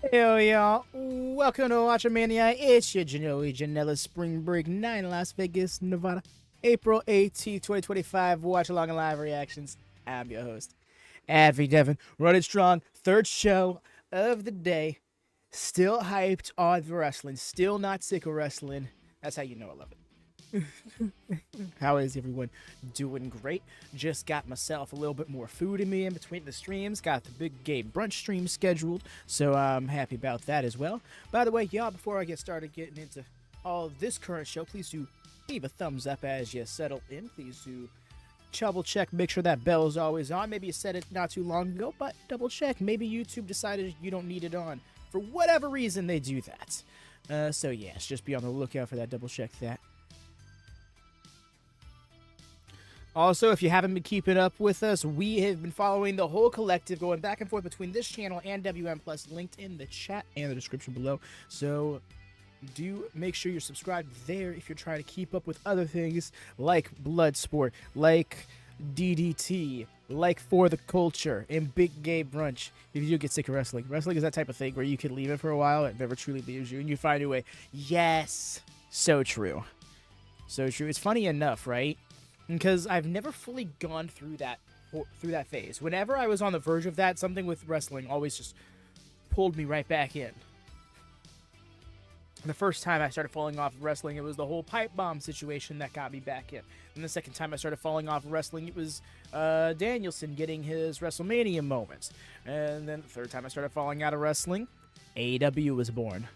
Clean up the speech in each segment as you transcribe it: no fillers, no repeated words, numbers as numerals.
Yo, y'all. Welcome to WatchaMania. It's your Janela Spring Break 9 Las Vegas, Nevada. April 18th, 2025. Watch along and live reactions. I'm your host, Advi Devin. Running strong. Third show of the day. Still hyped on the wrestling. Still not sick of wrestling. That's how you know I love it. How is everyone doing? Great. Just got myself a little bit more food in me in between the streams. Got the big gay brunch stream scheduled, so I'm happy about that as well. By the way, y'all, before I get started getting into all of this current show, please do leave a thumbs up as you settle in. Please do double check, make sure that bell is always on. Maybe you said it not too long ago, but double check. Maybe YouTube decided you don't need it on. For whatever reason, they do that. So yes, just be on the lookout for that. Double check that. Also, if you haven't been keeping up with us, we have been following the whole collective, going back and forth between this channel and WM Plus, linked in the chat and the description below. So do make sure you're subscribed there if you're trying to keep up with other things like Bloodsport, like DDT, like For the Culture, and Big Gay Brunch. If you do get sick of wrestling, wrestling is that type of thing where you can leave it for a while, it never truly leaves you, and you find a way. Yes, so true. So true. It's funny enough, right? Because I've never fully gone through that phase. Whenever I was on the verge of that, something with wrestling always just pulled me right back in. The first time I started falling off of wrestling, it was the whole pipe bomb situation that got me back in. And the second time I started falling off of wrestling, it was Danielson getting his WrestleMania moments. And then the third time I started falling out of wrestling, AEW was born.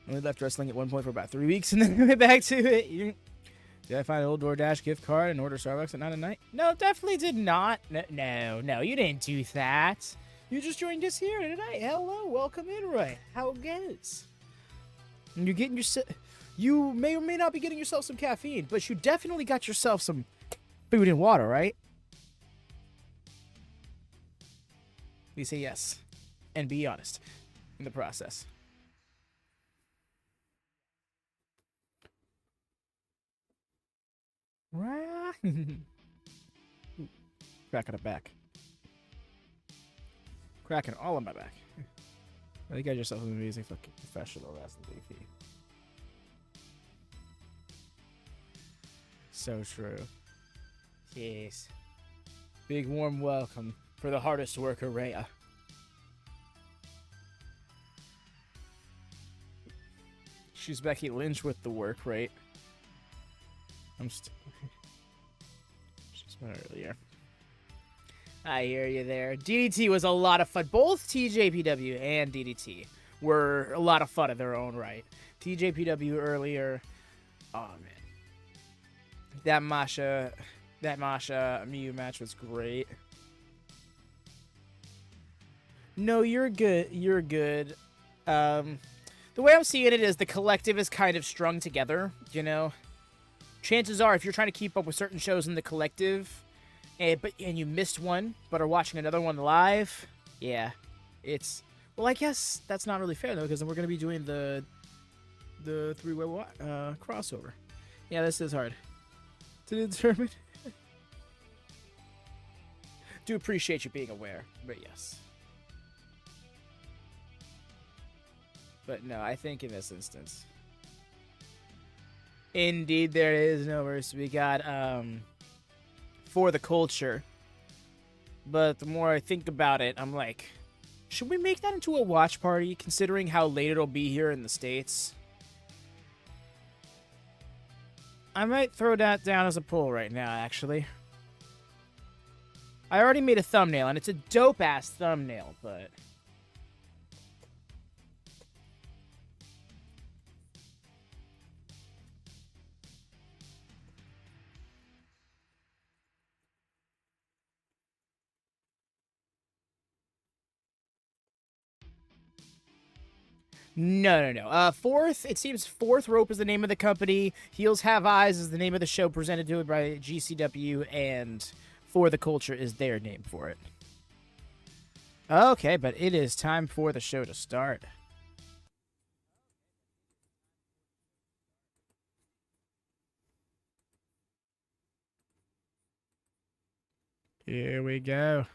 I only left wrestling at one point for about 3 weeks and then went back to it. Did I find an old DoorDash gift card and order Starbucks at 9 at night? No, definitely did not. No, you didn't do that. You just joined us here tonight. Hello, welcome in, Roy. How it goes? And you're getting yourself... You may or may not be getting yourself some caffeine, but you definitely got yourself some food and water, right? Please say yes. And be honest in the process. Crack on the back. Cracking all on my back. I think I got yourself an amazing fucking professional wrestling DP. So true. Yes. Big warm welcome for the hardest worker, Rhea. She's Becky Lynch with the work, right? She's been earlier. I hear you there. DDT was a lot of fun. Both TJPW and DDT were a lot of fun in their own right. TJPW earlier. Oh, man. That Masha Miyu match was great. No, you're good. You're good. The way I'm seeing it is the collective is kind of strung together, you know? Chances are, if you're trying to keep up with certain shows in the collective, and you missed one, but are watching another one live, yeah, it's... Well, I guess that's not really fair, though, because then we're going to be doing the three-way crossover. Yeah, this is hard to determine. Do appreciate you being aware, but yes. But no, I think in this instance... Indeed, there is no mercy. We got, For the Culture. But the more I think about it, I'm like, should we make that into a watch party, considering how late it'll be here in the States? I might throw that down as a poll right now, actually. I already made a thumbnail, and it's a dope-ass thumbnail, but... No. Fourth, it seems Fourth Rope is the name of the company. Heels Have Eyes is the name of the show presented to it by GCW, and For the Culture is their name for it. Okay, but it is time for the show to start. Here we go.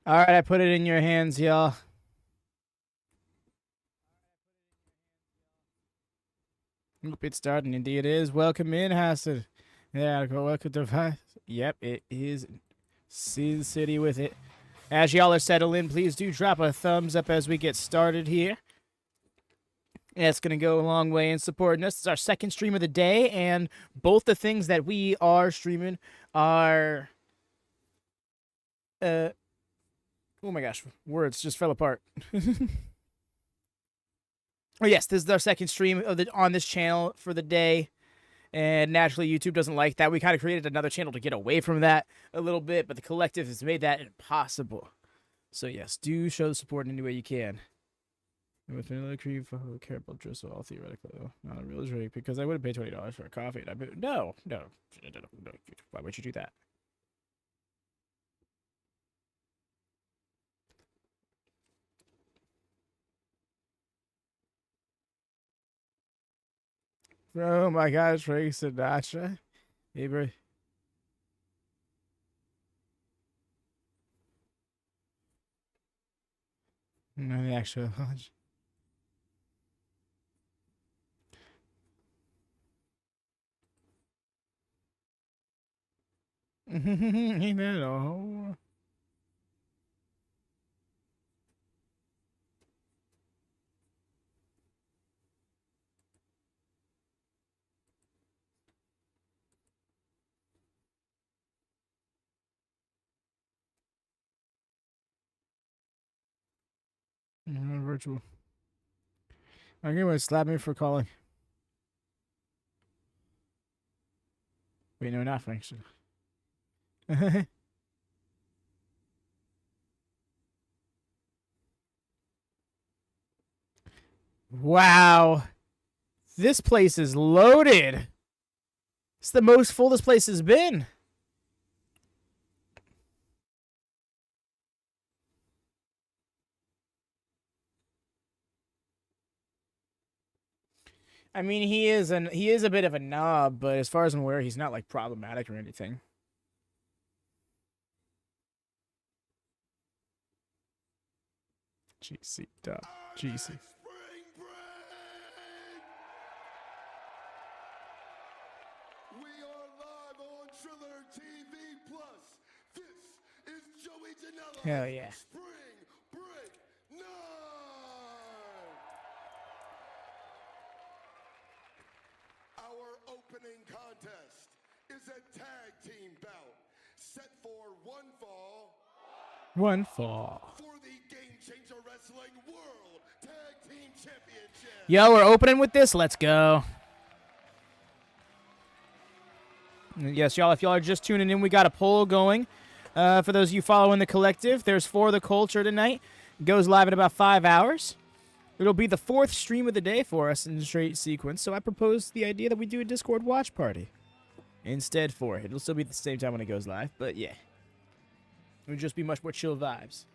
All right, I put it in your hands, y'all. Oop, it's starting. Indeed, it is. Welcome in, Hassan. Yeah, go welcome to. Yep, it is. Sin City with it. As y'all are settled in, please do drop a thumbs up as we get started here. It's going to go a long way in supporting us. It's our second stream of the day, and both the things that we are streaming are... oh my gosh, words just fell apart. Oh yes, this is our second stream of on this channel for the day, and naturally YouTube doesn't like that. We kind of created another channel to get away from that a little bit, but the collective has made that impossible. So yes, do show the support in any way you can. With vanilla cream, for caramel drizzle, all theoretically, though. Not a real drink, because I would have paid $20 for a coffee. No. Why would you do that? Oh my gosh, Frank Sinatra. Hey, bro. No, the actual lunch. Ain't that all? Virtual. I'm gonna slap me for calling. Wait, no, not Frank. Wow. This place is loaded. It's the most full this place has been. I mean, he is a bit of a knob, but as far as I'm aware, he's not like problematic or anything. GC dub. GC. We are live on Triller TV Plus. This is Joey Janela. Hell yeah. Spring Break 9. Our opening contest is a tag team bout set for one fall. One fall. For the Game Changer Wrestling World Tag Team Championship. Yo, we're opening with this. Let's go. Yes, y'all, if y'all are just tuning in, we got a poll going. For those of you following the collective, there's For the Culture tonight. It goes live in about 5 hours. It'll be the 4th stream of the day for us in straight sequence, so I propose the idea that we do a Discord watch party instead for it. It'll still be at the same time when it goes live, but yeah. It would just be much more chill vibes.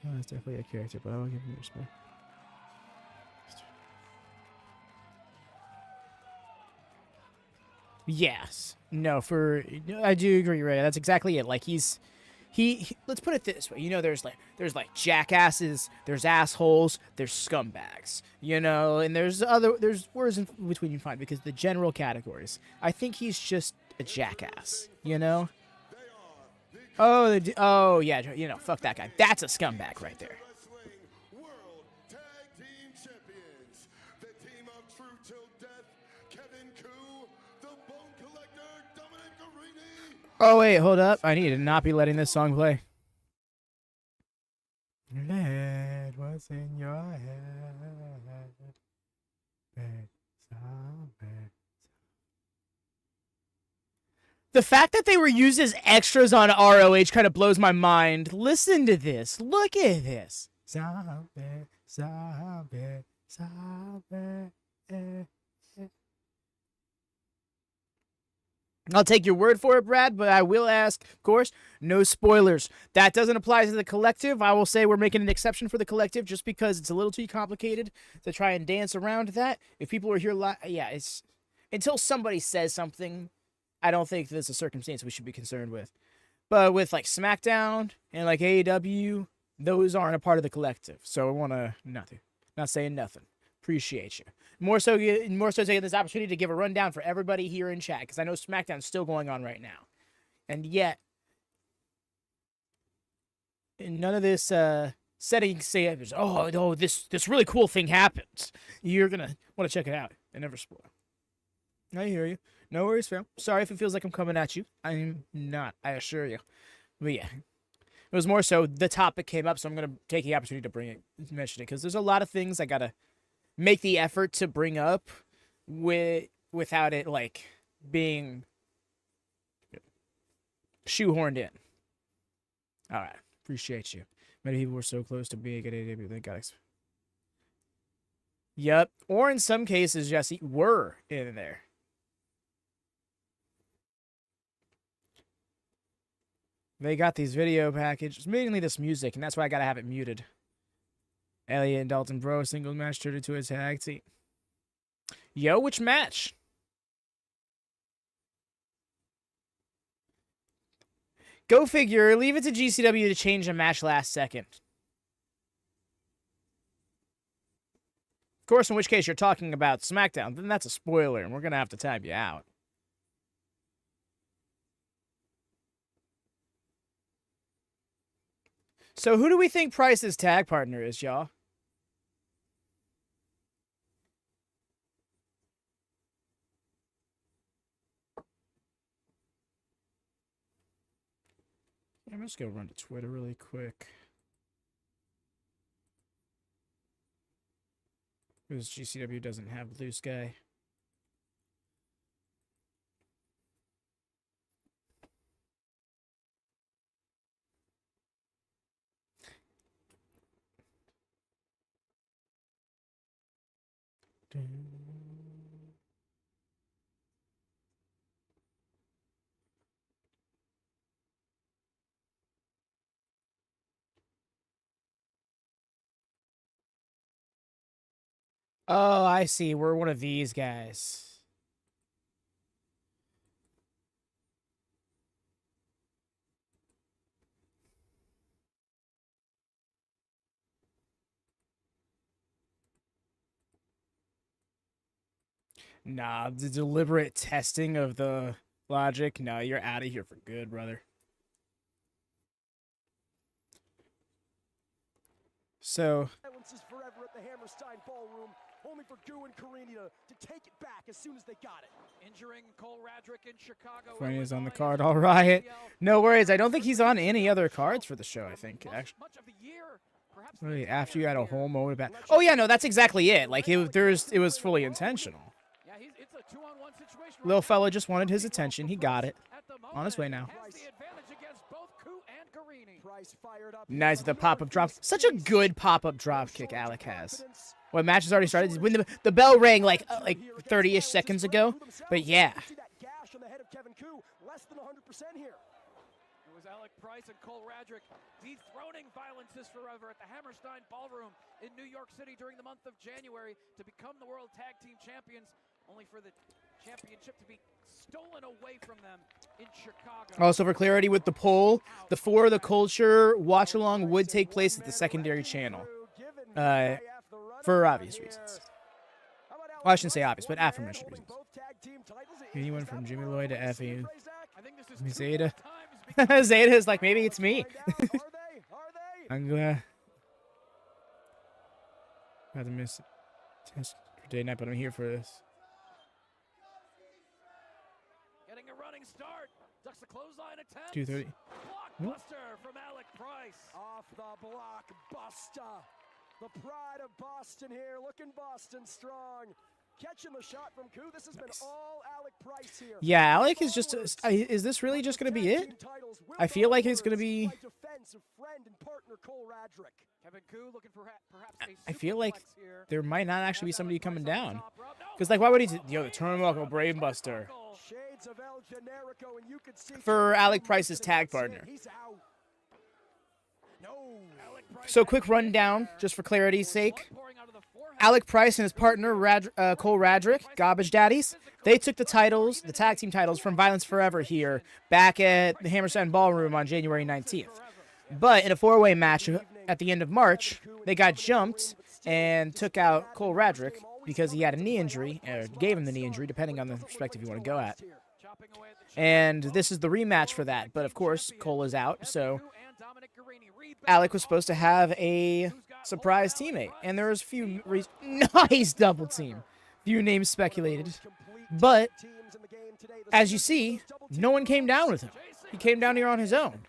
Oh, that's definitely a character, but I will give him respect. Yes. No, I do agree, right? That's exactly it. Like he let's put it this way. You know, there's like jackasses, there's assholes, there's scumbags, you know, and there's words in between you find because the general categories. I think he's just a jackass, you know? Oh yeah, you know, fuck that guy. That's a scumbag right there. World Tag Team Champions. The team of True Till Death, Kevin Koo, the Bone Collector, Dominic Garini. Oh wait, hold up. I need to not be letting this song play. Let what's in your head. The fact that they were used as extras on ROH kind of blows my mind. Listen to this. Look at this. Sabre, Sabre, Sabre. I'll take your word for it, Brad, but I will ask, of course, no spoilers. That doesn't apply to the collective. I will say we're making an exception for the collective just because it's a little too complicated to try and dance around that. If people are here, it's until somebody says something, I don't think there's a circumstance we should be concerned with. But with like SmackDown and like AEW, those aren't a part of the collective. So I want to not saying nothing. Appreciate you. More so taking this opportunity to give a rundown for everybody here in chat because I know SmackDown's still going on right now, and yet in none of this setting say this really cool thing happens. You're gonna want to check it out and never spoil. I hear you. No worries, fam. Sorry if it feels like I'm coming at you. I'm not, I assure you. But yeah, it was more so the topic came up, so I'm going to take the opportunity to mention it, because there's a lot of things I got to make the effort to bring up without it, like, being shoehorned in. All right. Appreciate you. Many people were so close to being at AEW. They got Yep. Or in some cases, Jesse, were in there. They got these video packages, mainly this music, and that's why I gotta have it muted. Elliot and Dalton Bro, singles match turned into a tag team. Yo, which match? Go figure, leave it to GCW to change a match last second. Of course, in which case you're talking about SmackDown, then that's a spoiler, and we're gonna have to time you out. So who do we think Price's tag partner is, y'all? I'm just going to run to Twitter really quick. Because GCW doesn't have Loose Guy. Oh, I see. We're one of these guys. Nah, the deliberate testing of the logic. No, you're out of here for good, brother. So Silences forever at the Hammerstein Ballroom, only for Gu and Carini to take it back as soon as they got it. Injuring Cole Radrick in Chicago. Funny is on the card, all right. No worries. I don't think he's on any other cards for the show, I think, actually. Wait, after you had a whole moment about... Oh, yeah, no, that's exactly it. Like, it was fully intentional. Little fella just wanted his attention. He got it. On his way now. Nice with the pop-up drop. Such a good pop-up drop kick Alec has. Well, match has already started. When the bell rang like 30-ish seconds ago. But yeah. Was Alec Price and Cole Radrick dethroning Violences Forever at the Hammerstein Ballroom in New York City during the month of January to become the World Tag Team Champions, only for the championship to be stolen away from them in Chicago. Also, for clarity with the poll, the For the Culture watch-along would take place at the secondary channel. For obvious reasons. Well, I shouldn't say obvious, but aforementioned reasons. Anyone from Jimmy Lloyd to Effie. Zeta. Zeta is like, maybe it's me. I'm glad. Had to miss test for day night, but I'm here for this. Getting a running start. Ducks the clothesline attempt. 2:30. Blockbuster from Alec Price. Off the blockbuster. The pride of Boston here, looking Boston strong. Catching the shot from Ku. This has been all Alec Price here. Yeah, Alec is just... is this really just going to be it? I feel like it's going to be... I feel like there might not actually be somebody coming down. Because, like, why would he... Yo, the Turnbuckle Brainbuster. For Alec Price's tag partner. So, quick rundown, just for clarity's sake. Alec Price and his partner Cole Radrick, Garbage Daddies, they took the titles, the tag team titles, from Violence Forever here back at the Hammerstein Ballroom on January 19th. But in a four-way match at the end of March, they got jumped and took out Cole Radrick because he had a knee injury, or gave him the knee injury, depending on the perspective you want to go at. And this is the rematch for that. But of course, Cole is out, so Alec was supposed to have a surprise teammate. And there was a few nice double team. Few names speculated. But as you see, no one came down with him. He came down here on his own.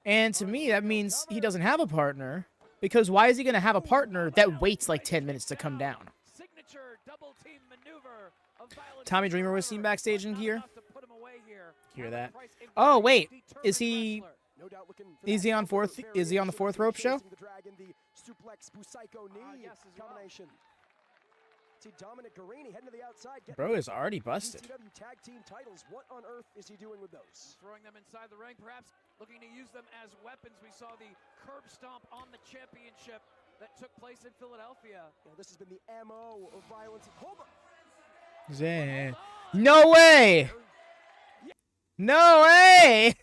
And to me, that means he doesn't have a partner. Because why is he going to have a partner that waits like 10 minutes to come down? Tommy Dreamer was seen backstage in gear. Hear that? Oh, wait. Is he on fourth? Is he on the fourth rope show? Bro is already busted. Tag team titles. What on earth is he doing with those? Throwing them inside the ring, perhaps looking to use them as weapons. We saw the curb stomp on the championship that took place in Philadelphia. Yeah, this has been the MO of Violence. Hold on. No way! No way!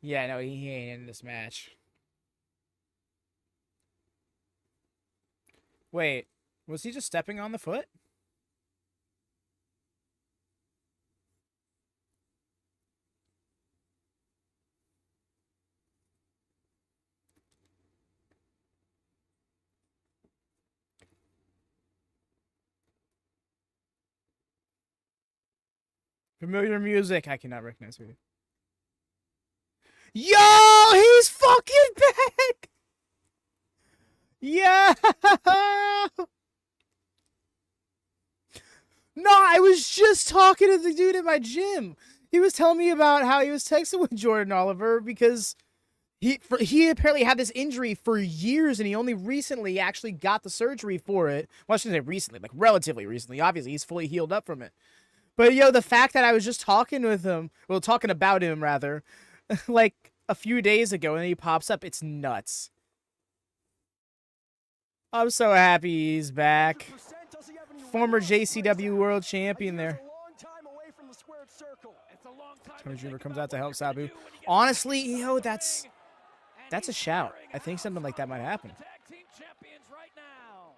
Yeah, no, he ain't in this match. Wait, was he just stepping on the foot? Familiar music. I cannot recognize who. Yo, he's fucking back. Yeah. No, I was just talking to the dude at my gym. He was telling me about how he was texting with Jordan Oliver because he apparently had this injury for years and he only recently actually got the surgery for it. Well, I shouldn't say recently, like relatively recently. Obviously, he's fully healed up from it. But, yo, the fact that I was just talking with him, well, talking about him, rather, like a few days ago, and he pops up, it's nuts. I'm so happy he's back. Former JCW World Champion there. Tony Jr. comes out to help Sabu. Honestly, yo, that's a shout. I think something like that might happen.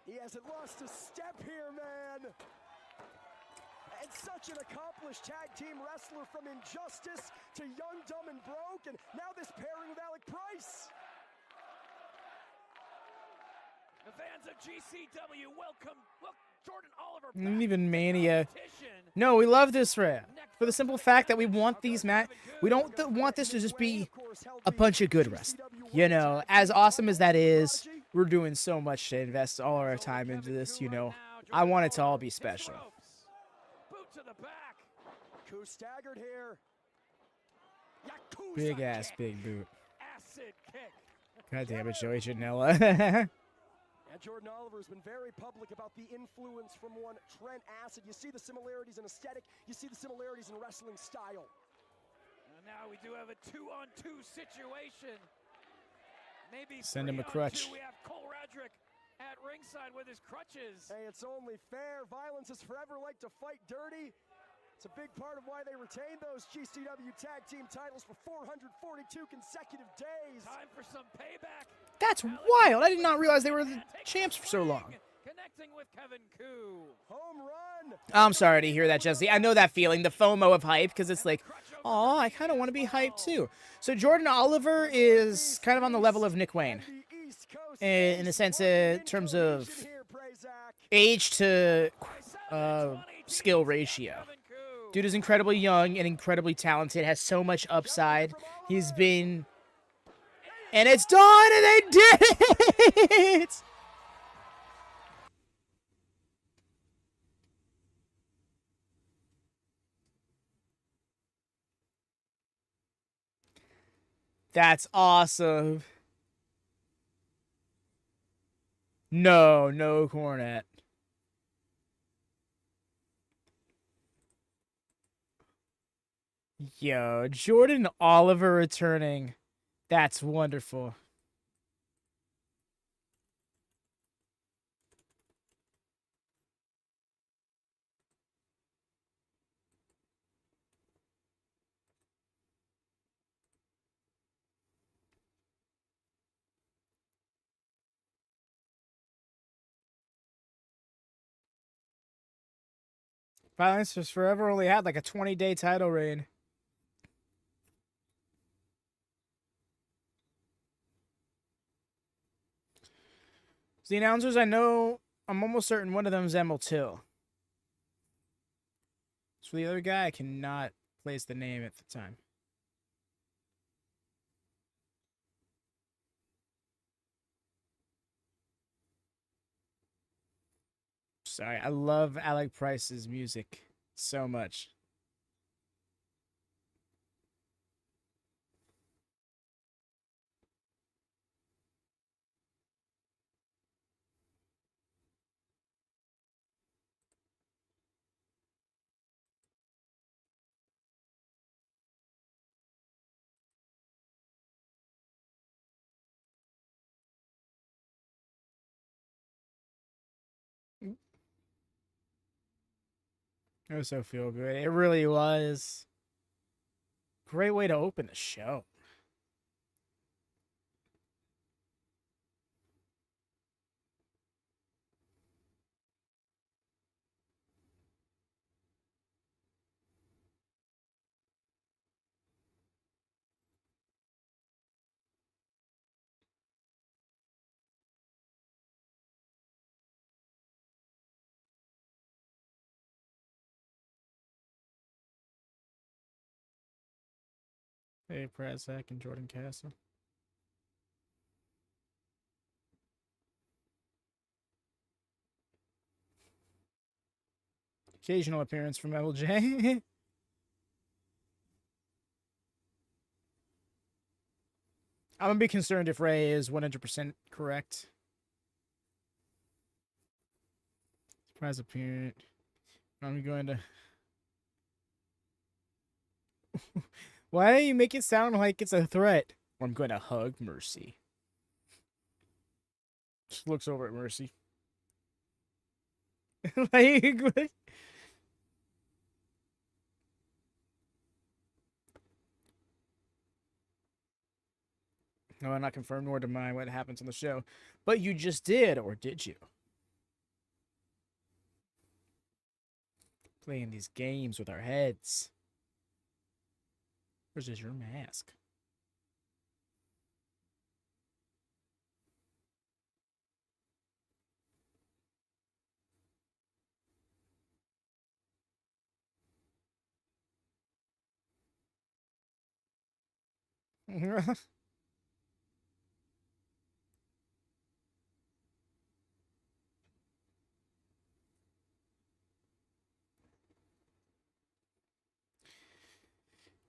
He hasn't lost a step here, man. And such an accomplished tag team wrestler from Injustice to Young, Dumb, and Broke, and now this pairing with Alec Price. The fans of GCW welcome Jordan Oliver. Not even Mania. No, we love this for the simple fact that we want these we don't want this to just be a bunch of good wrestling. You know, as awesome as that is, we're doing so much to invest all our time into this. You know, I want it to all be special. To the back. Staggered here. Big ass, big boot. Acid kick. God damn it, Joey Janela. And Jordan Oliver has been very public about the influence from one Trent Acid. You see the similarities in aesthetic. You see the similarities in wrestling style. And now we do have a 2-on-2 situation. Maybe send him a crutch. We have Cole Radrick at ringside with his crutches. Hey, it's only fair. Violence has forever liked to fight dirty. It's a big part of why they retained those GCW tag team titles for 442 consecutive days. Time for some payback. That's wild. I did not realize they were the champs for so long. Connecting with Kevin Koo. Home run. I'm sorry to hear that, Jesse. I know that feeling, the FOMO of hype, because it's like, oh, I kind of want to be hyped too. So Jordan Oliver is kind of on the level of Nick Wayne. In a sense, in terms of age to skill ratio. Dude is incredibly young and incredibly talented, has so much upside. He's been... And it's done, and they did it! That's awesome. No cornet. Yo, Jordan Oliver returning. That's wonderful. Violence Just Forever only had like a 20-day title reign. The announcers I know, I'm almost certain one of them is Emil Till. So the other guy, I cannot place the name at the time. Sorry, I love Alec Price's music so much. It was so feel good. It really was. Great way to open the show. Hey, Brad Zack and Jordan Castle. Occasional appearance from LJ. I'm gonna be concerned if Ray is 100% correct. Surprise appearance. I'm going to. Why do you make it sound like it's a threat? I'm going to hug Mercy. Just looks over at Mercy. Like, what? No, I'm not confirmed nor deny what happens on the show. But you just did, or did you? Playing these games with our heads. Where's your mask?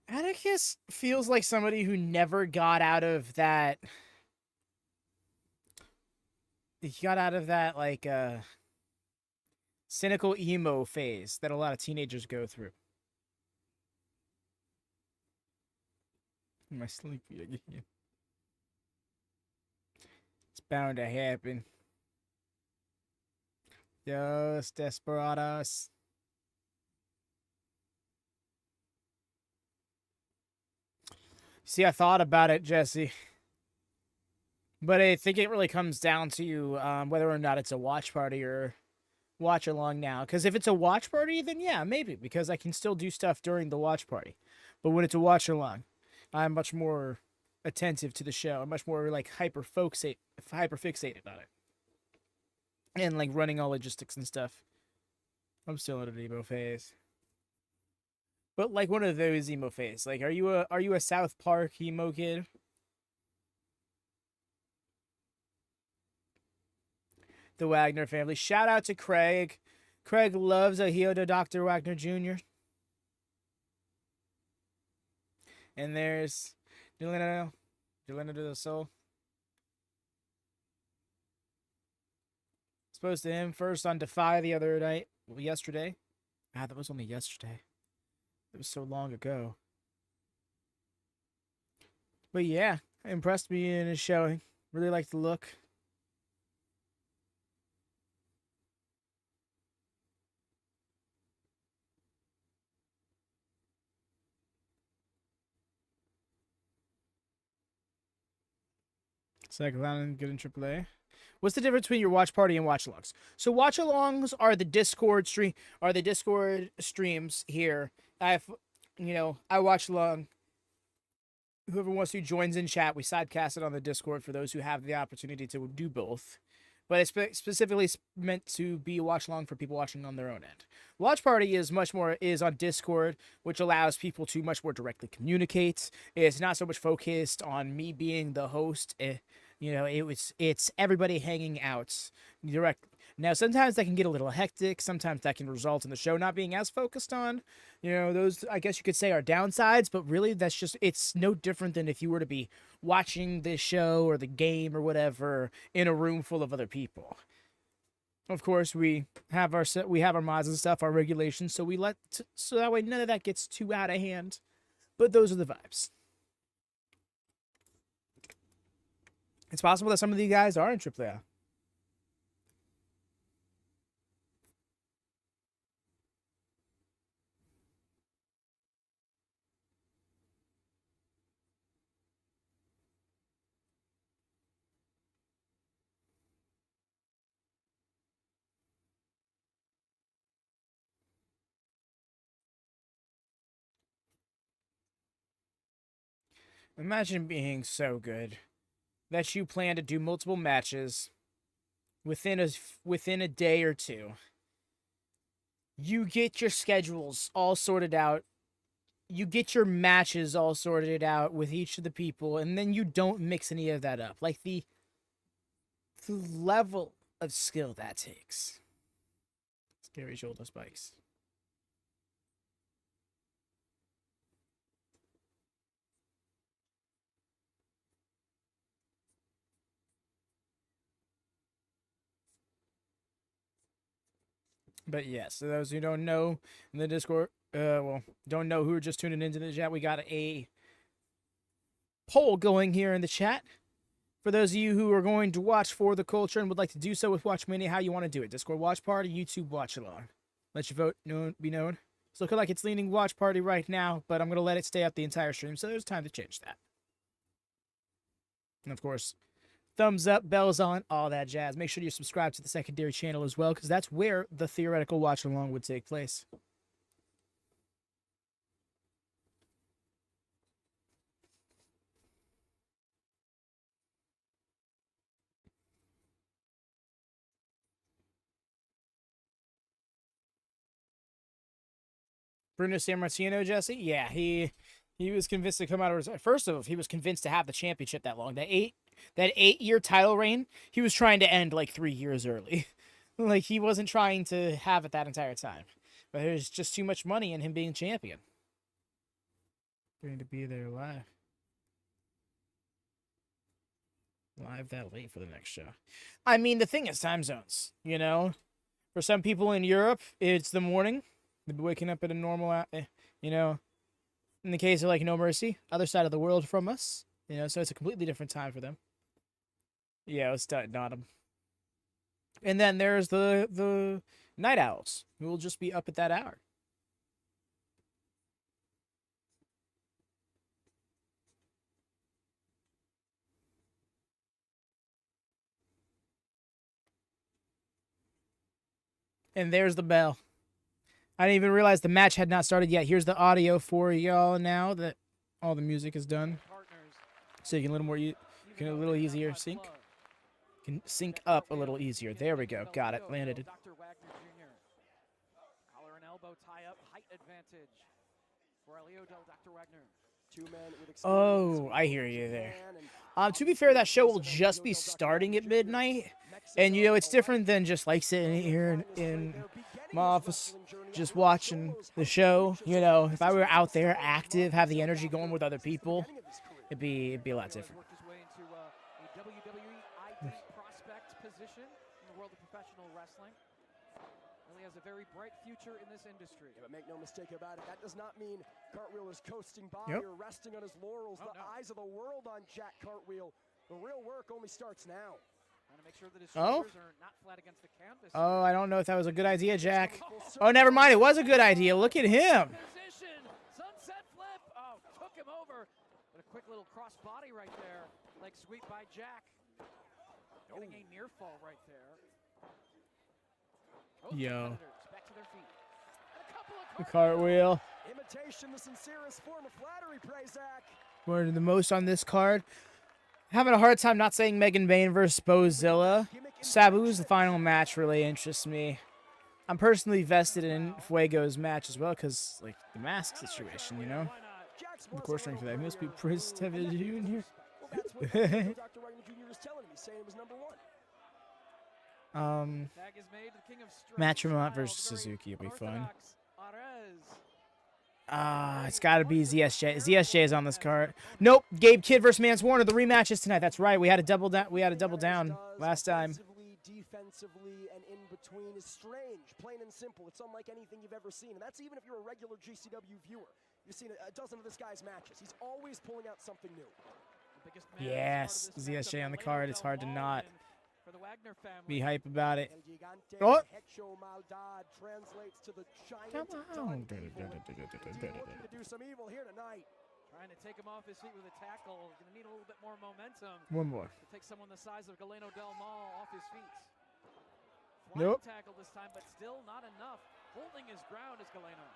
Atticus feels like somebody who never got out of that. He got out of that, like, cynical emo phase that a lot of teenagers go through. Am I sleepy again? It's bound to happen. Yes, Desperados. See, I thought about it, Jesse. But I think it really comes down to whether or not it's a watch party or watch along now. Because if it's a watch party, then yeah, maybe. Because I can still do stuff during the watch party. But when it's a watch along, I'm much more attentive to the show. I'm much more like hyper fixated on it. And like running all logistics and stuff. I'm still in an emo phase. But like one of those emo phase. Like, are you a South Park emo kid? The Wagner family. Shout out to Craig. Craig loves a Hijo Dr. Wagner Jr. And there's Janela to the Soul. Exposed to him first on Defy the other night. Yesterday. Ah, that was only yesterday. It was so long ago. But yeah, impressed me in his showing. Really like the look. Zack good in AAA. What's the difference between your watch party and watch-alongs? So watch-alongs are the Discord streams here. I watch along. Whoever wants to joins in chat. We sidecast it on the Discord for those who have the opportunity to do both. But it's specifically meant to be a watch along for people watching on their own end. Watch party is on Discord, which allows people to much more directly communicate. It's not so much focused on me being the host. It's everybody hanging out directly. Now, sometimes that can get a little hectic. Sometimes that can result in the show not being as focused on. Those, I guess you could say, are downsides. But really, it's no different than if you were to be watching this show or the game or whatever in a room full of other people. Of course, we have our mods and stuff, our regulations, so so that way none of that gets too out of hand. But those are the vibes. It's possible that some of these guys are in AAA. Imagine being so good that you plan to do multiple matches within a day or two. You get your schedules all sorted out. You get your matches all sorted out with each of the people, and then you don't mix any of that up. Like the level of skill that takes. Scary shoulder spikes. But yes, so those who don't know in the Discord, don't know who are just tuning into the chat, we got a poll going here in the chat. For those of you who are going to watch For the Culture and would like to do so with WatchMania, how you want to do it. Discord Watch Party, YouTube Watch Along. Let your vote be known. It's looking like it's leaning Watch Party right now, but I'm going to let it stay up the entire stream, so there's time to change that. And of course, thumbs up, bells on, all that jazz. Make sure you subscribe to the secondary channel as well, because that's where the theoretical watch along would take place. Bruno Sammartino, Jesse? Yeah, he was convinced to come out of first of all, he was convinced to have the championship that long. That 8-year title reign, he was trying to end like 3 years early. Like he wasn't trying to have it that entire time. But there's just too much money in him being champion. Going to be there live. Live that late for the next show. I mean, the thing is time zones, For some people in Europe, it's the morning. They'll be waking up at a normal, in the case of like No Mercy, other side of the world from us, so it's a completely different time for them. Yeah, it's not them. And then there's the night owls who will just be up at that hour. And there's the bell. I didn't even realize the match had not started yet. Here's the audio for y'all now that all the music is done. So you can a little easier sync. Can sync up a little easier. There we go. Got it. Landed it. Dr. Wagner Jr. Collar and elbow tie up, height advantage for Dr. Wagner. Oh, I hear you there. To be fair, that show will just be starting at midnight. And, it's different than just, like, sitting here in my office just watching the show. If I were out there active, have the energy going with other people, it'd be a lot different. Worked his way into a WWE ID prospect position in the world of professional wrestling. Really has a very bright future in this industry. Yeah, but make no mistake about it, that does not mean Cartwheel is coasting by or resting on his laurels. Oh, the no. eyes of the world on Jack Cartwheel. The real work only starts now. Trying to make sure that his Oh? shoulders are not flat against the canvas. Oh, I don't know if that was a good idea, Jack. Oh, Oh, never mind. It was a good idea. Look at him. Position, sunset flip. Oh, took him over. But a quick little cross body right there. Leg sweep by Jack. Getting a near fall right there. Both Yo. competitors back to their feet. And a couple of The cartwheel. Imitation, the sincerest form of flattery, praise Zack. We're the most on this card. Having a hard time not saying Megan Bayne versus Bozilla. Sabu's the final match really interests me. I'm personally vested in Fuego's match as well because, like, the mask situation, you know? Of course, for that, he must be Prince Tevin Jr. Well, that's what Dr. Wagner Jr. was telling me, saying it was number one. Tag is made to the king of strength. Matt Tremont Style, versus very Suzuki will be fun. unorthodox. Arez. It's got to be ZSJ. ZSJ is on this card. Nope. Gabe Kidd versus Mance Warner. The rematch is tonight. That's right. We had a double down. We had a double down last time. Defensively, and in between is strange, plain and simple. It's unlike anything you've ever seen, and that's even if you're a regular GCW viewer. You've seen a dozen of this guy's matches. He's always pulling out something new. The biggest man Yes, as part of this ZSJ on the matchup, card. Galeno It's hard to Del not Mal, and for the Wagner family. be hype about it. El Gigante Oh. Hecho Maldad translates to the giant Come on. Don Evil. Indeed looking to do some evil here tonight. Trying to take him off his feet with a tackle. Going to need a little bit more momentum One more. to take someone the size of Galeno Del Mal off his feet. Nope. Flying tackle this time, but still not enough. Holding his ground is Galeno.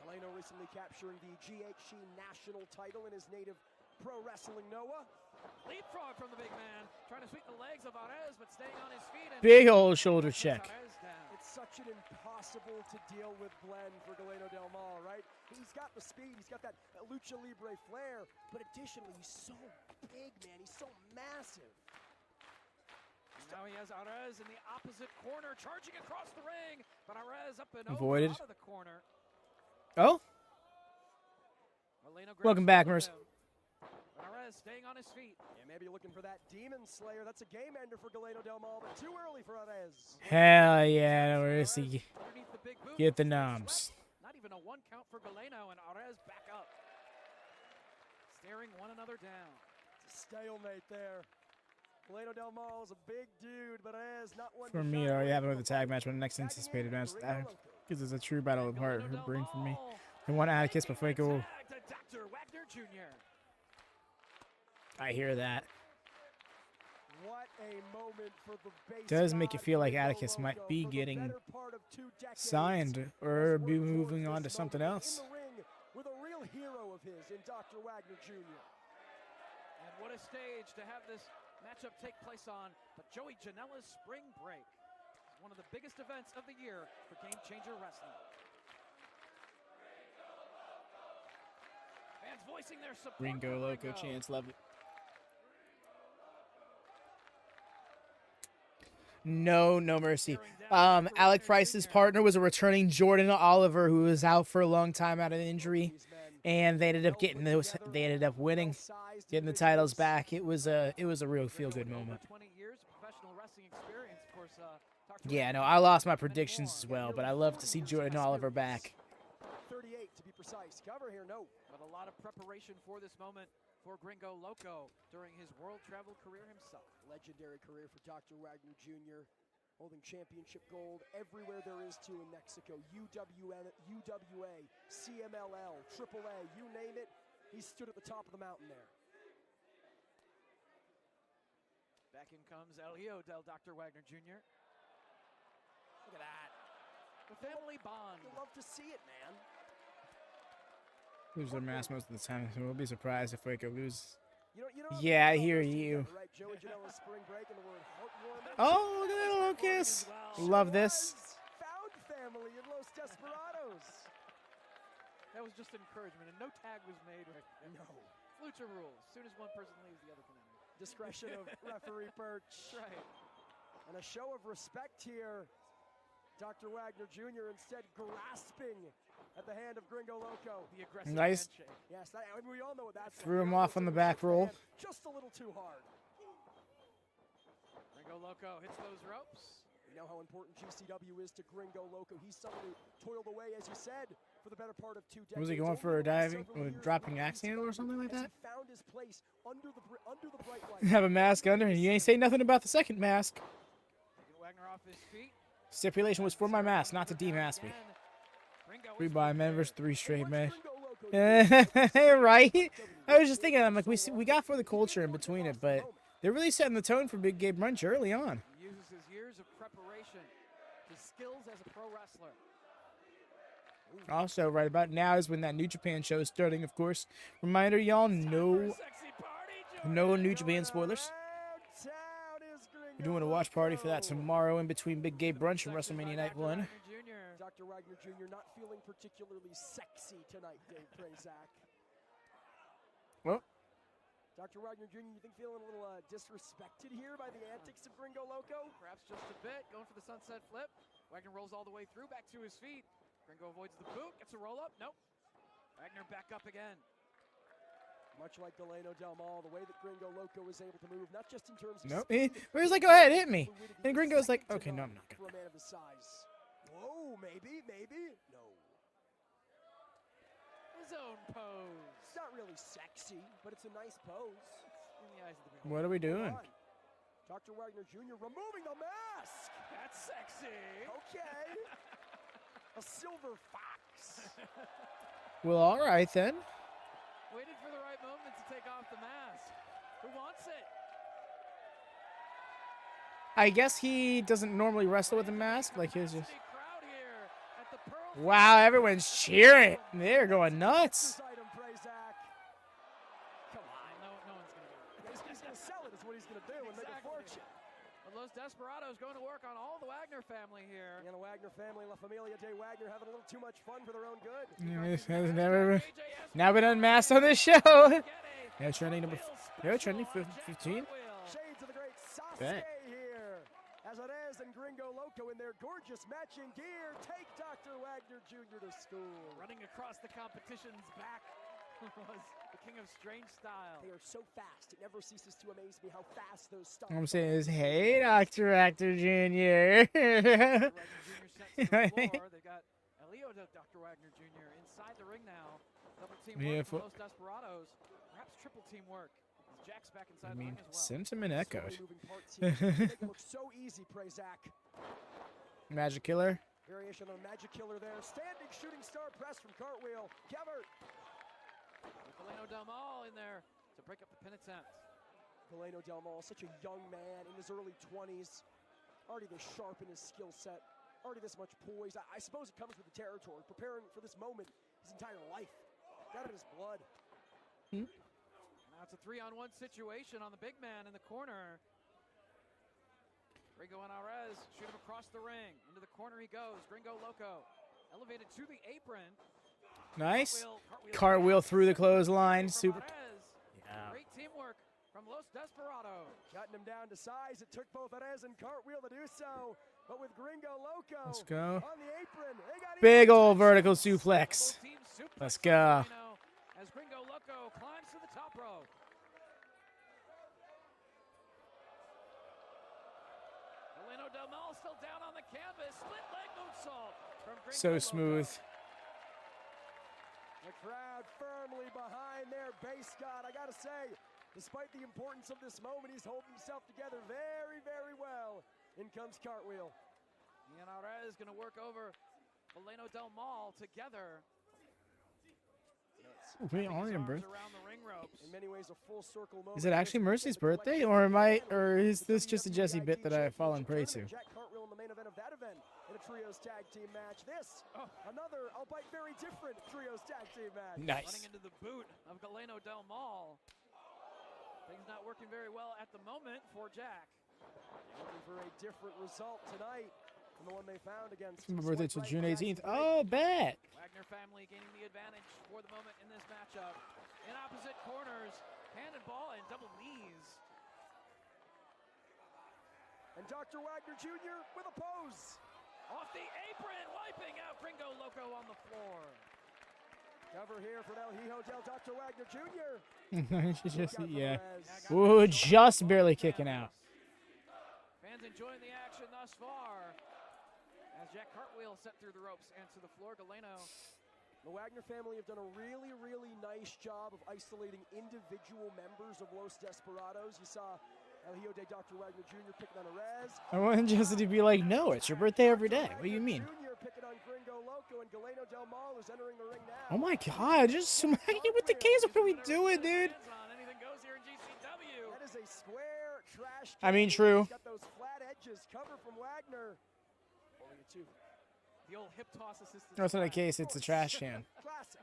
Galeno recently capturing the GHC national title in his native pro wrestling Noah. Leapfrog from the big man. Trying to sweep the legs of Arez, but staying on his feet. And Big old shoulder puts check. Arez down. It's such an impossible to deal with blend for Galeno Del Mal, right? He's got the speed, he's got that lucha libre flair, but additionally, he's so big, man. He's so massive. Now he has Arez in the opposite corner, charging across the ring, but Arez up and Avoided. over out of the corner. Oh, Galeno grabs welcome back, hold of Merce. him, but Arez staying on his feet. Yeah, maybe you're looking for that Demon Slayer. That's a game ender for Galeno Del Mal, but too early for Arez. Hell yeah. Where is he? Underneath the big boot. Get the noms. Not even a one count for Galeno, and Arez back up. Staring one another down. It's a stalemate there. Galeno Del Mal is a big dude, but Arez not one For to me, shy I already away have it from with the the tag fight. match, but the next anticipated match. Gringo Loco. Because it's a true battle of heart. Her Galeno brain Del for me. Mal I want Atticus, but Fuego. tagged to Dr. Wagner Jr. I hear that. What a moment for the base Does make you god, feel like Gringo Atticus might Loco. be For the getting better part of 2 decades, signed or has be worked towards moving on to this something moment else. In the ring with a real hero of his in Dr. Wagner Jr. And what a stage to have this matchup take place on. But Joey Janela's Spring Break is one of the biggest events of the year for Game Changer Wrestling. Fans voicing their support Gringo, for Loco, Gringo. chance, love it. No mercy. Alec Price's partner was a returning Jordan Oliver who was out for a long time out of injury, and they ended up getting those. They ended up winning, getting the titles back. It was a real feel good moment. 20 years of professional wrestling experience, of course. Dr. Yeah, Wagner no, I lost my many predictions more. as well, but I love to see Jordan Oliver back. 38 to be precise. Cover here, no. But a lot of preparation for this moment for Gringo Loco during his world travel career himself. Legendary career for Dr. Wagner Jr., holding championship gold everywhere there is to in Mexico. UWA, CMLL, AAA, you name it, he stood at the top of the mountain there. Back in comes El Hijo del Dr. Wagner Jr. Look at that. The family bond. You love to see it, man. Lose their mask most of the time, so we'll be surprised if Fuego lose. You don't Yeah, I have to hear put all those you. together, Right? Joey Janela's Spring Break and the word heartwarming. Oh, look at that little kiss. Love this. Found family in Los Desperados. That was just encouragement, and no tag was made right there. No. Lucha rules. As soon as one person leaves, the other can enter. Discretion of referee Birch. That's right. And a show of respect here. Dr. Wagner Jr. instead grasping at the hand of Gringo Loco. The aggressive Nice. handshake. Yes, I mean, we all know what that's Threw like. him off on the back roll. Just a little too hard. Gringo Loco hits those ropes. We know how important GCW is to Gringo Loco. He's someone who toiled away, as you said, for the better part of 2 decades. Was he going for a diving, or dropping axe handle or something like that? He found his place under the bright light. Have a mask under, and you ain't say nothing about the second mask. Wagner off his feet. Stipulation was for my mask, not to demask me. 3 by men versus 3 straight men. Right? I was just thinking, I'm like, we got for the culture in between it, but they're really setting the tone for Big Gay Brunch early on. He uses his years of preparation, his skills as a pro wrestler. Also, right about now is when that New Japan show is starting, of course. Reminder, y'all, no New Japan spoilers. We're doing a watch party for that tomorrow in between Big Gay Brunch and WrestleMania Night 1. Dr. Wagner Jr. not feeling particularly sexy tonight, Dave Zack. Well, Dr. Wagner Jr., you think feeling a little disrespected here by the antics of Gringo Loco? Perhaps just a bit, going for the sunset flip. Wagner rolls all the way through, back to his feet. Gringo avoids the boot, gets a roll up. Nope. Wagner back up again. Much like Galeno Del Mal, the way that Gringo Loco was able to move, not just in terms of nope. He was like, go ahead, hit me. And Gringo's like, okay, no, I'm not for a man of his size. Whoa, maybe. No. His own pose. It's not really sexy, but it's a nice pose. In the eyes of the beholder. What are we doing? Dr. Wagner Jr. removing the mask. That's sexy. Okay. A silver fox. Well, all right then. Waited for the right moment to take off the mask. Who wants it? I guess he doesn't normally wrestle with a mask. Like his just. Crowd here at the Pearl Wow, everyone's cheering. They're going nuts. Come on. No one's going to do it. He's going to sell it is what he's going to do and make a fortune. Well, those Desperados going to work on all the Wagner family here. And the Wagner family, La Familia de Wagner, having a little too much fun for their own good. This has never been unmasked on this show. No trending number. No trending 15. Shades of the great Sasuke Bet. here. As Arez and Gringo Loco in their gorgeous matching gear take Dr. Wagner Jr. to school. Running across the competition's back was the king of strange style. They are so fast. It never ceases to amaze me how fast those stop. All I'm saying is, hey, Dr. Actor Jr. Wagner Jr. sent to the floor. They got Elio to Dr. Wagner Jr. inside the ring now. Double team work from those Desperados. Perhaps triple team work. Jack's back inside the ring as well. Sentiment echoed. So many moving parts here. They make it look so easy, Zack. Magic Killer. Variation on Magic Killer there. Standing shooting star press from Cartwheel. Cover. Galeno Del Mal in there to break up the pin attempt. Galeno Del Mal, such a young man in his early 20s. Already this sharp in his skill set. Already this much poise. I suppose it comes with the territory. Preparing for this moment his entire life. Got it in his blood. Now it's a 3-on-1 situation on the big man in the corner. Gringo and Arez shoot him across the ring. Into the corner he goes. Gringo Loco elevated to the apron. Nice. Cartwheel through the clothesline. Super. Yeah. Great teamwork from Los Desperados. Cutting him down to size. It took both Arez and Cartwheel to do so. But with Gringo Loco Let's go. on the apron, they got Big old vertical suplex. Let's go. As Gringo Loco climbs to the top rope. Galeno Del Mal still down on the canvas. Split leg moonsault from Gringo So Loco. smooth. The crowd firmly behind their base god. I gotta say, despite the importance of this moment, he's holding himself together very, very well. In comes Cartwheel. Ian Arez is going to work over Galeno Del Mal together. Wait, on him, bro. Around the ring ropes. In many ways, a full circle moment. Is it actually Mercy's birthday, or is this just a Jesse bit that I've fallen prey to? Jack Cartwheel in the main event of that event in a trios tag team match. This, another, albeit very different trios tag team match. Nice. Running into the boot of Galeno Del Mal. Things not working very well at the moment for Jack. Looking for a different result tonight than the one they found against. My birthday till June 18th. Oh, bet. Wagner family gaining the advantage for the moment in this matchup. In opposite corners, cannonball and double knees. And Dr. Wagner Jr. with a pose. Off the apron, wiping out Gringo Loco on the floor. Cover here for El Hijo del Dr. Wagner Jr. Yeah. Ooh, just barely kicking out. Fans enjoying the action thus far. As Jack Cartwheel set through the ropes and to the floor, Galeno. The Wagner family have done a really, really nice job of isolating individual members of Los Desperados. You saw Hijo de Dr. Wagner Jr. picking on Arez. I want Justin to be like, no, it's your birthday every day. What do you mean? Jr. picking on Gringo, Loco, and Galeno Del Mal, who's entering the ring now. Oh my god, just smack you with the case. What are we doing, dude? Anything goes here in GCW. That is a square trash I mean, can. true. He's got those flat edges covered from Wagner. Only a 2. The old hip toss assistant. No, it's not a case, it's a trash can. Classic.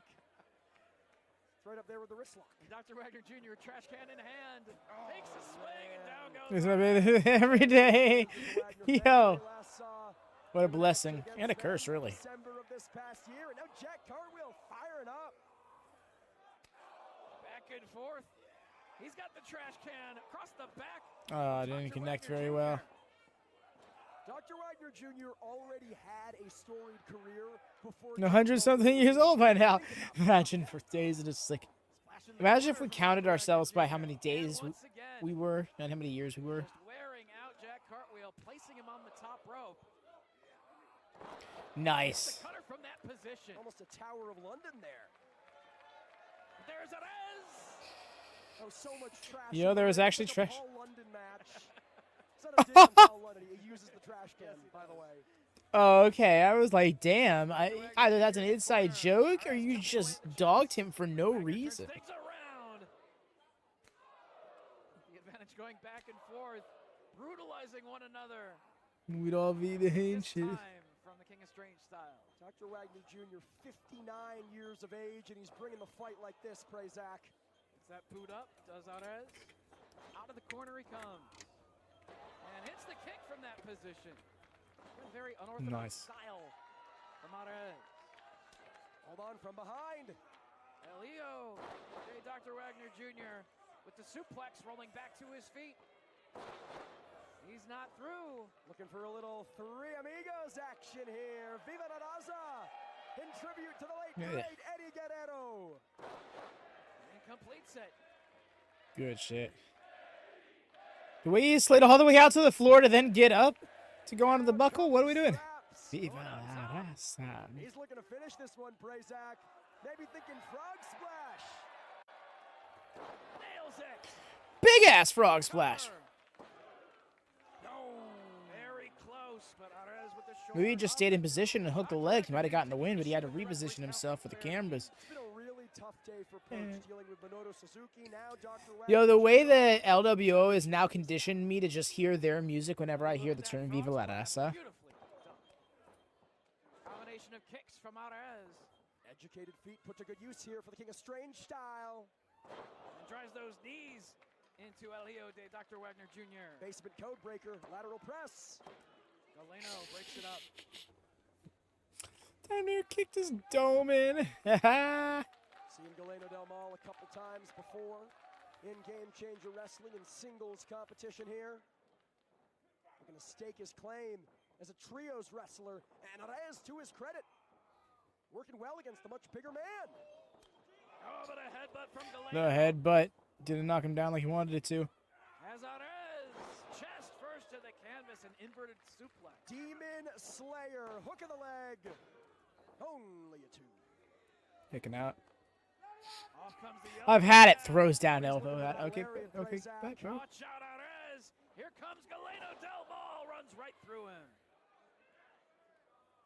It's right up there with the wrist lock. Dr. Wagner Jr., trash can in hand, takes a swing and down goes. It's my birthday every day. Wagner Yo, family last saw what a blessing. And a against them curse, in really. December of this past year, and now Jack Cartwheel firing up. Back and forth. He's got the trash can across the back. Oh, didn't connect very well. Dr. Wagner Jr. already had a storied career before. 100-something years old by now. Imagine for days and it's like, imagine if we counted ourselves by how many days we were and how many years we were. Just wearing out Jack Cartwheel, placing him on the top rope. Nice. The cutter from that position. Almost a Tower of London there. There's Arez. Oh, so much trash. You know, there was actually It's like a trash. Paul London match. It's not a dig on Paul London. He uses the trash can, by the way. Oh, okay. I was like, damn. Either that's an inside joke or you just dogged him for no reason. Things around. The advantage going back and forth, brutalizing one another. We'd all be the This ancient. time from the King of Strange style. Dr. Wagner Jr., 59 years of age, and he's bringing the fight like this, praise Zack. Gets that boot up, does Arez. Out of the corner he comes. And hits the kick from that position. A very unorthodox Nice. style from Arez. Hold on from behind. Elio, Dr. Wagner Jr. with the suplex rolling back to his feet. He's not through. Looking for a little Three Amigos action here. Viva la Raza! In tribute to the late, Yeah. great Eddie Guerrero. Incomplete set. Good shit. The way he slid all the way out to the floor to then get up to go onto the buckle? What are we doing? Straps. Viva la raza. He's looking to finish this one, praise Zack. Maybe thinking frog splash. Nails it. Big ass frog splash. No. Very close, but Arez with the shoulder. Maybe he just stayed in position and hooked the leg. He might have gotten the win, but he had to reposition himself for the cameras. It's been a really tough day for Perch dealing with Minoru Suzuki. Now Dr. Yo, Wagner the way Jr. that LWO has now conditioned me to just hear their music whenever I hear the term Viva la Raza. Beautifully done. Combination of kicks from Arez. Educated feet put to good use here for the King of Strange style. And drives those knees into Elio de Dr. Wagner Jr. Basement code breaker, lateral press. Galeno breaks it up. Damn near kicked his dome in. Seen Galeno Del Mal a couple times before in Game Changer Wrestling and singles competition here. Looking to stake his claim as a trios wrestler, and Arez, to his credit, working well against the much bigger man. Oh, but a headbutt from Galeno. The headbutt didn't knock him down like he wanted it to. As Arez, chest first to the canvas, an inverted suplex. Demon Slayer, hook of the leg. Only a 2. Picking out. Off comes the I've had it. Throws down elbow. Okay, okay. Back, bro. Watch out, Arez. Here comes Galeno Del Mal, runs right through him.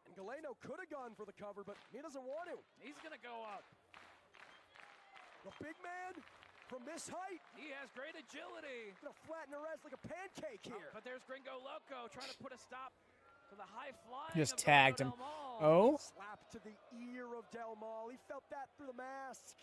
And Galeno could have gone for the cover, but he doesn't want to. He's going to go up. The big man, from this height, He has great agility. gonna flatten Arez like a pancake here. But there's Gringo Loco trying to put a stop to the high flying. Just of tagged Galeno him. Del Mal. Oh. Slap to the ear of Del Mal. He felt that through the mask.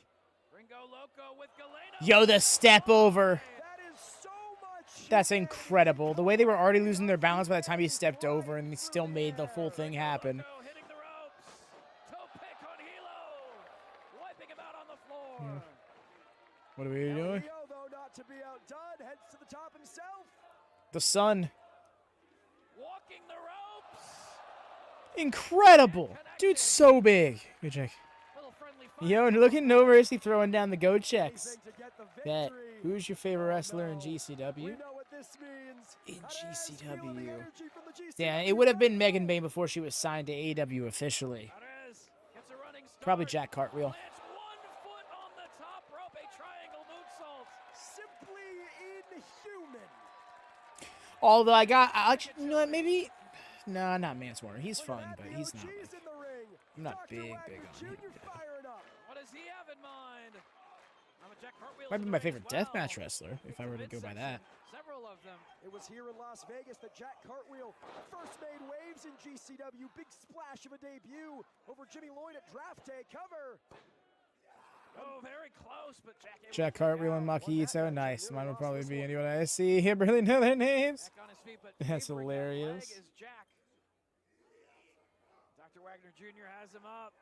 Gringo Loco with Galeno. Yo, the step over. That is so much. That's incredible. The way they were already losing their balance by the time he stepped over and he still made the full thing happen. Loco hitting the ropes. Toe pick on Hilo. Wiping him out on the floor. What are we doing? Leo, though, not to be outdone, heads to the top himself. The sun. Walking the ropes. Incredible. Dude's so big. Good check. Little friendly fire. Yo, and looking over as he throwing down the go checks. Anything to get the Bet. victory. Who's your favorite wrestler in We GCW? know what this means. In Arez feeling the GCW. energy from the GCW. Yeah, it would have been Megan Bayne before she was signed to AEW officially. Arez gets a running start. Probably Jack Cartwheel. Lands 1 foot on the top rope, a triangle moonsault. Simply inhuman. Although you know what, maybe, no, not Mansour. He's fun, but he's not. Cheese in the ring. I'm not Dr. big Wagner on him. Jr. firing up. What does he have in mind? Jack Cartwheel's Might be in my the ring favorite as well. deathmatch wrestler if I were to go by that. Several of them. It was here in Las Vegas that Jack Cartwheel first made waves in GCW. Big splash of a debut over Jimmy Lloyd at draft day. Cover. Oh, very close, but Jack. Jack Cartwheel and Maki Ito, nice. Mine would probably be anyone I see. I barely know their names. Back on his feet, but That's favoring that hilarious. leg is Jack. Dr. Wagner Jr. has him up.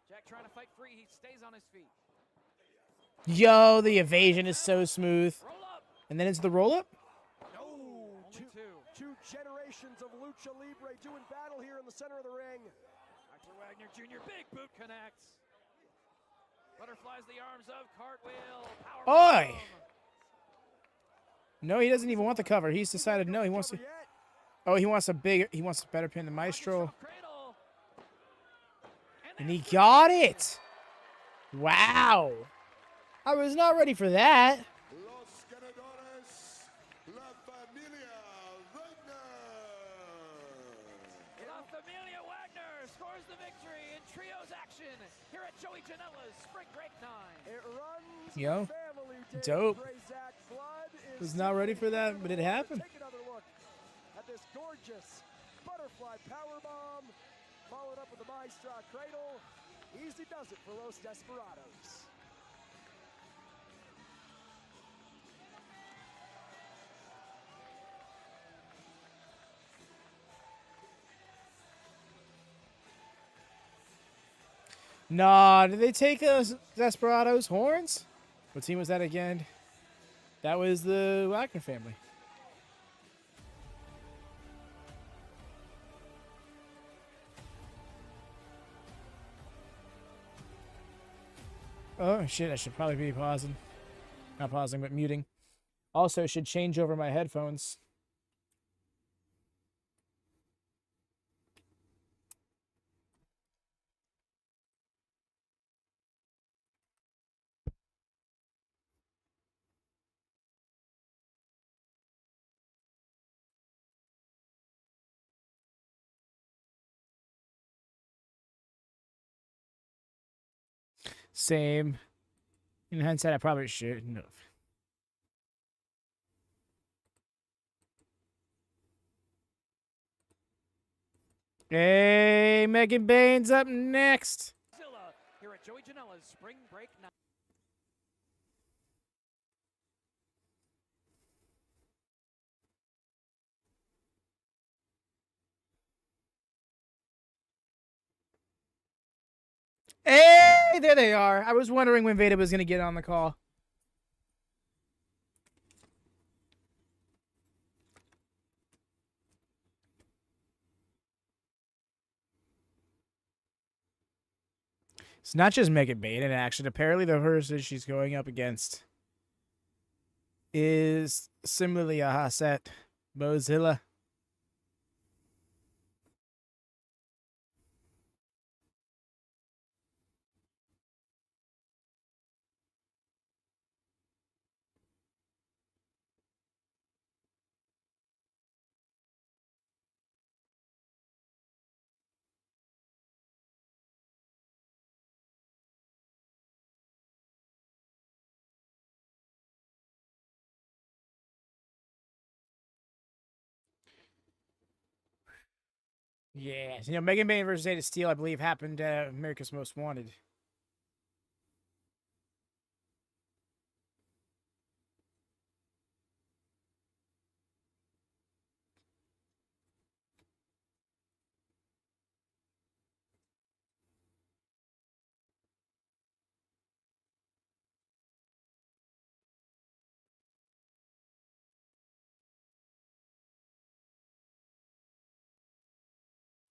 Jack trying to fight free. He stays on his feet. Yo, the evasion is so smooth. Roll up. And then it's the roll up. No, Only two. two generations of lucha libre doing battle here in the center of the ring. Dr. Wagner Jr. Big boot connects. Butterflies the arms of Cartwheel. Power Oi! No, he doesn't even want the cover. He's decided no, he wants to. Yet. Oh, he wants a better pin than Maestro. And he got it. Wow. I was not ready for that. Los ganadores, la familia Wagner. La Familia Wagner scores the victory in trios action here at Joey Janela's Spring Break 9. It runs Yo, family days, dope. Ray Zack. Blood is Was not ready for that, but it happened. Take another look at this gorgeous butterfly powerbomb, followed up with the Maestro cradle. Easy does it for Los Desperados. Nah, did they take those Desperados horns? What team was that again? That was the Wagner family. Oh shit, I should probably be pausing. Not pausing, but muting. Also, should change over my headphones. Same. In hindsight, I probably shouldn't have. Hey, Megan Bayne's up next. Bozilla here at Joey Janela's Spring Break 9. Hey, there they are. I was wondering when Veda was going to get on the call. It's not just Megan Bayne in action. Apparently, the person she's going up against is similarly a Hasset, Bozilla. Yeah, you know, Megan Bayne versus Ada Steel, I believe, happened at America's Most Wanted.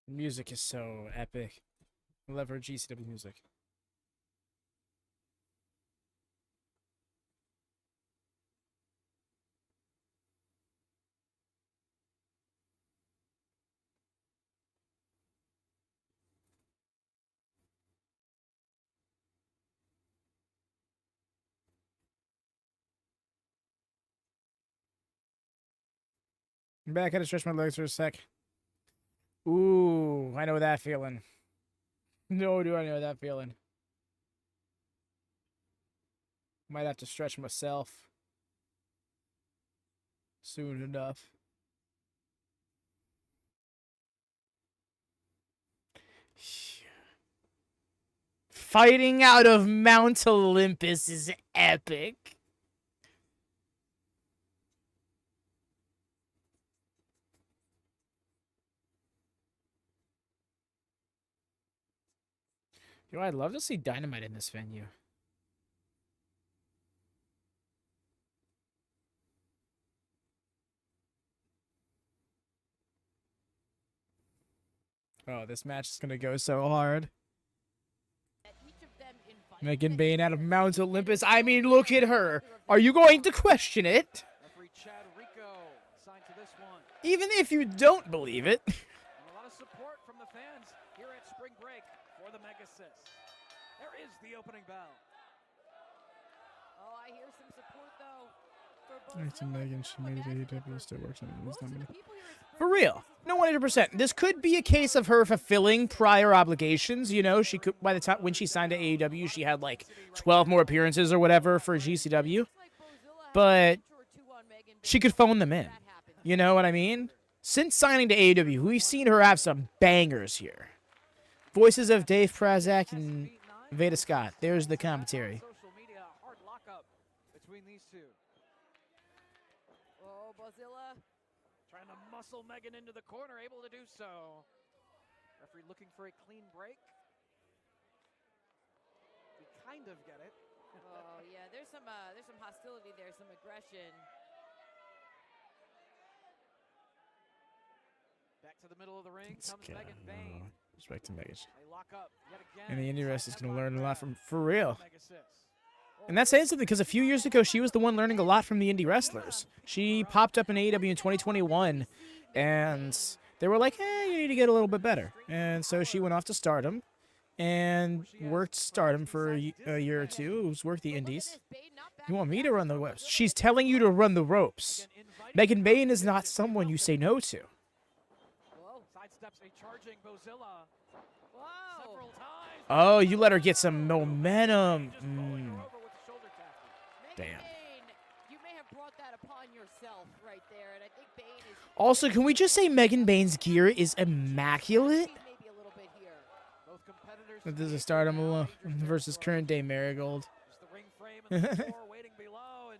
The music is so epic. I love her GCW music. I'm back. I had to stretch my legs for a sec. Ooh, I know that feeling. No, do I know that feeling. Might have to stretch myself soon enough. Fighting out of Mount Olympus is epic. Yo, I'd love to see Dynamite in this venue. Oh, this match is gonna go so hard. Megan Bayne out of Mount Olympus. I mean, look at her. Are you going to question it? Even if you don't believe it. And a lot of support from the fans here at Spring Break for the Mega Sis. There is the opening bell. Oh, I hear some support though. It's Megan. She made it AEW. Still works on it. For real. No, 100%. This could be a case of her fulfilling prior obligations. You know, she could, by the time when she signed to AEW, she had like 12 more appearances or whatever for GCW. But she could phone them in. You know what I mean? Since signing to AEW, we've seen her have some bangers here. Voices of Dave Prazak and Veda Scott. There's the commentary. Social media, hard lockup between these two. Oh, Bozilla. Trying to muscle Megan into the corner, able to do so. Referee looking for a clean break. We kind of get it. Oh yeah, there's some hostility there, some aggression. Back to the middle of the ring Let's comes go. Megan Bayne. Respect to Megan. They lock up yet again. And the indie rest is Second going to learn a bottom lot grab. for real. Mega Sis. And that's saying something because a few years ago, she was the one learning a lot from the indie wrestlers. She popped up in AEW in 2021, and they were like, you need to get a little bit better. And so she went off to Stardom and worked Stardom for a year or two. It was worked the indies. You want me to run the ropes? She's telling you to run the ropes. Megan Bayne is not someone you say no to. Whoa. Sidesteps a charging Bozilla. Wow. Several times. Oh, you let her get some momentum. Just rolling her over with the shoulder tackle. Megan Damn. Bayne, you may have brought that upon yourself right there, and I think Bayne is Also, can we just say Megan Bayne's gear is immaculate? maybe a little bit here. Both competitors. This is Stardom versus current day Marigold. Just the ring frame and the floor waiting below, and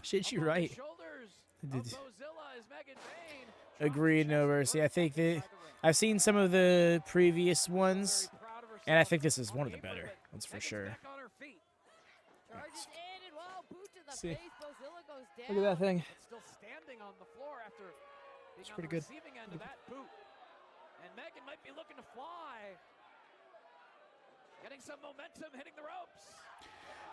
Shit, you up on the right. shoulders I of did. Bozilla is Megan Bayne. Agreed, no mercy. I think Inside the ring. I've seen some of the previous ones, Very proud of and I herself think this is on one of the apron, better. but That's for Megan's sure. back on her feet. Charges in and whoa, boot to the See. face. Bozilla goes down. Look at that thing. But still standing on the floor after being It's on pretty the good. receiving end of that boot. And Megan might be looking to fly. Getting some momentum, hitting the ropes.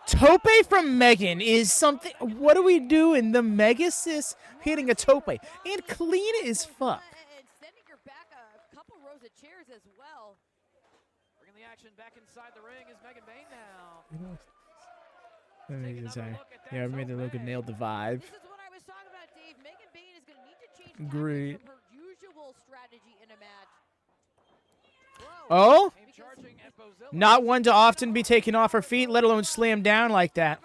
Tope from Megan is something. What are we doing? The Mega Sis hitting a tope and clean as fuck. And sending her back a couple rows of chairs as well. Bringing the action back inside the ring is Megan Bayne now. Let me Take just another say, look at that yeah, I made the look and tope. nailed the vibe. This is what I was talking about, Dave. Megan Bayne is going to need to change tactics Great. from her usual strategy in a match. Oh? Came charging at Bozilla. Not one to often be taken off her feet, let alone slam down like that.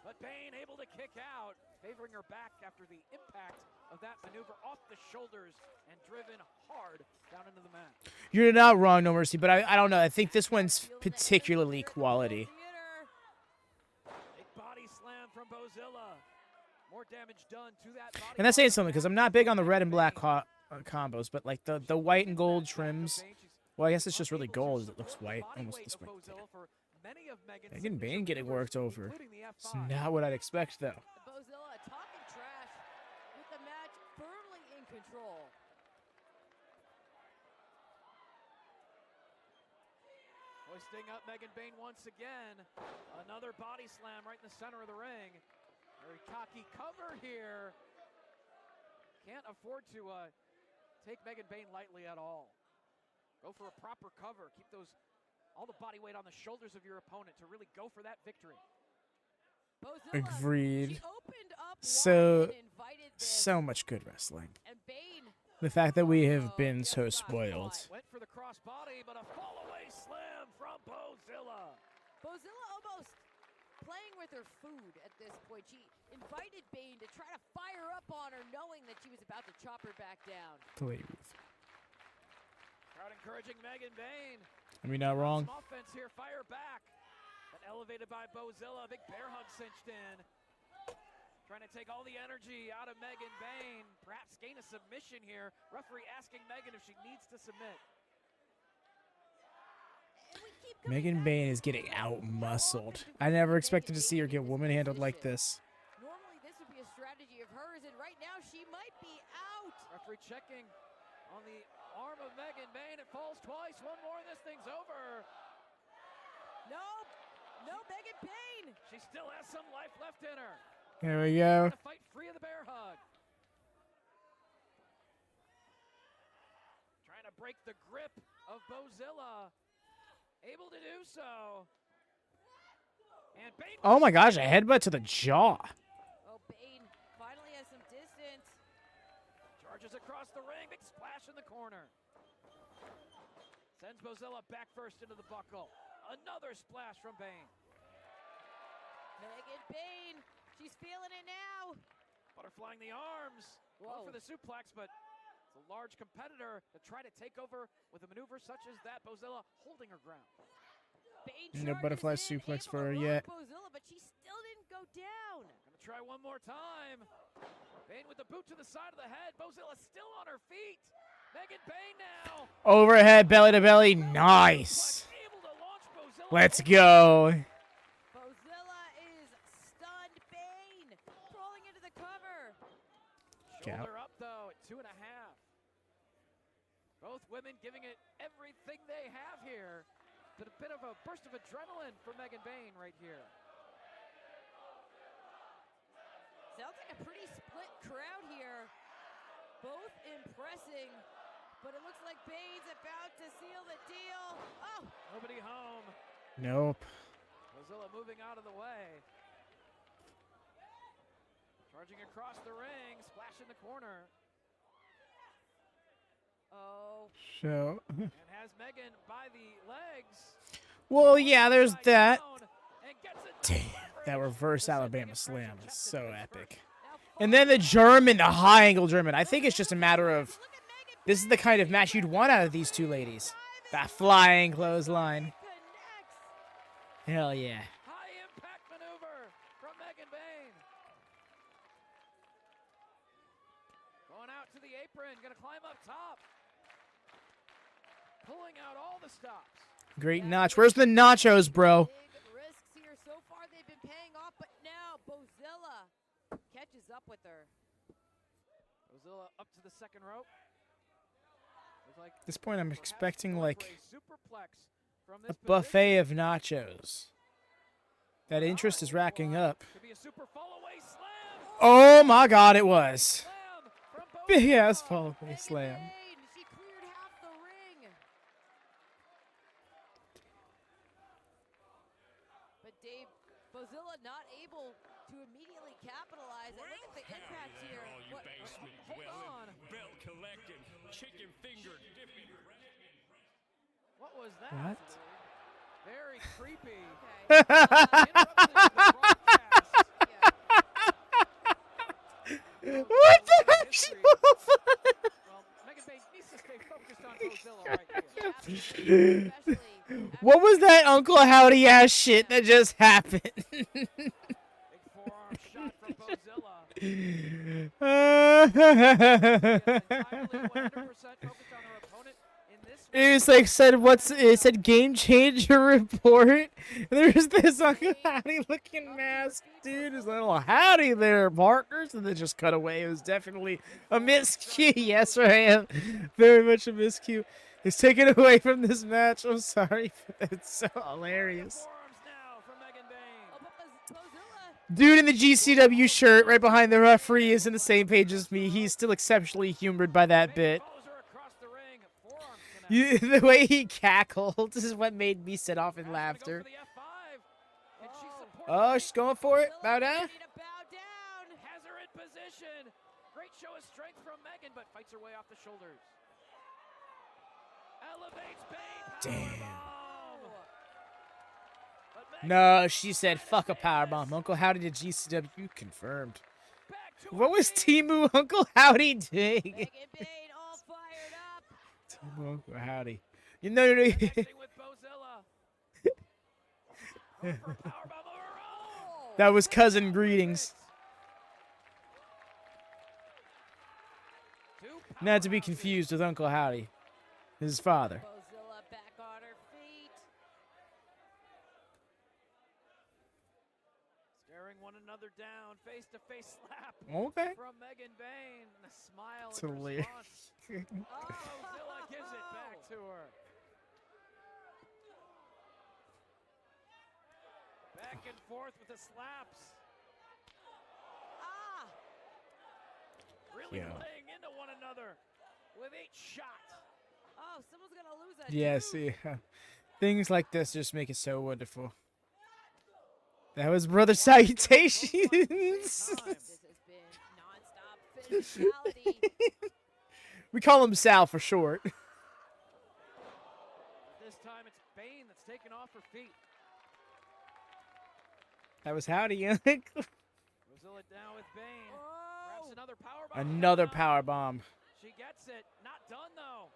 But Bayne able to kick out, favoring her back after the impact of that maneuver off the shoulders and driven hard down into the mat. You're not wrong, No Mercy, but I don't know. I think this one's particularly quality. Big body slam from Bozilla. More damage done to that body. And that's saying something, because I'm not big on the red and black combos, but like the white and gold trims. Well, I guess it's just really gold. It looks white, almost this way. Megan Bayne getting worked over. It's not what I'd expect, though. Bozilla talking trash with the match firmly in control. Hoisting up Megan Bayne once again. Another body slam right in the center of the ring. Very cocky cover here. Can't afford to take Megan Bayne lightly at all. Go for a proper cover. Keep all the body weight on the shoulders of your opponent to really go for that victory. Bozilla, Agreed. she opened up So- wide and invited So much good wrestling. And Bayne. The fact that we have been so spoiled. Went for the crossbody, but a fallaway slam from Bozilla. Bozilla almost playing with her food at this point. She invited Bayne to try to fire up on her, knowing that she was about to chop her back down. Please. Crowd encouraging Megan Bayne. Are we not wrong? Some offense here, fire back. But elevated by Bozilla, big bear hug cinched in. Trying to take all the energy out of Megan Bayne. Perhaps gain a submission here. Referee asking Megan if she needs to submit. Megan Bayne is getting out-muscled. I never expected to see her get woman-handled like this. Normally this would be a strategy of hers, and right now she might be out. Referee checking on the arm of Megan Bayne. It falls twice. One more and this thing's over. Nope. No Megan Bayne. She still has some life left in her. Here we go. To fight free of the bear hug. Trying to break the grip of Bozilla. Able to do so. And Bayne. Oh my gosh, a headbutt to the jaw. Oh, Bayne finally has some distance. Charges across the ring. Big splash in the corner. Sends Bozilla back first into the buckle. Another splash from Bayne. Megan Bayne. She's feeling it now. Butterflying the arms. Going for the suplex, but it's a large competitor to try to take over with a maneuver such as that. Bozilla holding her ground. Bayne No butterfly suplex able for her to yet. rock Bozilla, but she still didn't go down. Gonna try one more time. Bayne with the boot to the side of the head. Bozilla still on her feet. Megan Bayne now. Overhead, belly to belly. Nice. Able to launch Bozilla. Let's go. Bozilla is stunned. Bayne crawling into the cover. Shoulder up though at 2.5. Both women giving it everything they have here. But a bit of a burst of adrenaline for Megan Bayne right here. Sounds like a pretty split crowd here. Both impressing, but it looks like Bayne's about to seal the deal. Oh! Nobody home. Nope. Bozilla moving out of the way. Charging across the ring, splash in the corner. Oh. So. And has Megan by the legs. Well, yeah, there's that. And gets it Damn, that reverse Alabama slam is so epic. Now And then the German, the high angle German. I think it's just a matter of this is the kind of match you'd want out of these two ladies. That flying clothesline. connects. Hell yeah. high impact maneuver from Megan Bayne. Going out to the apron, gonna climb up top. Pulling out all the stops. Great notch. Where's the nachos, bro? Big risks here. So far they've been paying off, but now Bozilla catches up with her. Bozilla up to the second rope. Looks like At this point, I'm perhaps expecting going like for a superplex from a this buffet position. of nachos. That interest is racking up. Could be a super fall-away slam. Oh my god, it was. Slam from Big ass Bozilla. fall Megan slam. Bayne, she cleared half the ring. But Dave, Bozilla not able to immediately capitalize. And look at the impact here. All you What- basement hold dwelling, on. belt collecting, chicken fingered, dipping. What was that? What? Very creepy. Okay. Interrupting the broadcast. Yeah. What the actual Well, Megan Bayne needs to stay focused on Bozilla right here. Especially What was that Uncle Howdy ass shit that just happened? Big forearm shot from Bozilla. Entirely 100% focused on her opponent in this It was like it said game changer report. There's this Uncle Howdy looking mask, dude. His little howdy there, partners, and then just cut away. It was definitely a miscue. Yes, I am. Very much a miscue. It's taken away from this match. I'm sorry. It's so hilarious. forearms now from Megan Bayne. Oh, but Bozilla. Dude in the GCW shirt right behind the referee is in the same page as me. He's still exceptionally humored by that bit. Follows her across the ring. Forearms connect. The way he cackled is what made me set off in Now she's gonna laughter. go for the F5. Can she support Oh, Bayne? she's going for it. Bow Bozilla down. ready to bow down. Has her in position. Great show of strength from Megan, but fights her way off the shoulders. Elevates Bayne. Damn. Powerbomb. But Megan No, she said, trying to fuck a stay powerbomb. this. Uncle Howdy to GCW confirmed. Back to What her was feet. Timu Uncle Howdy doing? Megan Bayne all fired up. Timu Uncle Howdy. You know, Connecting with Bozilla. Going for a powerbomb of her own. that was cousin greetings. Two Not to be powerbombs. confused with Uncle Howdy, his father. Bozilla back on her feet. Staring one another down, face-to-face slap Okay. from Megan Bayne. And a smile It's in hilarious. response. Bozilla gives it back to her. Back and forth with the slaps. Ah! Really Yeah. laying into one another with each shot. Oh, someone's gonna lose a Yes, tooth. yeah. Things like this just make it so wonderful. That was Brother Salutations. This has been non-stop physicality. We call him Sal for short. This time it's Bayne that's taken off her feet. That was Howdy, Alec. Bozilla down with Bayne. Grabs Oh! another powerbomb. Another power bomb. She gets it. Not done though.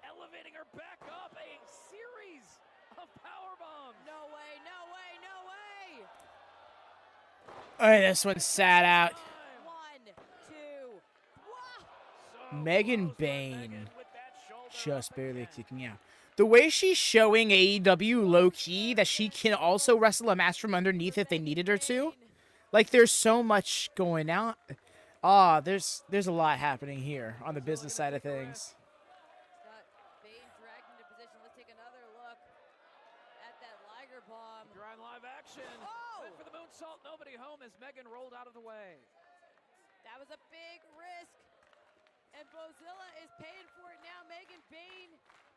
Elevating her back up. A series of power bombs. No way, no way, no way! Oh, this one sat out. 1, 2, wow! So Megan close, but Bayne Megan with that shoulder Just up barely again. kicking out. The way she's showing AEW low-key that she can also wrestle a match from underneath if they needed her to. Like, there's so much going out. There's a lot happening here on the business side of things. Got Bayne dragged into position. Let's take another look at that Liger bomb. You're on live action. Oh! Went for the moonsault. Nobody home as Megan rolled out of the way. That was a big risk. And Bozilla is paying for it now. Megan Bayne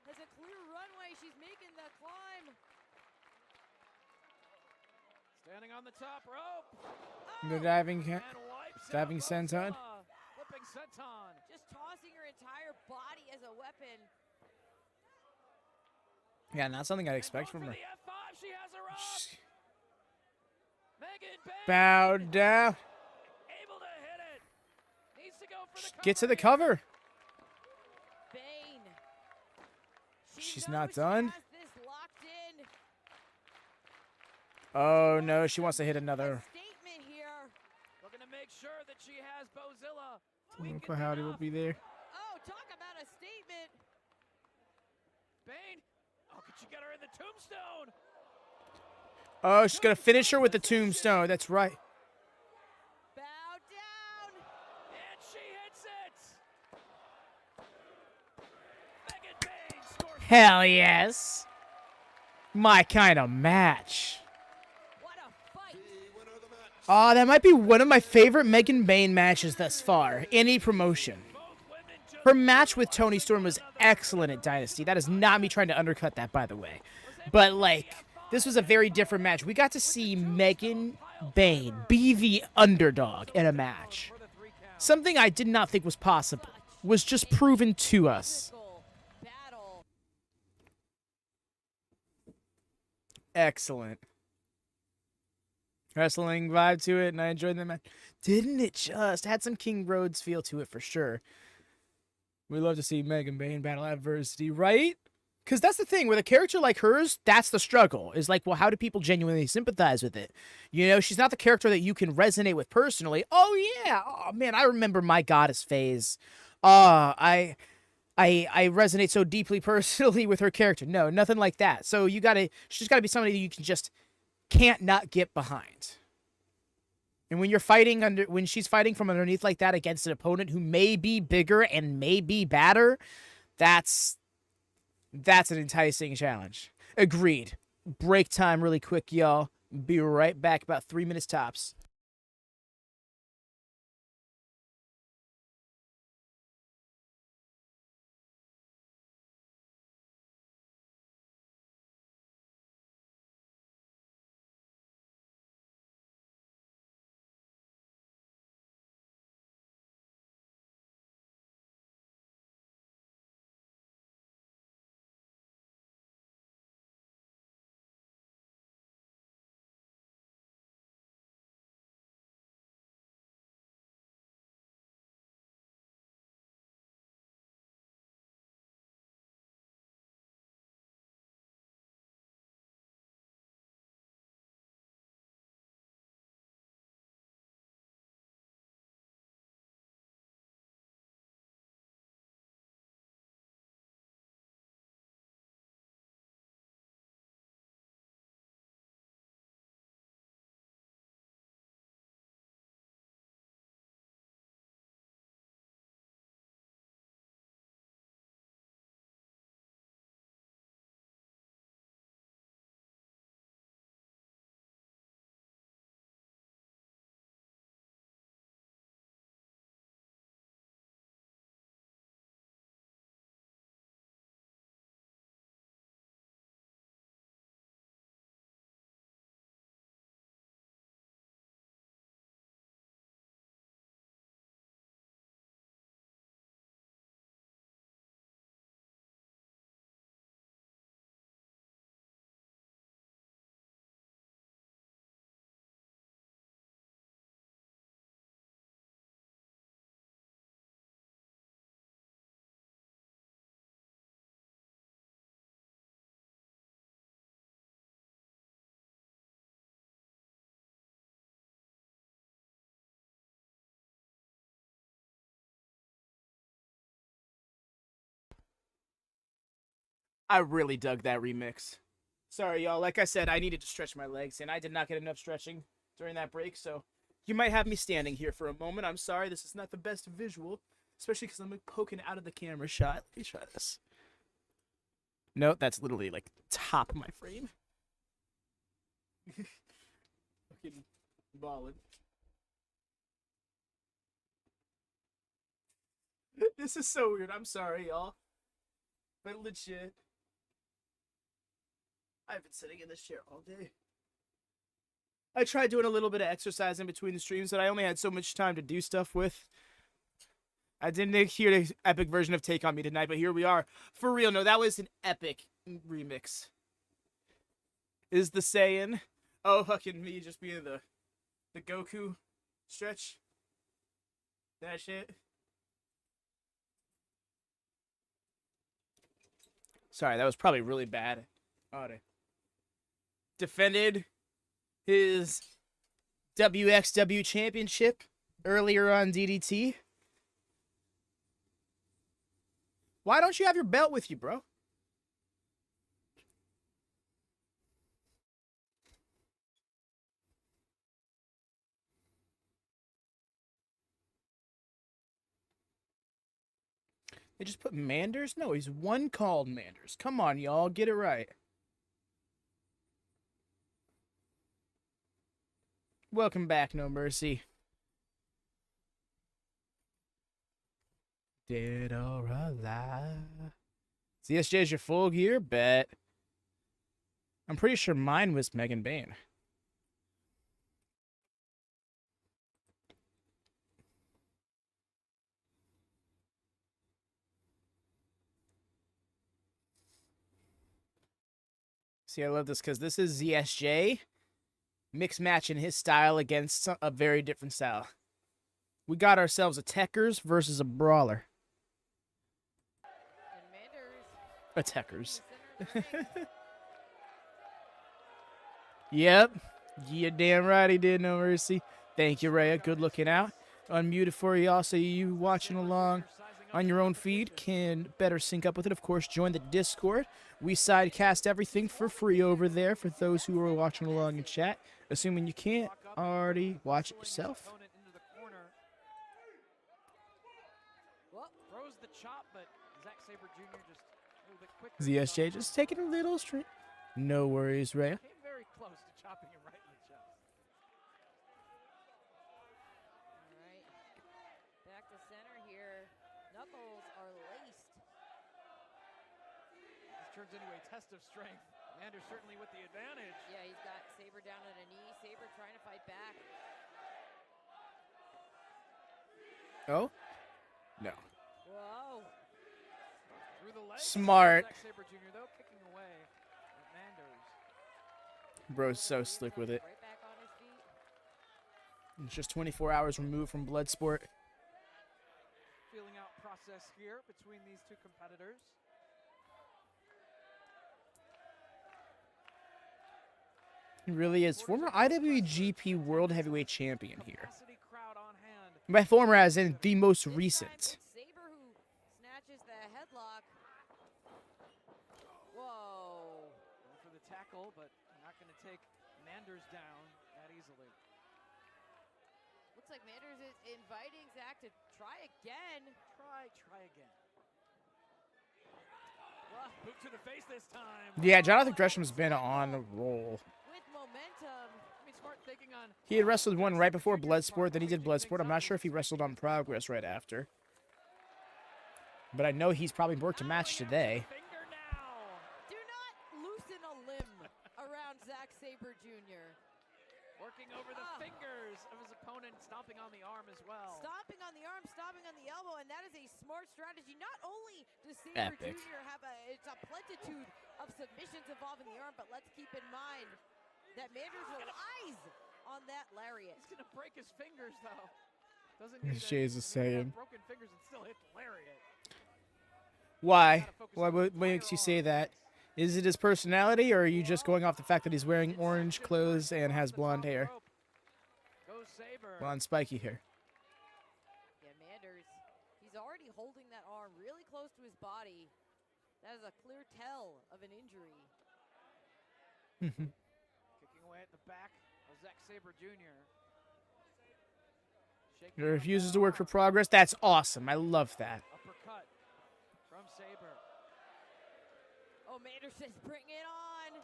has a clear runway. She's making the climb. Standing on the top rope. The Oh! diving. And wipes out Diving senton. Bozilla. Flipping senton. Just tossing her entire body as a weapon. Yeah, not something I'd And expect going from for her. the F5. She has her up. Megan Bayne. Bow down. Able to hit it. Needs to go for the cover. Get to the here. cover. Bayne. She's knows not she done. has this locked in. Oh, no, she wants to hit A another. statement here. Looking to make sure that she has Bozilla. Uncle Howdy will be there. Oh, talk about a statement. Bayne. Oh, could she get her in the tombstone? Oh, she's going to finish her with the tombstone. That's right. Bow down. And she hits it. Megan Bayne scores. Hell yes. My kind of match. What a fight. The winner of the match. Oh, that might be one of my favorite Megan Bayne matches thus far. Any promotion. Both women just Her match with Toni Storm was excellent at Dynasty. That is not me trying to undercut that, by the way. But, like, this was a very different match. We got to see Megan Bayne be the underdog in a match. for the 3 count. Something I did not think was possible. Was just proven to us. Physical battle. Excellent. Wrestling vibe to it, and I enjoyed the match. Didn't it just? Had some King Rhodes feel to it for sure. We love to see Megan Bayne battle adversity, right? Because that's the thing, with a character like hers, that's the struggle. Is like, well, how do people genuinely sympathize with it? You know, she's not the character that you can resonate with personally. Oh, yeah. Oh, man, I remember my goddess phase. I resonate so deeply personally with her character. No, nothing like that. So she's gotta be somebody you can just can't not get behind. And when when she's fighting from underneath like that against an opponent who may be bigger and may be badder, that's an enticing challenge. Agreed. Break time really quick, y'all. Be right back, about 3 minutes tops. I really dug that remix. Sorry, y'all. Like I said, I needed to stretch my legs, and I did not get enough stretching during that break, so you might have me standing here for a moment. I'm sorry, this is not the best visual, especially because I'm poking out of the camera shot. Let me try this. No, that's literally like top of my frame. Fucking ballin'. This is so weird. I'm sorry, y'all. But legit, I've been sitting in this chair all day. I tried doing a little bit of exercise in between the streams, but I only had so much time to do stuff with. I didn't hear the epic version of Take On Me tonight, but here we are. For real, no, that was an epic remix. Is the saying. Oh, fucking me just being the Goku stretch. That shit. Sorry, that was probably really bad. Defended his WXW championship earlier on DDT. Why don't you have your belt with you, bro? They just put Manders? No, he's one called Manders. Come on, y'all. Get it right. Welcome back, No Mercy. Dead or alive. CSJ's your full gear? Bet. I'm pretty sure mine was Megan Bayne. See, I love this because this is ZSJ. Mixed match in his style against a very different style. We got ourselves a Techers versus a Brawler. A Techers. Yep. Yeah, damn right he did, No Mercy. Thank you, Rhea. Good looking out. Unmuted for y'all, so you watching along on your own feed can better sync up with it. Of course, join the Discord. We sidecast everything for free over there for those who are watching along in chat. Assuming you can't already watch it yourself. ZSJ just taking a little straight. No worries, Rhea. Came very close to chopping him right in the chest. All right. Back to center here. Knuckles are laced. This turns into a test of strength. Manders certainly with the advantage. Yeah, he's got Sabre down on a knee. Sabre trying to fight back. Oh? No. Whoa. Through the legs. Smart. Zack Sabre Jr. though kicking away at Manders. Bro's so slick with it. Right back on his feet. It's just 24 hours removed from Bloodsport. Feeling out process here between these two competitors. He really is. Former IWGP World Heavyweight Champion here. By former as in the most recent. Sabre who snatches the headlock. Whoa. Going for the tackle, but not going to take Manders down that easily. Looks like Manders is inviting Zack to try again. Try again. Well, boot to the face this time. Yeah, Jonathan Gresham's been on a roll. With momentum. I mean, smart thinking on. He had wrestled one right before Bloodsport, then he did Bloodsport. I'm not sure if he wrestled on Progress right after. But I know he's probably worked a match today. Finger now. Do not loosen a limb around Zack Sabre Jr. Working over the fingers of his opponent, stomping on the arm as well. Stomping on the arm, stomping on the elbow, and that is a smart strategy. Not only does Sabre Epic. Jr. have it's a plentitude of submissions involving the arm, but let's keep in mind that Manders relies on that lariat. He's gonna break his fingers though. Doesn't need Shay's to is saying. broken fingers and still hit the lariat. Why? What makes you say that? Is it his personality, or are you just going off the fact that he's wearing orange clothes and has blonde hair? Goes Sabre. Blonde spiky hair. Yeah, Manders, he's already holding that arm really close to his body. That is a clear tell of an injury. Kicking away at the back of Zack Sabre Jr. He refuses to work for progress. That's awesome. I love that. Uppercut from Sabre. Oh, Manders says bring it on.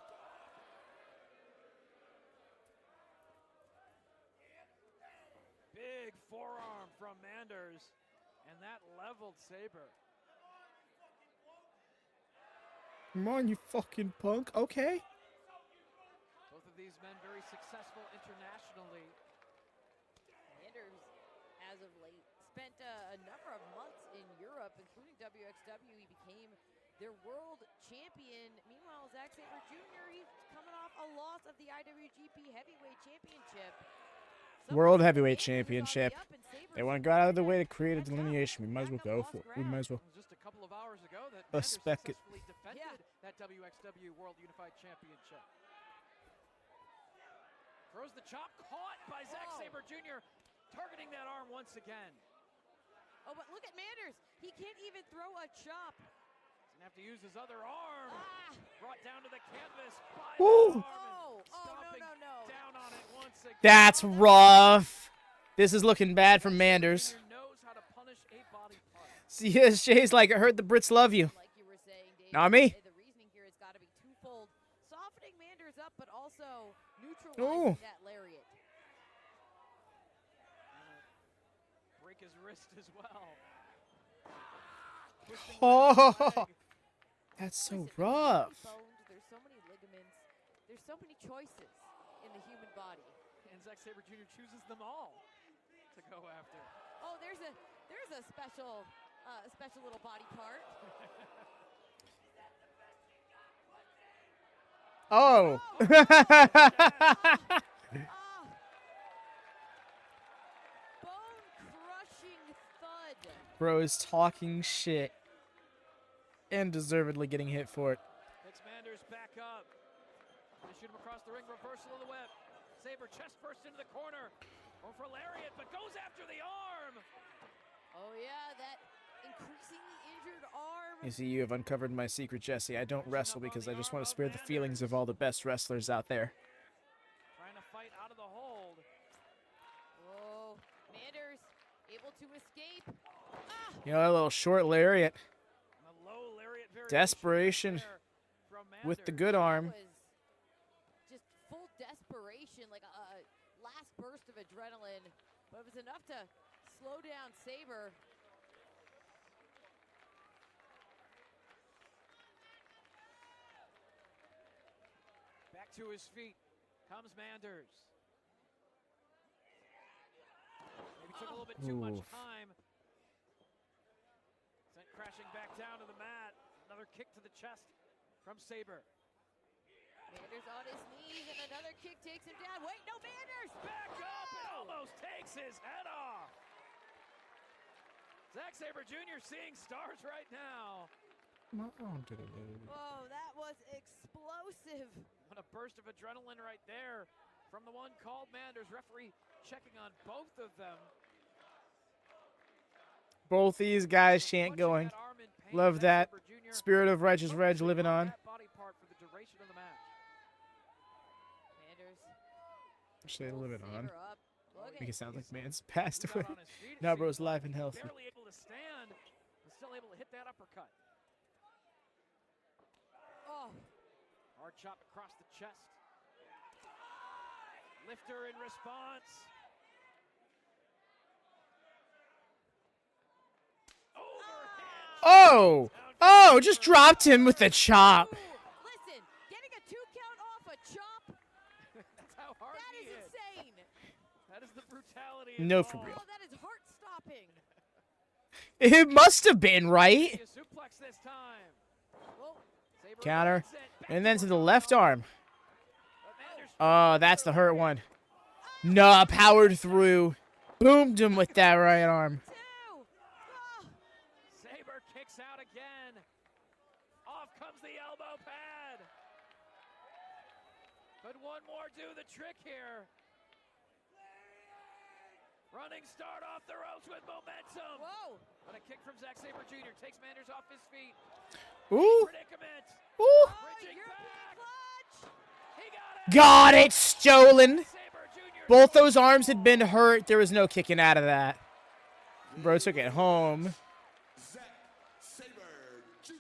Big forearm from Manders, and that leveled Sabre. Come on, you fucking punk. Okay. Both of these men very successful internationally. Manders, as of late, spent a number of months in Europe, including WXW. He became their world champion. Meanwhile, Zack Sabre Jr., he's coming off a loss of the IWGP Heavyweight Championship. World Heavyweight Championship. They want to go out of the way to create a delineation. We might as well go for it. We might as well. Just a couple of hours ago that A Manders spec it. successfully defended that WXW World Unified Championship. Throws the chop, caught by Zack Sabre Jr., targeting that arm once again. Oh, but look at Manders. He can't even throw a chop. He's gonna have to use his other arm. Brought down to the canvas by Woo! the arm. Stomping no. down on it once again. That's rough. This is looking bad for Manders. Jr. knows how to punish a body part. See, Shay's like, I heard the Brits love you. Like you were saying, Dave, Not me. The reasoning here has got to be twofold. Softening Manders up, but also neutralizing that lariat. Break his wrist as well. Oh, that's so rough. Bones, there's so many ligaments. There's so many choices in the human body. And Zack Sabre Jr. chooses them all to go after. Oh, there's a special little body part. Oh. Bone-crushing thud. Bro is talking shit. And deservedly getting hit for it. Takes Manders back up. They shoot him across the ring, reversal of the whip. Sabre chest first into the corner. Going for lariat, but goes after the arm. Oh yeah, that increasingly injured arm. You see, you have uncovered my secret, Jesse. I don't wrestle because I just want to spare the feelings of all the best wrestlers out there. Trying to fight out of the hold. Oh, Manders able to escape. You know, a little short lariat. And a low lariat variation Desperation there from with the Manders. good arm. Was just full desperation, like a last burst of adrenaline, but it was enough to slow down Sabre. Back to his feet comes Manders. Maybe took a little bit too much Oof. time. Sent crashing back down to the mat. Another kick to the chest from Sabre. Manders on his knees, and another kick takes him down. Wait, no, Manders! Back up and almost takes his head off. Zack Sabre Jr. seeing stars right now. Oh, that was explosive. What a burst of adrenaline right there from the one called Manders. Referee checking on both of them. Both these guys chant Clutching going. that arm in pain. Love Zack that. Sabre Jr. Spirit of Righteous Reg living on. That body part for the duration of the match. Manders. Actually, pulls living on. Sabre up. Look Make at it sound like man's passed He's away. out on his feet, it Now seems bro's like. live and healthy. Barely able to stand, but still able to hit that uppercut. Oh, Hard chop across the chest. Lifter in response. Overhand. Oh! Oh, just dropped him with the chop. listen, getting a 2 count off a chop, That's how hard that he is is. insane. That is the brutality. No, for involved. real. Oh, that is heart stopping. It must have been, right? A suplex this time. Whoa. Sabre Counter. avoids it. And then to the Backdoor left cover. arm. But Manders Oh, that's the hurt one. Nah, powered through. Boomed him with that right arm. 2. Oh. Sabre kicks out again. Off comes the elbow pad. But one more do the trick here. Running start off the ropes with momentum. Whoa. But a kick from Zack Sabre Jr. takes Manders off his feet. Ooh. Predicament. Ooh. Bridging back. Clutch. He got it. Got it. Stolen. Sabre Jr. Both those arms had been hurt. There was no kicking out of that. Bro took it home. Zack Sabre Jr.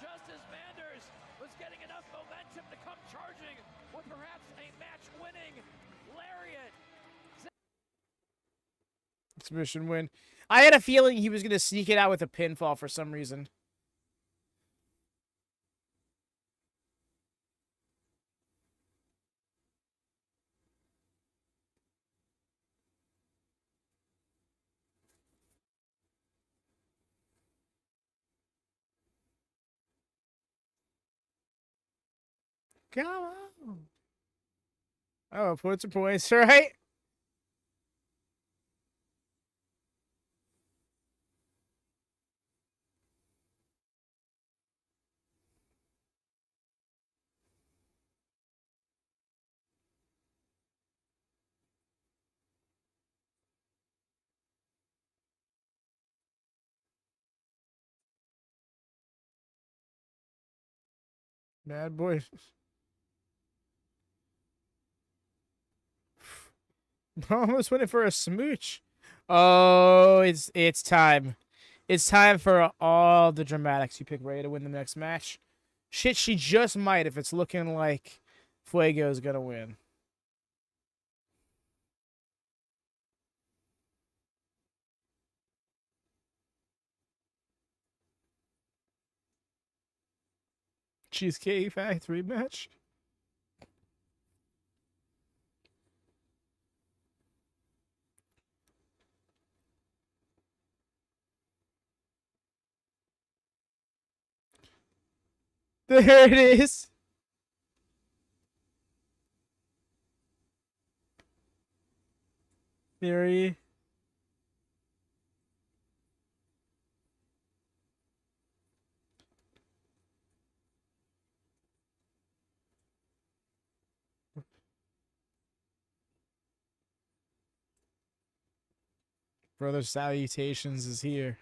Just as Manders was getting enough momentum to come charging with perhaps a match-winning lariat. Submission win. I had a feeling he was going to sneak it out with a pinfall for some reason. Come on. Oh, points are points, right? Bad boy. Almost went in for a smooch. Oh, it's time. It's time for all the dramatics. You pick Ray to win the next match. Shit, she just might if it's looking like Fuego's gonna win. Cheesecake Factory match. There it is. Theory. Brother Salutations is here.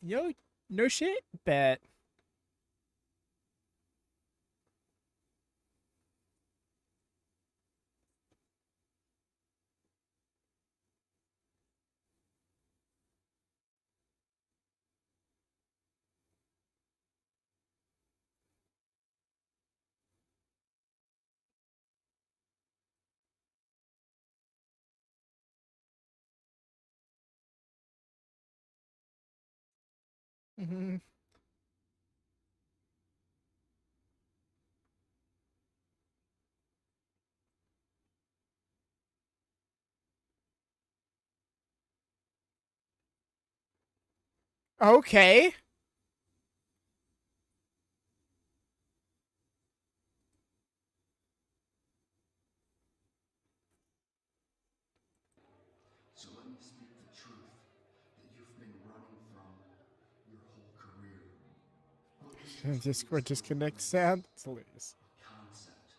Yo, no shit? Bet. Mm-hmm. Okay. So let me speak the truth that you've been running from your whole career. Discord disconnect sound. It's hilarious. A concept.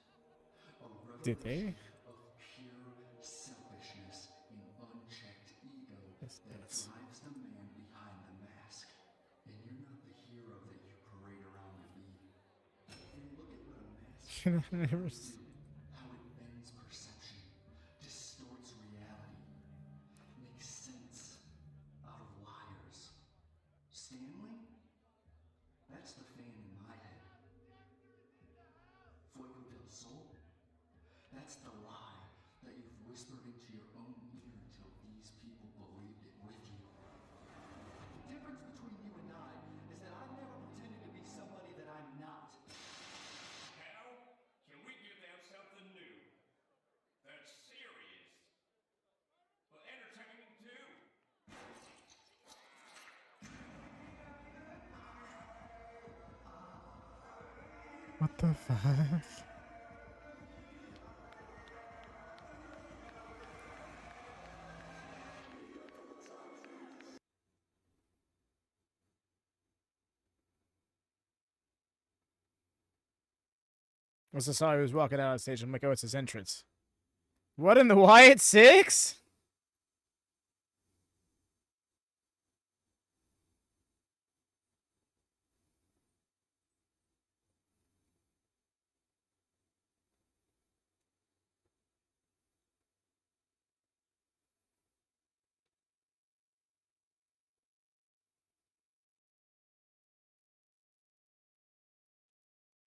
A Did they? revelation of pure selfishness and unchecked ego Yes, that yes. drives the man behind the mask. And you're not the hero that you parade around to be. And look at what a mask Never does. How it bends perception, distorts reality, makes sense out of liars. Stanley? That's the fan in my head. Fuego del Sol? That's the lie that you've whispered into your own ear until these people believed it with you. The difference between you and I is that I've never pretended to be somebody that I'm not. How can we give them something new? That's serious. But entertaining too. What the fuck? Once I saw he was walking out on stage, I'm like, oh, it's his entrance. What in the Wyatt 6?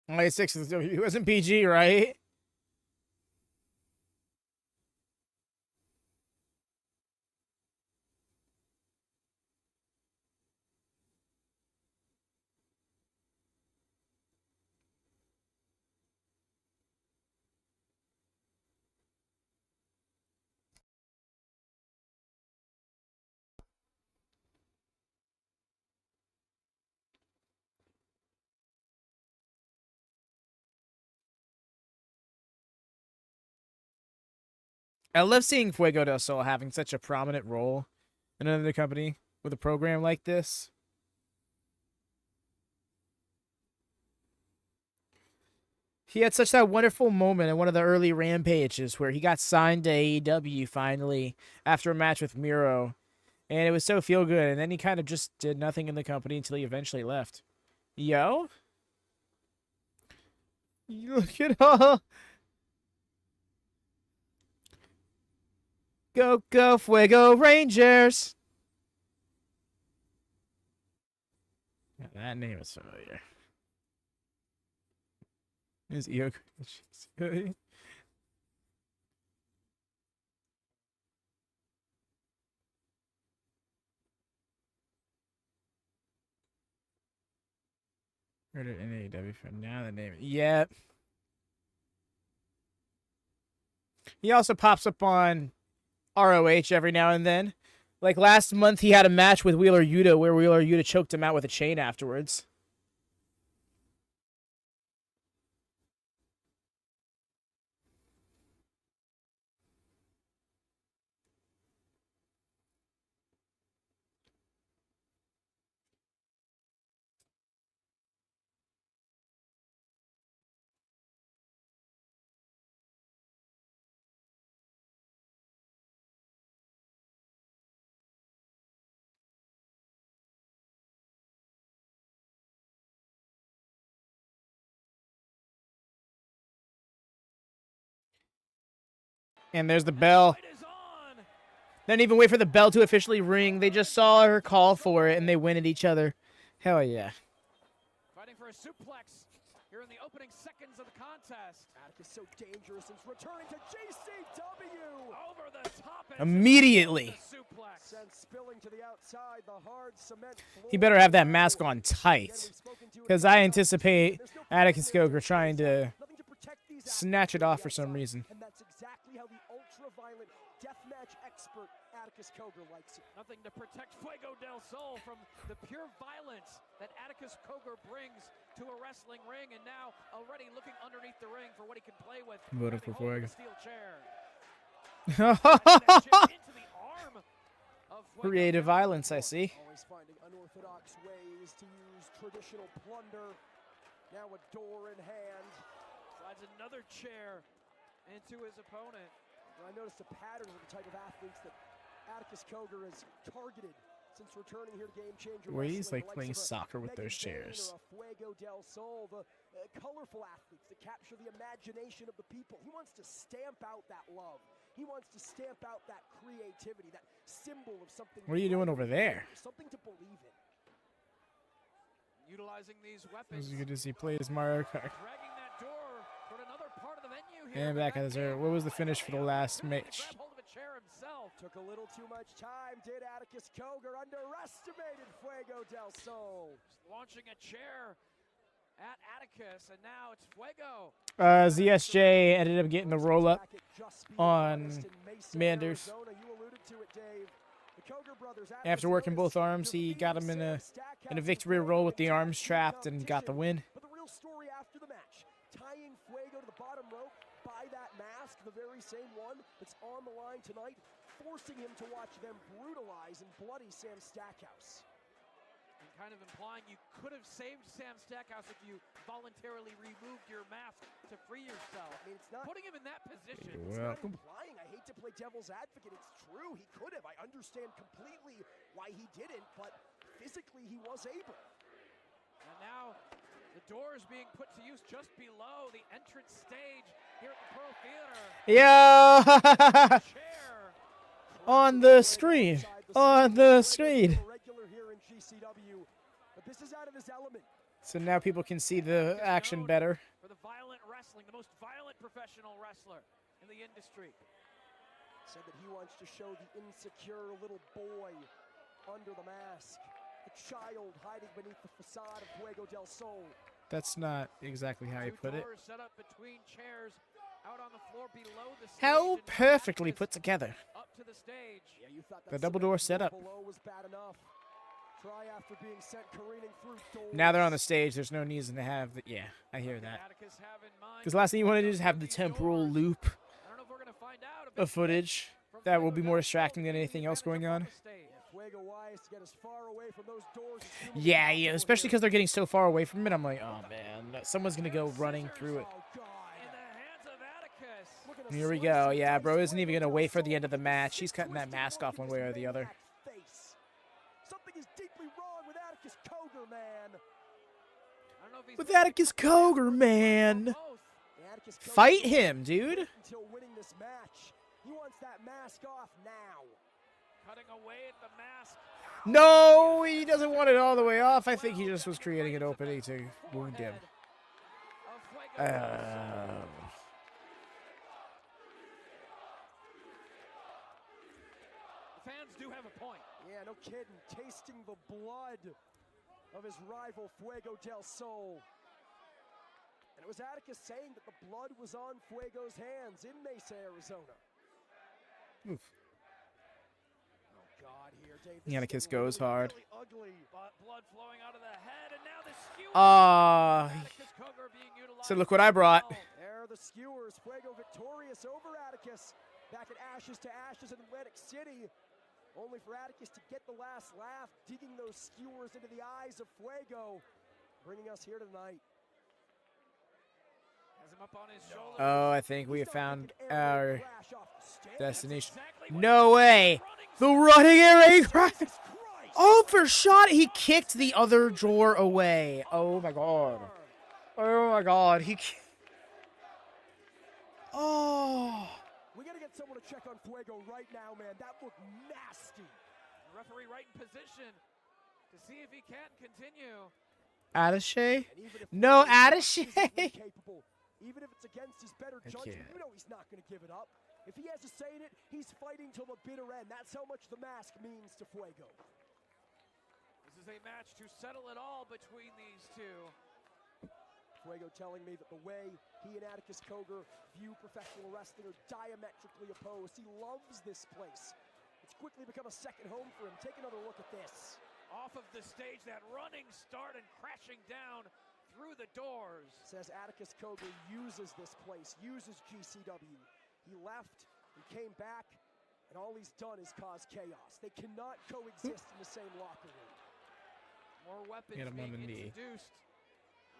Wyatt 6 he wasn't PG, right? I love seeing Fuego del Sol having such a prominent role in another company with a program like this. He had such that wonderful moment in one of the early Rampages where he got signed to AEW finally after a match with Miro. And it was so feel good. And then he kind of just did nothing in the company until he eventually left. Yo? You look at all. Go, go, Fuego Rangers. Yeah, that name is familiar. Is Io? Heard it in AEW for now. The name. Yep. He also pops up on ROH every now and then. Like last month, he had a match with Wheeler Yuta where Wheeler Yuta choked him out with a chain afterwards. And there's the bell. They didn't even wait for the bell to officially ring. They just saw her call for it, and they went at each other. Hell yeah. Fighting for a suplex here in the opening seconds of the contest. Atticus so dangerous and returning to JCW. Over the top. Immediately. Sent spilling to the outside, the hard cement floor. He better have that mask on tight. Because I anticipate Atticus Cogar trying to snatch it off for some reason. And that's exactly how the ultraviolent deathmatch expert Atticus Cogar likes it. Nothing to protect Fuego del Sol from the pure violence that Atticus Cogar brings to a wrestling ring, and now already looking underneath the ring for what he can play with. Voted for Fuego. Steel chair. Creative violence, I see. Always finding unorthodox ways to use traditional plunder. Now a door in hand. Slides another chair into his opponent. I noticed a pattern of the type of athletes that Atticus Cogar has targeted since returning here to Game Changer. Where he's like playing soccer with those chairs. Fuego del Sol, the colorful athletes that capture the imagination of the people. He wants to stamp out that love. He wants to stamp out that creativity, that symbol of something. What are you doing over there? Something to believe in. Utilizing these weapons. It was good to see play as Mario Kart. Dragging that door toward another part of the venue here. And back at the what was the finish for the last match? Grab hold of a chair himself. Took a little too much time, did Atticus Cogar. Underestimated Fuego del Sol. Launching a chair at Atticus, and now it's Fuego. ZSJ ended up getting the roll up on Manders. After working both arms, he got him in a victory roll with the arms trapped and got the win. But the real story after the match, tying Fuego to the bottom rope by that mask, the very same one that's on the line tonight, forcing him to watch them brutalize and bloody Sam Stackhouse. kind of implying you could have saved Sam Stackhouse if you voluntarily removed your mask to free yourself. I mean, it's not Putting him in that position. It's not implying. I hate to play devil's advocate. It's true. He could have. I understand completely why he didn't, but physically he was able. And now the door is being put to use just below the entrance stage here at the Pearl Theater. Yeah. Chair. On the screen. On the screen. Regular here in GCW, but this is out of his element. So now people can see the action better. For the violent wrestling, the most violent professional wrestler in the industry. Said that he wants to show the insecure little boy under the mask, the child hiding beneath the facade of Fuego del Sol. That's not exactly how he put it. Doors set up between chairs out on the floor below the stage. How perfectly put together. Up to the stage. Yeah, you thought The that double door cement setup. below was bad enough. Try after being sent careening through doors. Now they're on the stage. There's no reason to have the. Yeah, I hear that. Atticus have in mind Because last thing you want to do is have the temporal loop I don't know if we're gonna find out of footage. That will be more distracting than anything else going on. Fuego wise to get as far away from those doors as humanly Yeah, possible especially here. because they're getting so far away from it. I'm like, oh man, someone's gonna go running through it. Oh, God. In the hands of Atticus. Look at the Here we slice go. and Yeah, dice bro isn't even Fuego gonna del wait for the Sol end of the with match. his She's cutting that twisted mask off one Loco's way or the other. maniac face. Something is deeply wrong with Atticus Cogar, man. I don't know if he's With Atticus Cogar, man. both. Yeah, Atticus Cogar Fight won't him, wait dude. Until winning this match, he wants that mask off now. Cutting away at the mask. No, he doesn't want it all the way off. I think he just was creating an opening to wound him. Of Fuego. The fans do have a point. Yeah, no kidding. Tasting the blood of his rival Fuego del Sol. And it was Atticus saying that the blood was on Fuego's hands in Mesa, Arizona. Oof. Oh, God, here, Dave. this Atticus is getting goes really, hard. really ugly. Blood flowing out of the head, and now the skewer. Atticus Cogar being utilized. So look what I brought. well. There are the skewers. Fuego victorious over Atticus. Back at Ashes to Ashes in Atlantic City. Only for Atticus to get the last laugh, digging those skewers into the eyes of Fuego. Bringing us here tonight. Has him up on his shoulder. Oh, I think we He's have not found making air our raid crash off the stage. destination. Exactly what No he- way. running The running air raid crash. Jesus Christ. Oh, for shot. He kicked the other drawer away. Oh my god. Oh my god. Oh. We gotta get someone to check on Fuego right now, man. That looked nasty. The referee right in position to see if he can continue. Attaché? And even if No, Fuego is attaché. physically capable, even if it's against his better I judgment, can't. you know he's not gonna give it up. If he has a say in it, he's fighting till the bitter end. That's how much the mask means to Fuego. This is a match to settle it all between these two. Fuego telling me that the way he and Atticus Cogar view professional wrestling are diametrically opposed. He loves this place. It's quickly become a second home for him. Take another look at this. Off of the stage, that running start and crashing down through the doors. Says Atticus Cogar uses this place, uses GCW. He left, he came back, and all he's done is cause chaos. They cannot coexist in the same locker room. More weapons Hit him on being the knee. introduced.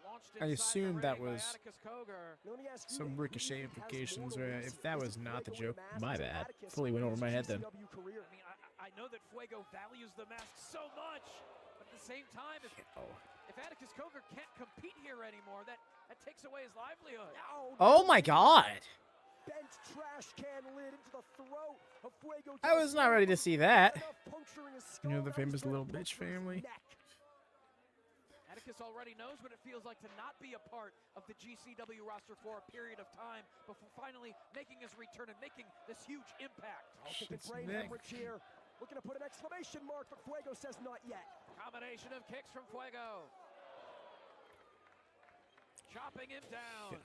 Launched I inside the assumed that ring by was Atticus Cogar. Now, let me ask you, some who ricochet has more implications, to or lose? if that Is was it not the Fuego joke, with a my mask or bad. Atticus Fully went with over his my head then. GCW career? I mean, I know that Fuego values the mask so much, but at the same time, if Atticus Cogar can't compete here anymore, that takes away his livelihood. Oh my god. Bent trash can lid into the throat of Fuego. I was not ready to see that. Enough puncturing his You know skull, the now he's famous trying to little bitch puncture his family? neck. Atticus already knows what it feels like to not be a part of the GCW roster for a period of time before finally making his return and making this huge impact. Oh, thinking Shit's brain neck. hemorrhage here. Looking to put an exclamation mark, but Fuego says not yet. Combination of kicks from Fuego. Chopping him down.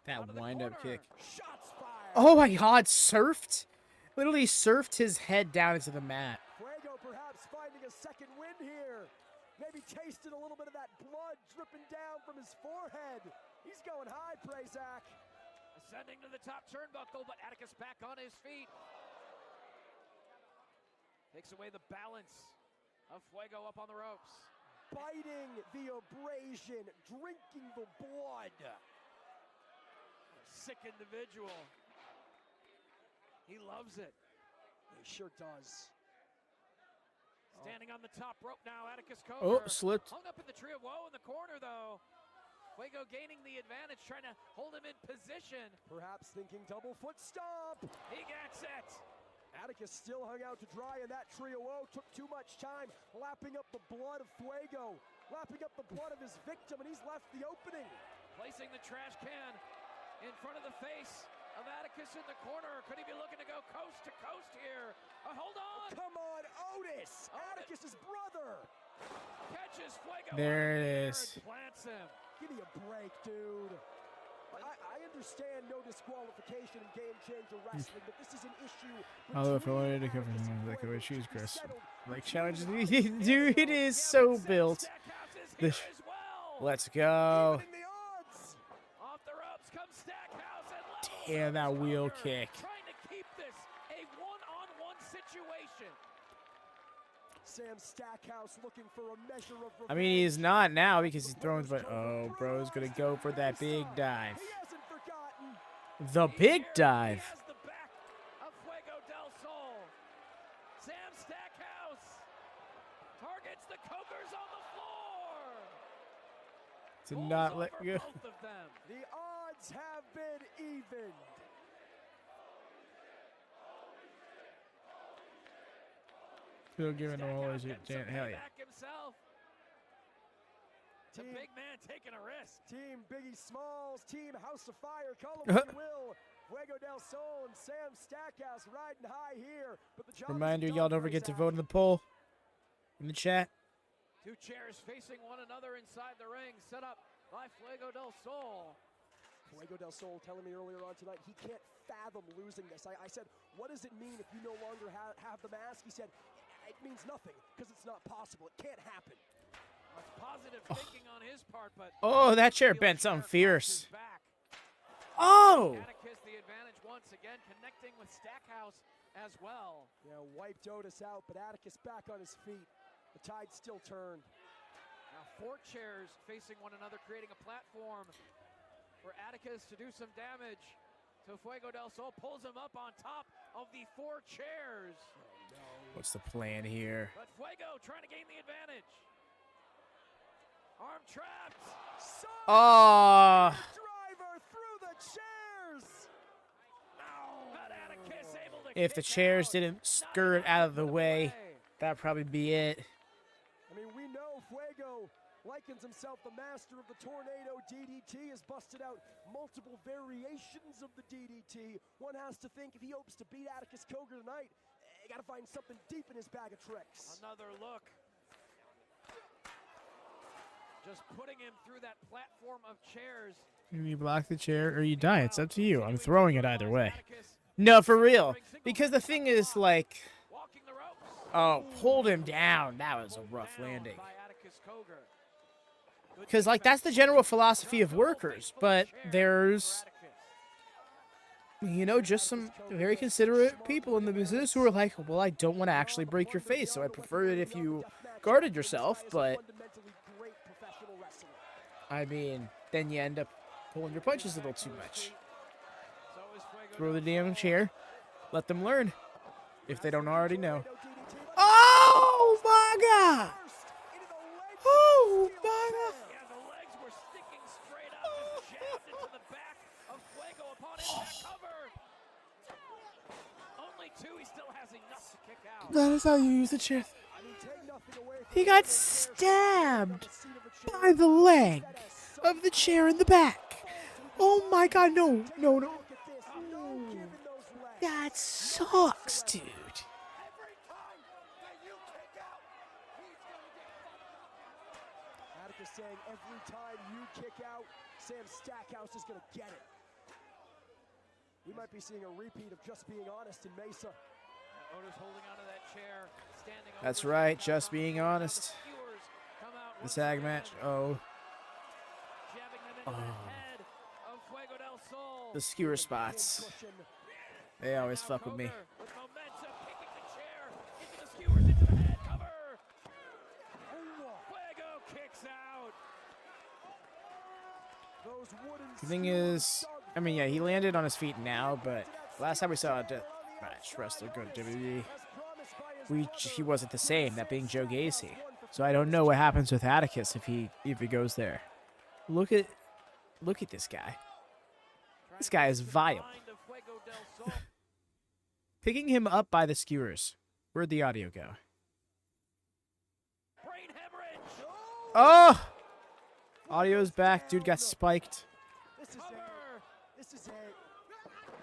That Out of the wind-up corner. kick. Shots fired. Oh my god, surfed? Literally surfed his head down into the mat. Fuego perhaps finding a second win here. Maybe tasted a little bit of that blood dripping down from his forehead. He's going high, pray Zack. Ascending to the top turnbuckle, but Atticus back on his feet. Takes away the balance of Fuego up on the ropes. biting the abrasion, drinking the blood. Sick individual. He loves it. He sure does. Standing on the top rope now, Atticus Cogar. Oh, slipped. Hung up in the tree of woe in the corner, though. Fuego gaining the advantage, trying to hold him in position. Perhaps thinking double foot stomp. He gets it. Atticus still hung out to dry in that tree of woe. Took too much time lapping up the blood of Fuego, lapping up the blood of his victim, and he's left the opening. Placing the trash can in front of the face of Atticus in the corner. Could he be looking to go coast to coast here? Hold on. Come on, Otis! Atticus's brother! Catches Fuego. There it is. And plants him. Give me a break, dude. I understand no disqualification in Game Changer Wrestling, but this is an issue. Although if I between wanted to cover Atticus and him, like I would Fuego choose to be Chris. settled Like between challenges, Atticus dude, it is so built. Stackhouse is This- here as well. Let's go. Evening the odds. Off the ropes comes Stackhouse and levels Damn, that Cogar, wheel kick. Trying to keep this a one-on-one situation. Sam Stackhouse looking for a measure of I mean, he's not now because he's thrown, but oh, bro's gonna go for that big dive. He hasn't forgotten. The big dive. He has the back of Fuego del Sol. Sam Stackhouse targets the Cogars on the floor. To Pulls not let over go. both of them. The odds have been evened. Still giving him all his Stackhouse getting some hell yeah. payback himself. The Team- big man taking a risk. Team Biggie Smalls, Team House of Fire, call them what you will. Fuego del Sol and Sam Stackhouse riding high here. But the job Reminder, isn't y'all done don't for forget to Zack. vote in the poll in the chat. Two chairs facing one another inside the ring, set up by Fuego del Sol. Fuego del Sol telling me earlier on tonight he can't fathom losing this. I said, what does it mean if you no longer have the mask? He said, it means nothing because it's not possible. It can't happen. That's positive thinking on his part, but Oh, that chair Heel bent chair something across fierce. his back. Oh! Atticus the advantage once again, connecting with Stackhouse as well. Yeah, wiped Otis out, but Atticus back on his feet. The tide still turned. Now 4 chairs facing one another, creating a platform for Atticus to do some damage. So Fuego del Sol pulls him up on top of the 4 chairs. What's the plan here? But Fuego trying to gain the advantage. Arm trapped. Oh! Driver through the chairs. But Atticus able to If the kick chairs out. didn't Not skirt enough out to of the put him way, away. that'd probably be it. I mean, we know Fuego likens himself the master of the tornado DDT, has busted out multiple variations of the DDT. One has to think if he hopes to beat Atticus Cogar tonight, you gotta find something deep in his bag of tricks. Another look. Just putting him through that platform of chairs. You block the chair or you die. It's up to you. I'm throwing it either way. No, for real. Because the thing is, like, Walking the ropes. oh, pulled him down. That was a rough Down landing. by Atticus Cogar. Good Because, like, that's the general philosophy of workers. But there's, you know, just some very considerate people in the business who are like, well, I don't want to actually break your face, so I prefer it if you guarded yourself. But, I mean, then you end up pulling your punches a little too much. Throw the damn chair. Let them learn. If they don't already know. Oh, my God! Oh, my God! Yeah, the legs were sticking straight up, just jabbed into the back of Fuego upon impact cover. Only 2, he still has enough to kick out. That is how you use the chair. He got stabbed by the leg of the chair in the back. Oh my God, no, no, no. That sucks, dude. Atticus saying every time you kick out, Sam Stackhouse is going to get it. We might be seeing a repeat of Just Being Honest in Mesa. Otis holding onto that chair, standing over That's it, right, comes just out on being the floor. Now honest. the skewers come out The once tag again, match. Oh, jabbing them into the head of Fuego del Sol. the skewer spots. Cushion. They always Now fuck with me. Cogar with momentum, kicking the chair into the skewers, into the head cover. Fuego The thing is, I mean, yeah, he landed on his feet now, but last time we saw a deathmatch wrestler go to WWE, he wasn't the same, that being Joe Gacy. So I don't know what happens with Atticus if he goes there. Look at this guy. This guy is vile. Picking him up by the skewers. Where'd the audio go? Oh! Audio's back. Dude got spiked. This is it. This is it.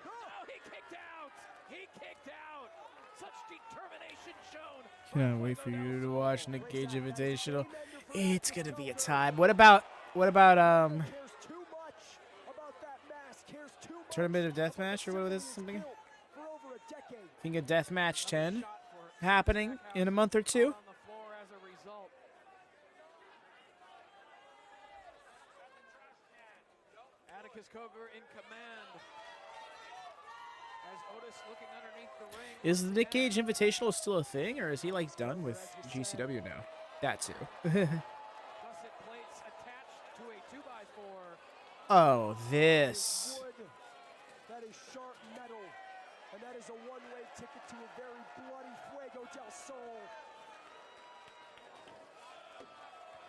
Oh, he kicked out. He kicked out. Such determination shown. Can't wait for you to watch Nick Gage Invitational. It's gonna be a time. What about Cares too much about that mask. Cares too much Tournament of Deathmatch or what is something? for over a decade. Think of Deathmatch 10 happening in a month or two. On the floor as a result. Atticus Cogar in command. As Otis looking underneath the ring. Is the Nick Gage Invitational still a thing, or is he like done with GCW now? That too. Gusset plates attached to a 2x4. Oh, this. Wood. That is sharp metal. And that is a one-way ticket to a very bloody Fuego del Sol.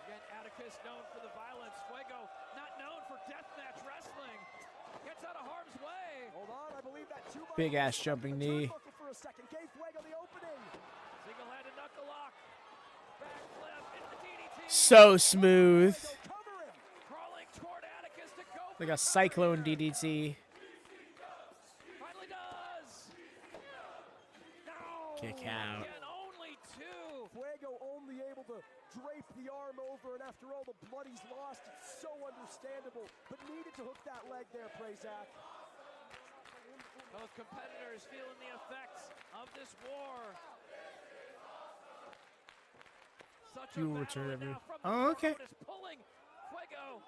Again, Atticus known for the violence. Fuego not known for deathmatch wrestling. Gets out of harm's way. Hold on, I believe that two Big ass jumping knee. for a second. Gave Fuego the opening. Single-handed knuckle lock. Backflip into DDT. So smooth. Cover him. Crawling toward Atticus to go. Like a cyclone DDT. Finally does. No. Kick out. Again, only two. Fuego only able to drape the arm over, and after all the blood he's lost, it's so understandable. But needed to hook that leg there, praise Zack. Both competitors feeling the effects of this war. Such a You will battle, return and every- now from the Oh, front, okay. Otis pulling Fuego.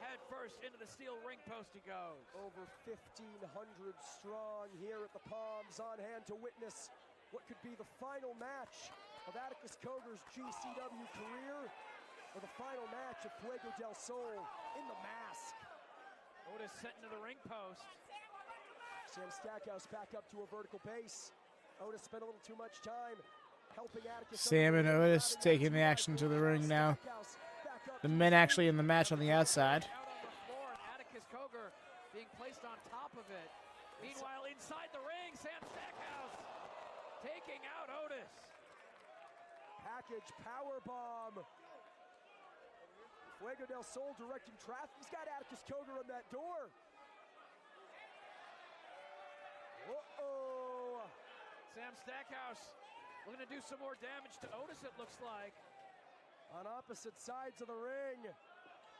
Head first into the steel ring post he goes. Over 1,500 strong here at the Palms, on hand to witness what could be the final match of Atticus Cogar's GCW career, or the final match of Fuego del Sol in the mask. Otis sent into the ring post. Sam Stackhouse back up to a vertical pace. Otis spent a little too much time helping Atticus. Sam and Otis taking the action to the ring now. The men actually in the match on the outside. Out on the floor, and Atticus Cogar being placed on top of it. Meanwhile, inside the ring, Sam Stackhouse taking out Otis. Package power bomb. Fuego del Sol directing traffic. He's got Atticus Cogar on that door. Uh-oh. Sam Stackhouse looking to do some more damage to Otis, it looks like. On opposite sides of the ring.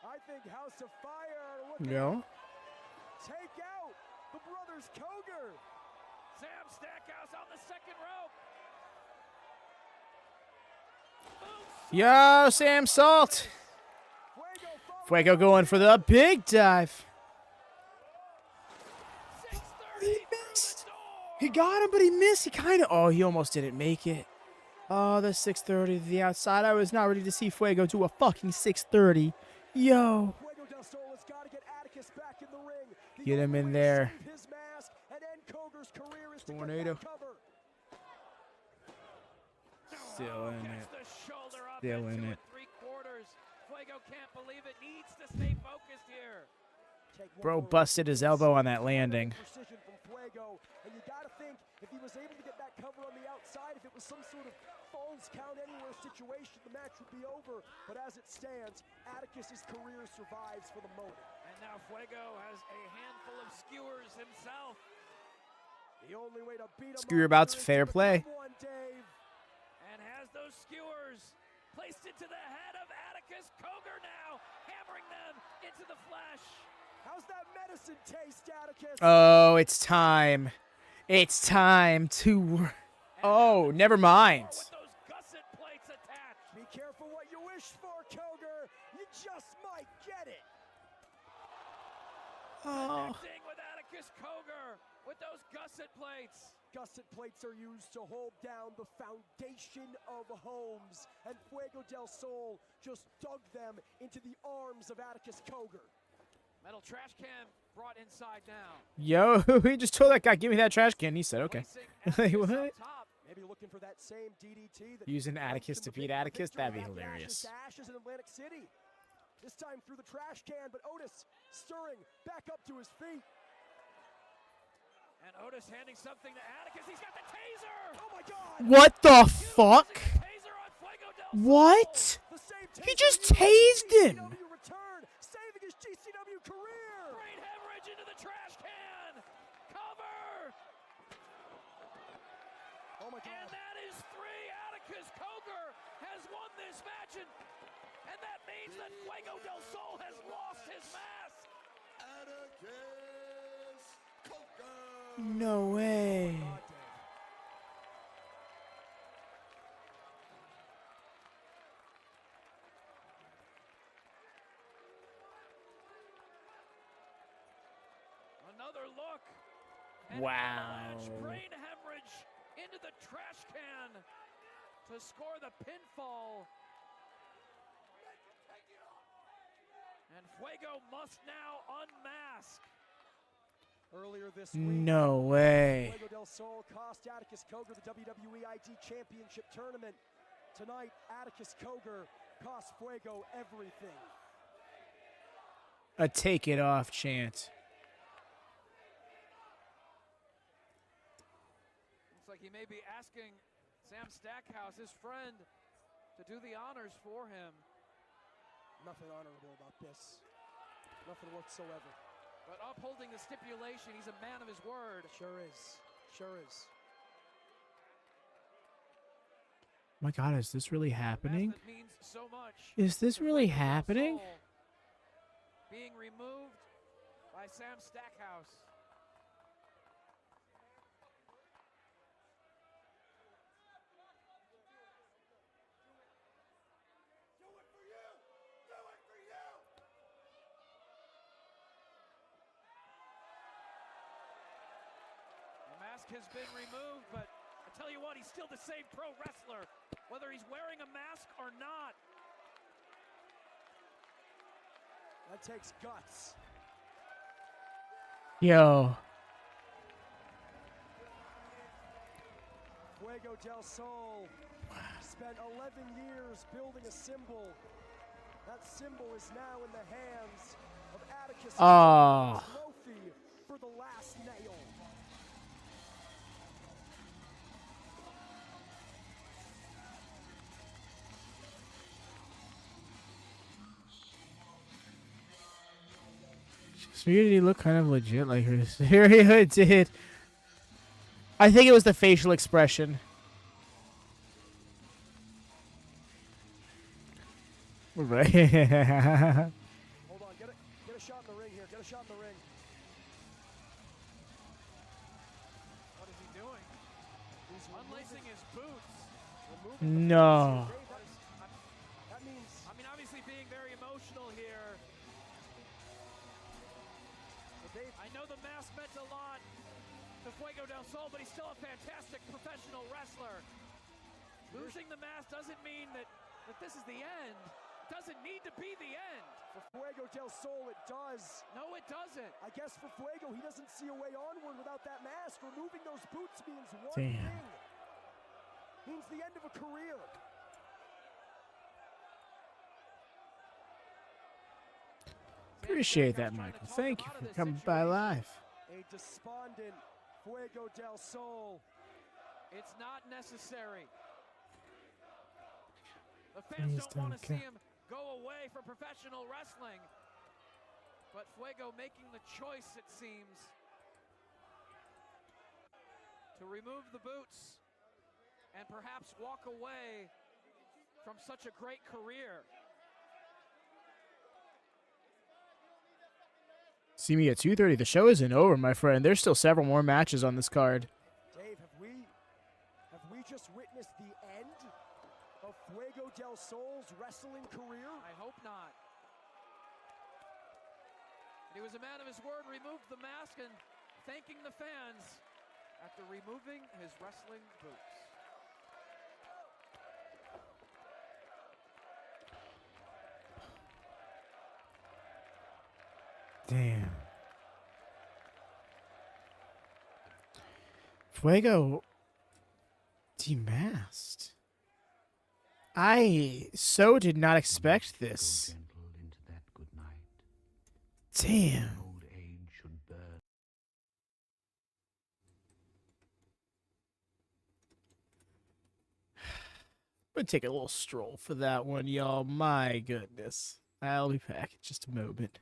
I think House of Fire looking No. to take out the brothers Cogar. Sam Stackhouse on the second rope. Yo, Sam Salt. Fuego going for the big dive. 630 He missed. He got him, but he missed. He kind of. Oh, he almost didn't make it. Oh, the 630 to the outside. I was not ready to see Fuego do a fucking 630. Yo. Fuego del Sol has got to get Atticus back in the ring. The Get him only in way to there. save his mask and end Cogar's career is to get Tornado. that cover. Still in Gets it. the shoulder up Still into in it. it. 3/4. Fuego can't believe it. Needs to stay focused here. Take one Bro more busted his elbow on that landing. precision from Fuego, and you got to think if he was able to get that cover on the outside, if it was some sort of falls count anywhere situation, the match would be over. But as it stands, Atticus's career survives for the moment. And now Fuego has a handful of skewers himself. The only way to beat him Skewer up bouts, here is fair to play. become one, Dave. And has those skewers placed into the head of Atticus Cogar now, hammering them into the flesh. How's that medicine taste, Atticus? Oh, it's time. It's time to. Oh, never mind. With those gusset plates attached. Be careful what you wish for, Cogar. You just might get it. Oh. Connecting with Atticus Cogar with those gusset plates. Gusset plates are used to hold down the foundation of homes, and Fuego del Sol just dug them into the arms of Atticus Cogar. Metal trash can brought inside now. Yo, he just told that guy, give me that trash can. He said, okay. Like, Placing Atticus what? up top. Maybe looking for that same DDT. That Using comes Atticus to from the beat big Atticus? victory That'd be back to hilarious. Ashes in Atlantic City. This time through the trash can, but Otis stirring back up to his feet. And Otis handing something to Atticus. He's got the taser. Oh my God! What the fuck? Utilizing the taser on Fuego del Sol. What? The same He taser just used in tased his him. GCW return, saving his GCW career. Brain hemorrhage into the trash can. Cover. Oh my And God! that is 3. Atticus Cogar has won this match. And that means that Fuego del Sol has lost his mask. Atticus Cogar. No way. God, Dave. Another look. And Wow. avalanche brain hemorrhage into the trash can to score the pinfall. And Fuego must now unmask. Earlier this week, No way. Fuego del Sol cost Atticus Cogar the WWE ID Championship tournament. Tonight, Atticus Cogar cost Fuego everything. A take it off chant. Looks like he may be asking Sam Stackhouse, his friend, to do the honors for him. Nothing honorable about this. Nothing whatsoever. But upholding the stipulation, he's a man of his word. Sure is. Sure is. My God, is this really happening? That means so much. Is this to really Fuego del happening? Sol being removed by Sam Stackhouse. The mask has been removed, but I tell you what, he's still the same pro wrestler, whether he's wearing a mask or not. That takes guts. Yo. Fuego del Sol spent 11 years building a symbol. That symbol is now in the hands of Atticus. Oh. Trophy for the last nail. Community looked kind of legit like her. Syria did. I think it was the facial expression. Right. Hold on, get a shot in the ring here. Get a shot in the ring. What is he doing? He's Unlacing his boots. removing the No. Dave, that means I mean, obviously being very emotional here. Dave, I know the mask meant a lot to Fuego del Sol, but he's still a fantastic professional wrestler. Losing the mask doesn't mean that this is the end. It doesn't need to be the end. for Fuego del Sol, it does. No, it doesn't. I guess for Fuego, he doesn't see a way onward without that mask. Removing those boots means one Damn. thing. Means the end of a career. Appreciate that, Michael. Thank you for coming by live. A despondent Fuego del Sol. It's not necessary. The fans Please don't want to don't see ca- him go away from professional wrestling. But Fuego making the choice, it seems, to remove the boots and perhaps walk away from such a great career. See me at 2:30. The show isn't over, my friend. There's still several more matches on this card. Dave, have we just witnessed the end of Fuego del Sol's wrestling career? I hope not. He was a man of his word, removed the mask, and thanking the fans after removing his wrestling boots. Damn. Fuego demasked. I so did not expect this. Gentle into that good night. Damn. Old age should burn. I'm gonna take a little stroll for that one, y'all. My goodness. I'll be back in just a moment.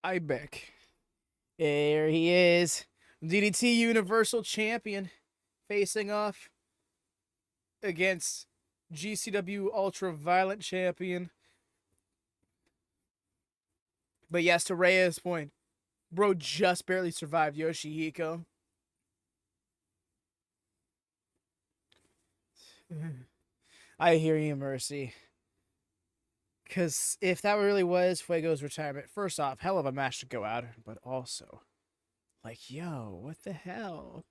I back. There he is. DDT Universal Champion facing off against GCW Ultraviolent Champion. But yes, to Reyes' point, bro just barely survived Yoshihiko. I hear you, Mercy. Because if that really was Fuego's retirement, first off, hell of a match to go out, but also, like, yo, what the hell?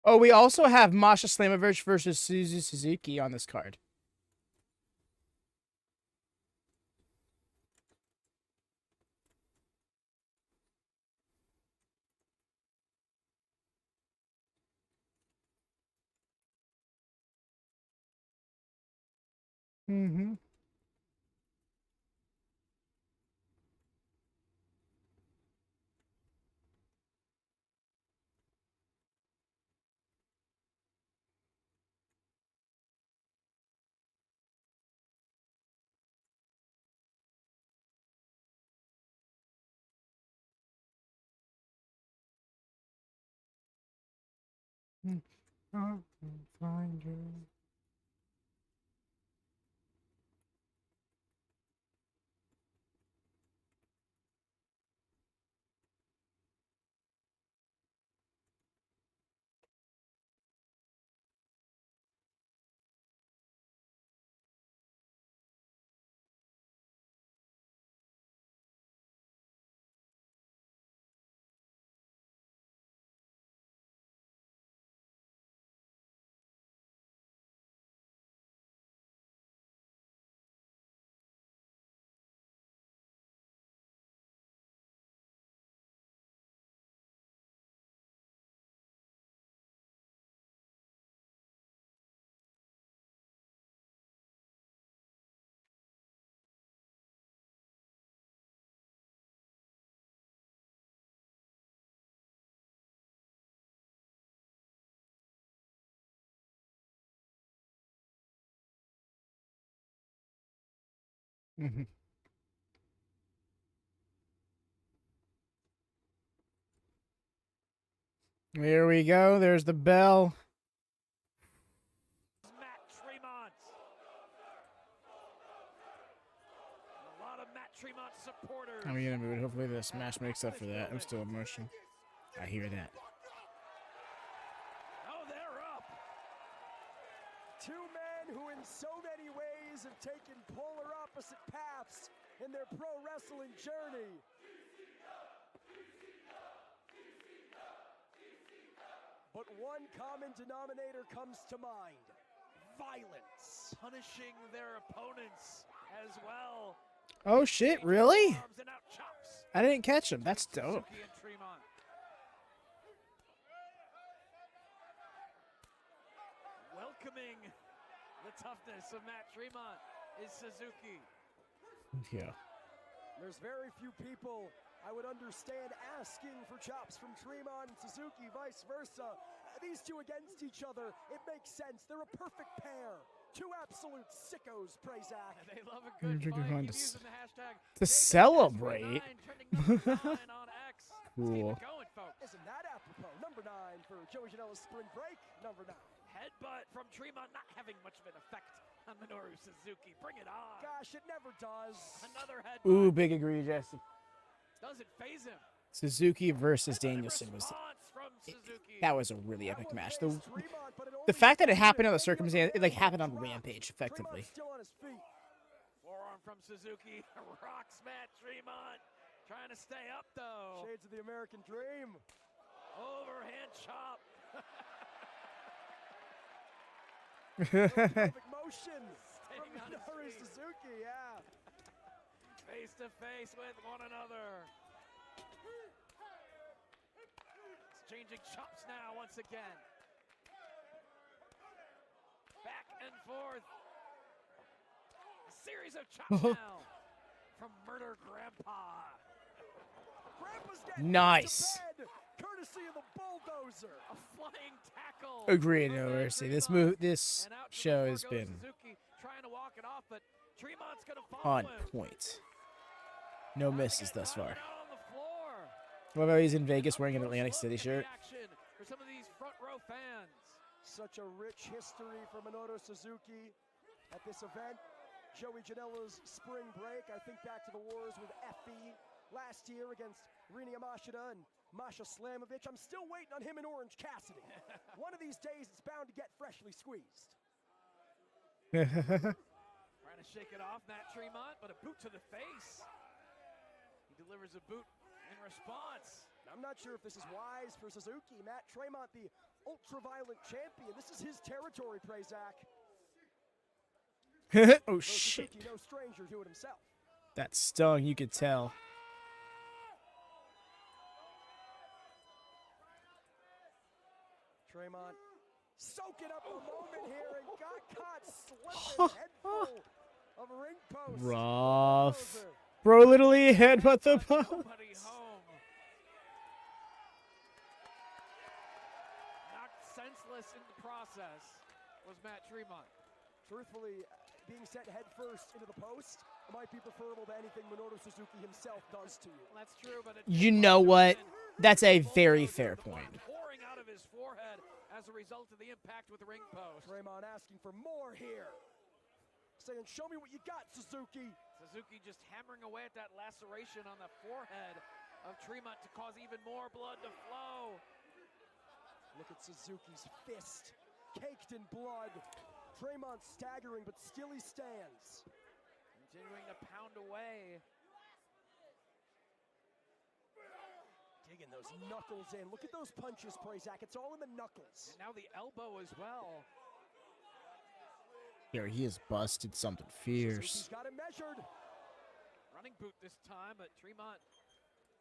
Oh, we also have Masha Slamovich versus Suzuki on this card. Mm-hmm. Find you. Mm-hmm. Here we go. There's the bell. Matt Tremont. A lot of Matt Tremont supporters. I'm gonna move it. Hopefully the smash makes up for that. I'm still in motion. I hear that. Oh, they're up. Two men who in so many ways have taken polar opposite paths in their pro wrestling journey. But one common denominator comes to mind: violence. Punishing their opponents as well. Oh shit! Really? Arms and out chops. I didn't catch him. That's dope. Suzuki and Tremont. Welcoming the toughness of Matt Tremont is Suzuki. Yeah. There's very few people I would understand asking for chops from Tremont and Suzuki, vice versa. These two against each other, it makes sense. They're a perfect pair. Two absolute sickos, praise Zack. They love a good fight. Keep using the hashtag To celebrate. trending number 9 on X. Let's keep Cool. it going, folks. Isn't that apropos? Number 9 for Joey Janela's spring break. Number 9. Headbutt from Tremont not having much of an effect on Minoru Suzuki. Bring it on. Gosh, it never does. Another headbutt. Ooh, big agree, Jesse. Doesn't phase him. Suzuki versus Danielson was that was a really epic match. The fact that it happened on the circumstance, it like happened on Rampage effectively. Forearm from Suzuki rocks Matt Tremont. Trying to stay up though. Shades of the American dream. Overhand chop. Perfect motion from Minoru Suzuki, yeah. Face to face with one another. Exchanging chops now once again. Back and forth. A series of chops now from Murder Grandpa. Grandpa's getting Nice. to bed, courtesy of the bulldozer. A flying tackle. Agree, from no Matt mercy. This Tremont. this And out to the show floor has goes been Suzuki, trying to walk it off, but Tremont's gonna follow on him. point. No misses thus far. Out on the floor. What about he's in Vegas wearing an Atlantic City shirt? Action for some of these front row fans. Such a rich history for Minoru Suzuki at this event. Joey Janela's spring break. I think back to the wars with Effie last year against Rina Yamashita and Masha Slamovich. I'm still waiting on him and Orange Cassidy. One of these days, it's bound to get freshly squeezed. Trying to shake it off, Matt Tremont, but a boot to the face. He delivers a boot in response. I'm not sure if this is wise for Suzuki. Matt Tremont, the Ultraviolent champion. This is his territory, Zack. Oh, shit. Suzuki, no stranger to it himself. That stung, you could tell. Tremont soaking up a moment here and got caught slipping headful of a ring post. Rough. Bro literally headbutt the post. Nobody home. Knocked senseless in the process was Matt Tremont. Truthfully, being sent headfirst into the post might be preferable to anything Minoru Suzuki himself does to you. Well, that's true, but You know what? That's a very fair point. Pouring out of his forehead as a result of the impact with the ring post. Tremont asking for more here. Saying, show me what you got, Suzuki. Suzuki just hammering away at that laceration on the forehead of Tremont to cause even more blood to flow. Look at Suzuki's fist, caked in blood. Tremont staggering, but still he stands. Continuing to pound away. Digging those knuckles in. Look at those punches, Zack. It's all in the knuckles. And now the elbow as well. Here, he has busted something fierce. Suzuki's got him measured. Running boot this time, but Tremont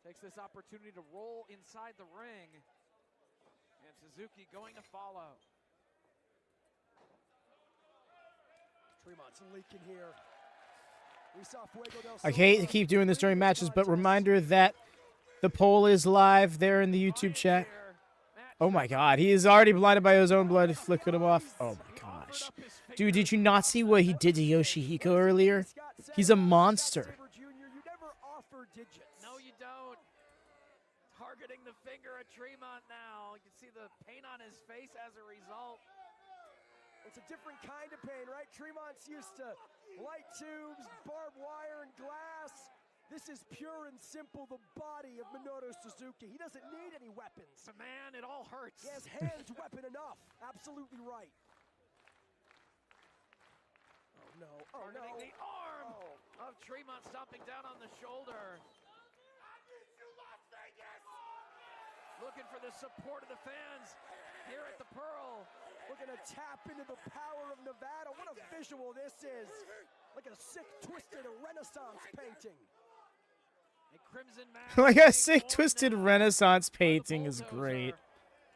takes this opportunity to roll inside the ring. And Suzuki going to follow. Tremont's leaking here. We saw Fuego del I hate to keep doing this during matches, but reminder that the poll is live there in the YouTube chat. Oh my god, he is already blinded by his own blood, flicking him off. Oh my gosh. Dude, did you not see what he did to Yoshihiko earlier? He's a monster. No, you don't. Targeting the finger at Tremont now. You can see the pain on his face as a result. It's a different kind of pain, right? Tremont's used to light tubes, barbed wire, and glass. This is pure and simple the body of Minoru Suzuki. He doesn't need any weapons. But man, it all hurts. He has hands weapon enough. Absolutely right. Oh no, oh no. Targeting the arm of Tremont, stomping down on the shoulder. Looking for the support of the fans here at the Pearl. Looking to tap into the power of Nevada. What a visual this is. Like a sick, twisted Renaissance painting. A crimson mask. Like a sick, twisted Renaissance painting is great.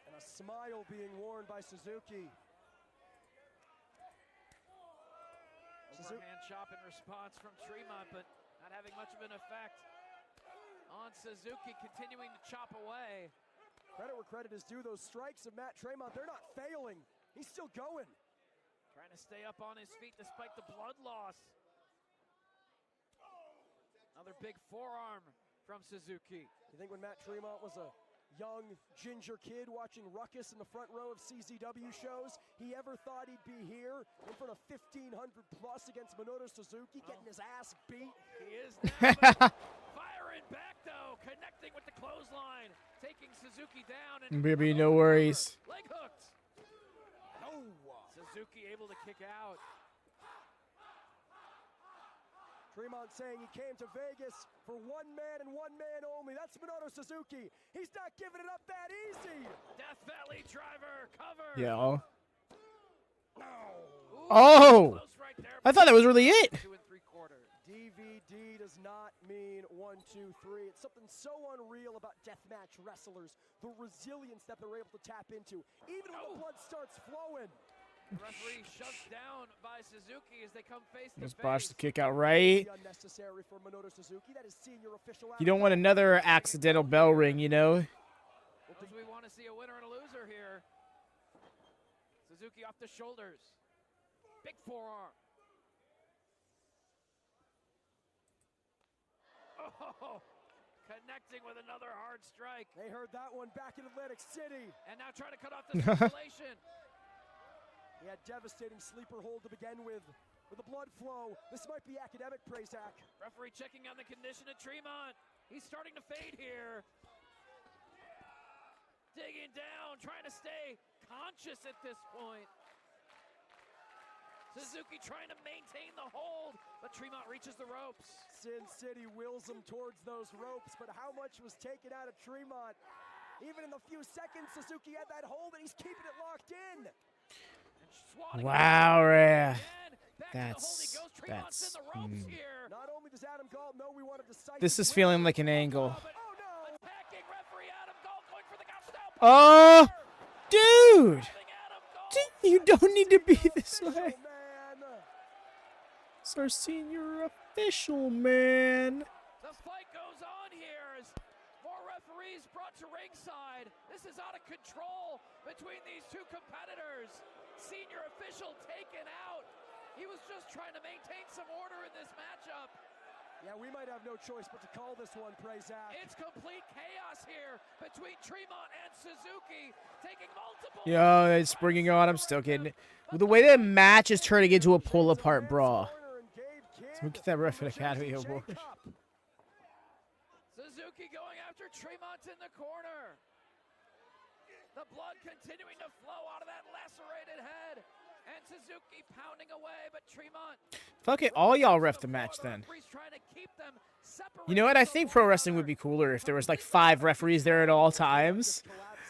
And a smile being worn by Suzuki. Overhand chop in response from Tremont, but not having much of an effect on Suzuki, continuing to chop away. Credit where credit is due. Those strikes of Matt Tremont, they're not failing. He's still going. Trying to stay up on his feet despite the blood loss. Another big forearm from Suzuki. You think when Matt Tremont was a young ginger kid watching Ruckus in the front row of CZW shows, he ever thought he'd be here in front of 1,500 plus against Minoru Suzuki, getting his ass beat? He is now firing back though, connecting with the clothesline, taking Suzuki down. And Baby, no worries. Leg hooked. No. Suzuki able to kick out. Tremont saying he came to Vegas for one man and one man only. That's Minoru Suzuki. He's not giving it up that easy. Death Valley driver cover. Yeah. No. Oh! Close right there, I thought that was really it. 2 3/4. DVD does not mean 1, 2, 3. It's something so unreal about deathmatch wrestlers. The resilience that they're able to tap into, even when the blood starts flowing. The referee shoved down by Suzuki as they come face to Just face. botched the kick out right. Unnecessary for Minoru Suzuki. That is senior official. You don't want another accidental bell ring, you know? Because we want to see a winner and a loser here. Suzuki off the shoulders. Big forearm. Oh, connecting with another hard strike. They heard that one back in Atlantic City. And now trying to cut off the circulation. He had devastating sleeper hold to begin with the blood flow. This might be academic, Zack. Referee checking on the condition of Tremont. He's starting to fade here. Digging down, trying to stay conscious at this point. Suzuki trying to maintain the hold, but Tremont reaches the ropes. Sin City wills him towards those ropes, but how much was taken out of Tremont? Even in the few seconds Suzuki had that hold, and he's keeping it locked in. Wow, Rhea. That's Not only does Adam Gall know we want a decisive This is win, feeling like an angle. oh no! attacking referee Adam Gall going for the count. Stop. Oh, dude. Adam Gall. You don't need to be this Official, way. man. It's our senior official, man. The fight goes on here as more referees brought to ringside. This is out of control between these two competitors. Senior official taken out. He was just trying to maintain some order in this matchup. Yeah, we might have no choice but to call this one, Zack. It's complete chaos here between Tremont and Suzuki, taking multiple. Yo, it's bringing on. I'm still getting it. The way that match is turning into a pull-apart brawl. So we get that ref at Academy Award. Suzuki going after Tremont in the corner. The blood continuing to flow out of that lacerated head. And Suzuki pounding away, but Tremont. Fuck it, all y'all ref the match then. You know what? I think pro wrestling would be cooler if there was like 5 referees there at all times.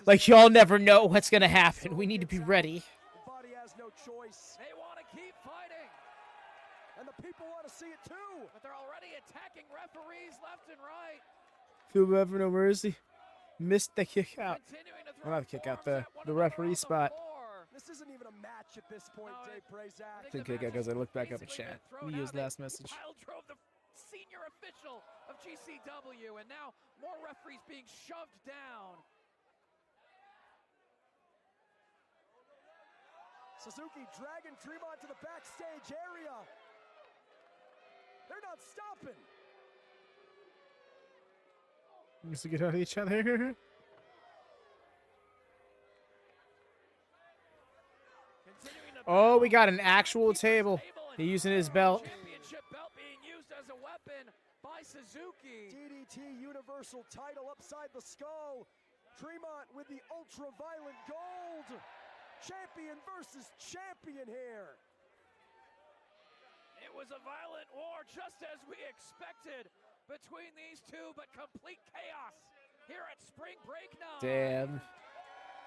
Like, y'all never know what's gonna happen. We need to be ready. The body has no choice. They want to keep fighting. And the people want to see it too. But they're already attacking referees left and right. Feel bad for no mercy. Missed the kick out. Continuing to Well, throw not the kick out, the forearms at one referee another on the spot. floor. This isn't even a match at this point, No, Zack. Think kick out because I looked back up at chat. He used last message. Pile drove the senior official of GCW, and now more referees being shoved down. Suzuki dragging Tremont to the backstage area. They're not stopping. Used to get out of each other. Oh, we got an actual table. He's using his belt. Championship belt being used as a weapon by Suzuki. DDT Universal title upside the skull. Tremont with the Ultraviolent gold. Champion versus champion here. It was a violent war, just as we expected, between these two, but complete chaos here at Spring Break now. Damn.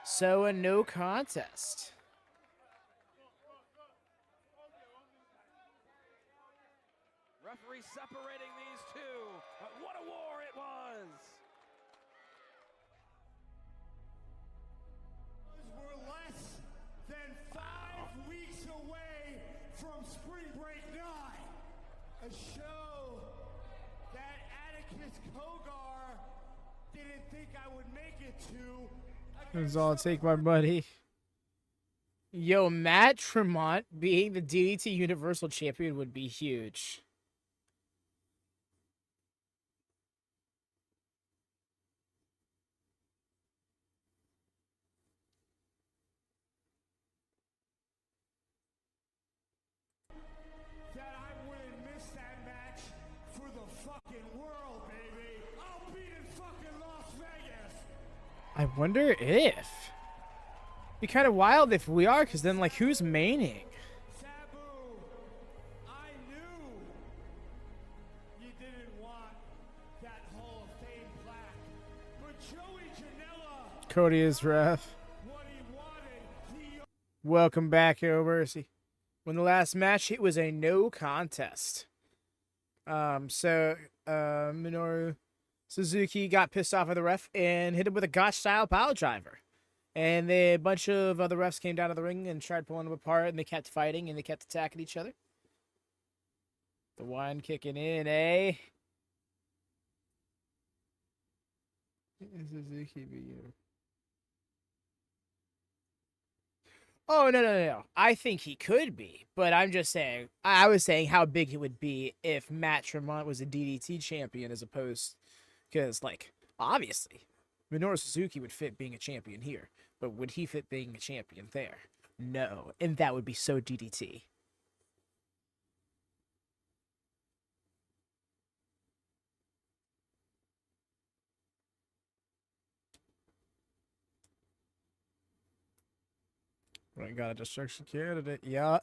So a no contest. Referee separating these two, but what a war it was. We're less than 5 weeks away from Spring Break 9, a show that Atticus Cogar didn't think I would make it to. That's all. Take my money. Yo, Matt Tremont being the DDT Universal Champion would be huge. That I wouldn't miss that match for the fucking world, baby. I'll be in fucking Las Vegas. I wonder if. Be kind of wild if we are, because then, like, who's maining? Sabu, I knew you didn't want that Hall of Fame plaque, but Joey Janela, Cody is ref. what he wanted, he Welcome back, Yo Mercy. When the last match, it was a no contest. Minoru Suzuki got pissed off at the ref and hit him with a Gotch-style pile driver. And a bunch of other refs came down to the ring and tried pulling them apart, and they kept fighting, and they kept attacking each other. The wine kicking in, eh? Suzuki be you. Oh, no. I think he could be, but I'm just saying, I was saying how big it would be if Matt Tremont was a DDT champion as opposed, because, like, obviously, Minoru Suzuki would fit being a champion here, but would he fit being a champion there? No, and that would be so DDT. I got a destruction candidate, yeah.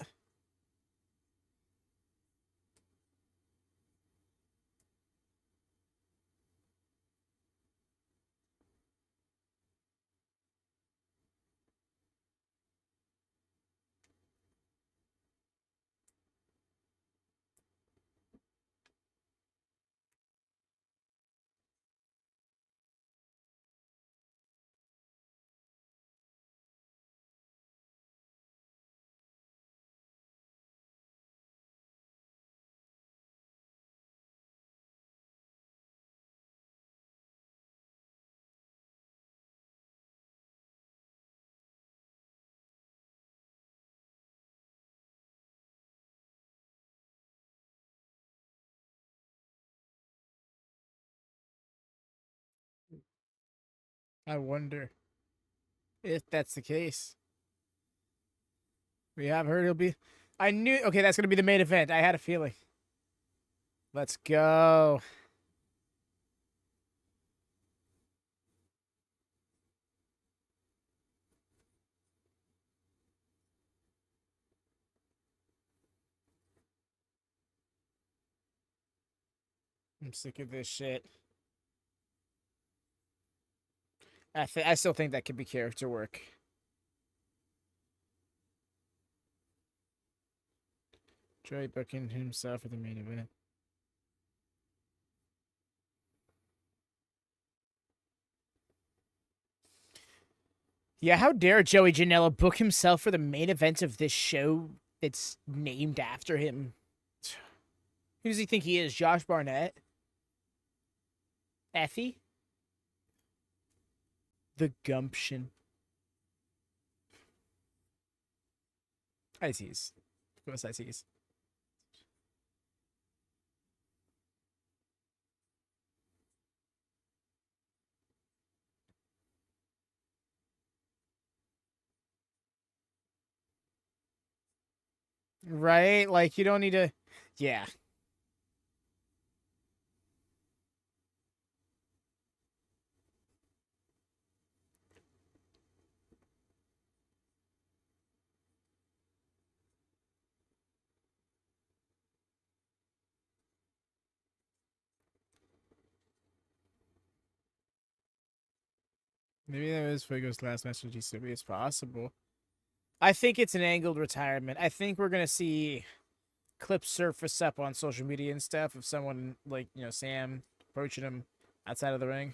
I wonder if that's the case. We have heard he'll be. I knew. Okay, that's gonna be the main event. I had a feeling. Let's go. I'm sick of this shit. I still think that could be character work. Joey booking himself for the main event. Yeah, how dare Joey Janela book himself for the main event of this show that's named after him? Who does he think he is? Josh Barnett? Effie? The gumption. I tease. Of course I tease. Right? Like, you don't need to... Yeah. Maybe that was Fuego's last match in GCW. It's possible. I think it's an angled retirement. I think we're going to see clips surface up on social media and stuff of someone like, you know, Sam approaching him outside of the ring.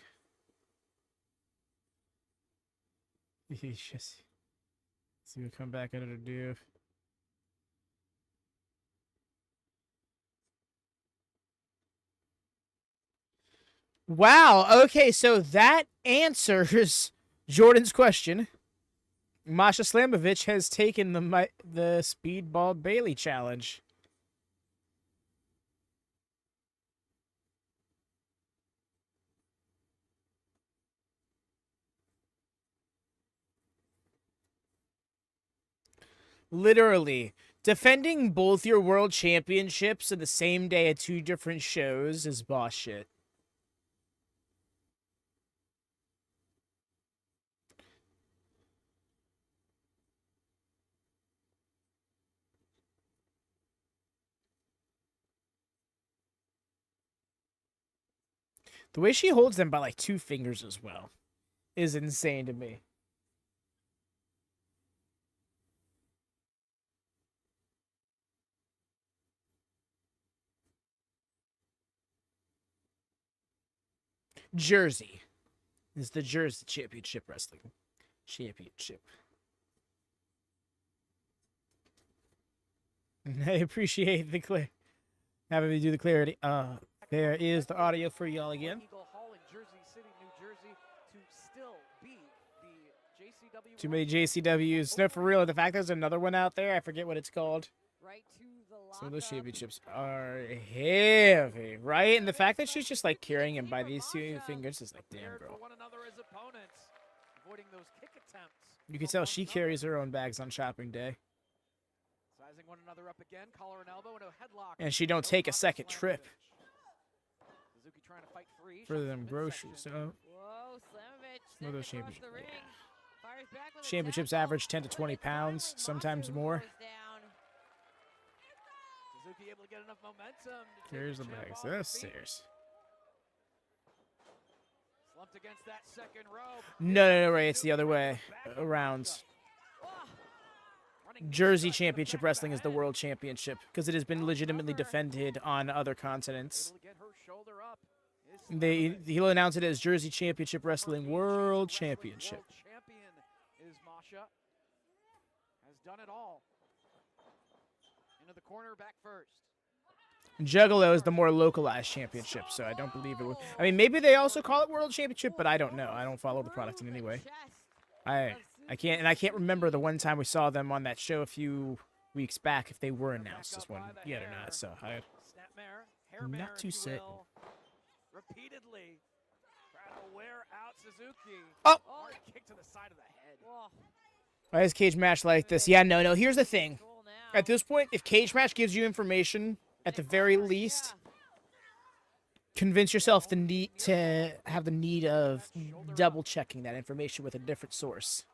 He's just... See what come back under the do. Wow. Okay, so that answers Jordan's question. Masha Slamovich has taken the Speedball Bailey challenge. Literally, defending both your world championships in the same day at two different shows is boss shit. The way she holds them by like two fingers as well is insane to me. Jersey is the Jersey Championship Wrestling Championship. I appreciate the having me do the clarity. There is the audio for y'all again. Eagle Hall in Jersey City, New Jersey, to still be the JCW. Too many JCWs. No, for real. The fact there's another one out there, I forget what it's called. Right to the Some of those lockup. championships are heavy, right? And the fact that she's just like carrying him by these two fingers is like, damn, Prepared bro. for one another as opponents, avoiding those kick attempts. You can from tell one she another. carries her own bags on shopping day. Sizing one another up again, collar and elbow, and a headlock. And she don't take a second trip Suzuki trying to fight free. for shots them to groceries. midsection. So Whoa, Slamovich Some of those sends across championships, the ring. yeah. Fires back with a Championships tackle. average 10 to 20 pounds, sometimes Minoru more. goes down. Suzuki able to get enough momentum to take Carries the champ bags off his feet. upstairs. Slumped against that second rope. No, Ray. It's the other way around. Whoa. Running Jersey strike to the Championship back of Wrestling the is the head. world championship because it has been legitimately defended on other continents. Able to get her shoulder up is He'll announce it as Jersey Championship Wrestling Jersey World Wrestling Championship. World Champion is Masha. Has done it all. Into the corner, back first. Juggalo is the more localized championship, so I don't believe it would. I mean, maybe they also call it World Championship, but I don't know. I don't follow the product in any way. I can't remember the one time we saw them on that show a few weeks back if they were announced as one yet or not. So I Snapmare, hair Not mare, too if you certain. will. Repeatedly trying to wear out Suzuki. Oh! Hard kick to the side of the head. Whoa. Why is cage match like this? Yeah, no. Here's the thing. Control now. At this point, if cage match gives you information, at the very least, convince yourself the need to have the need of double checking that information with a different source.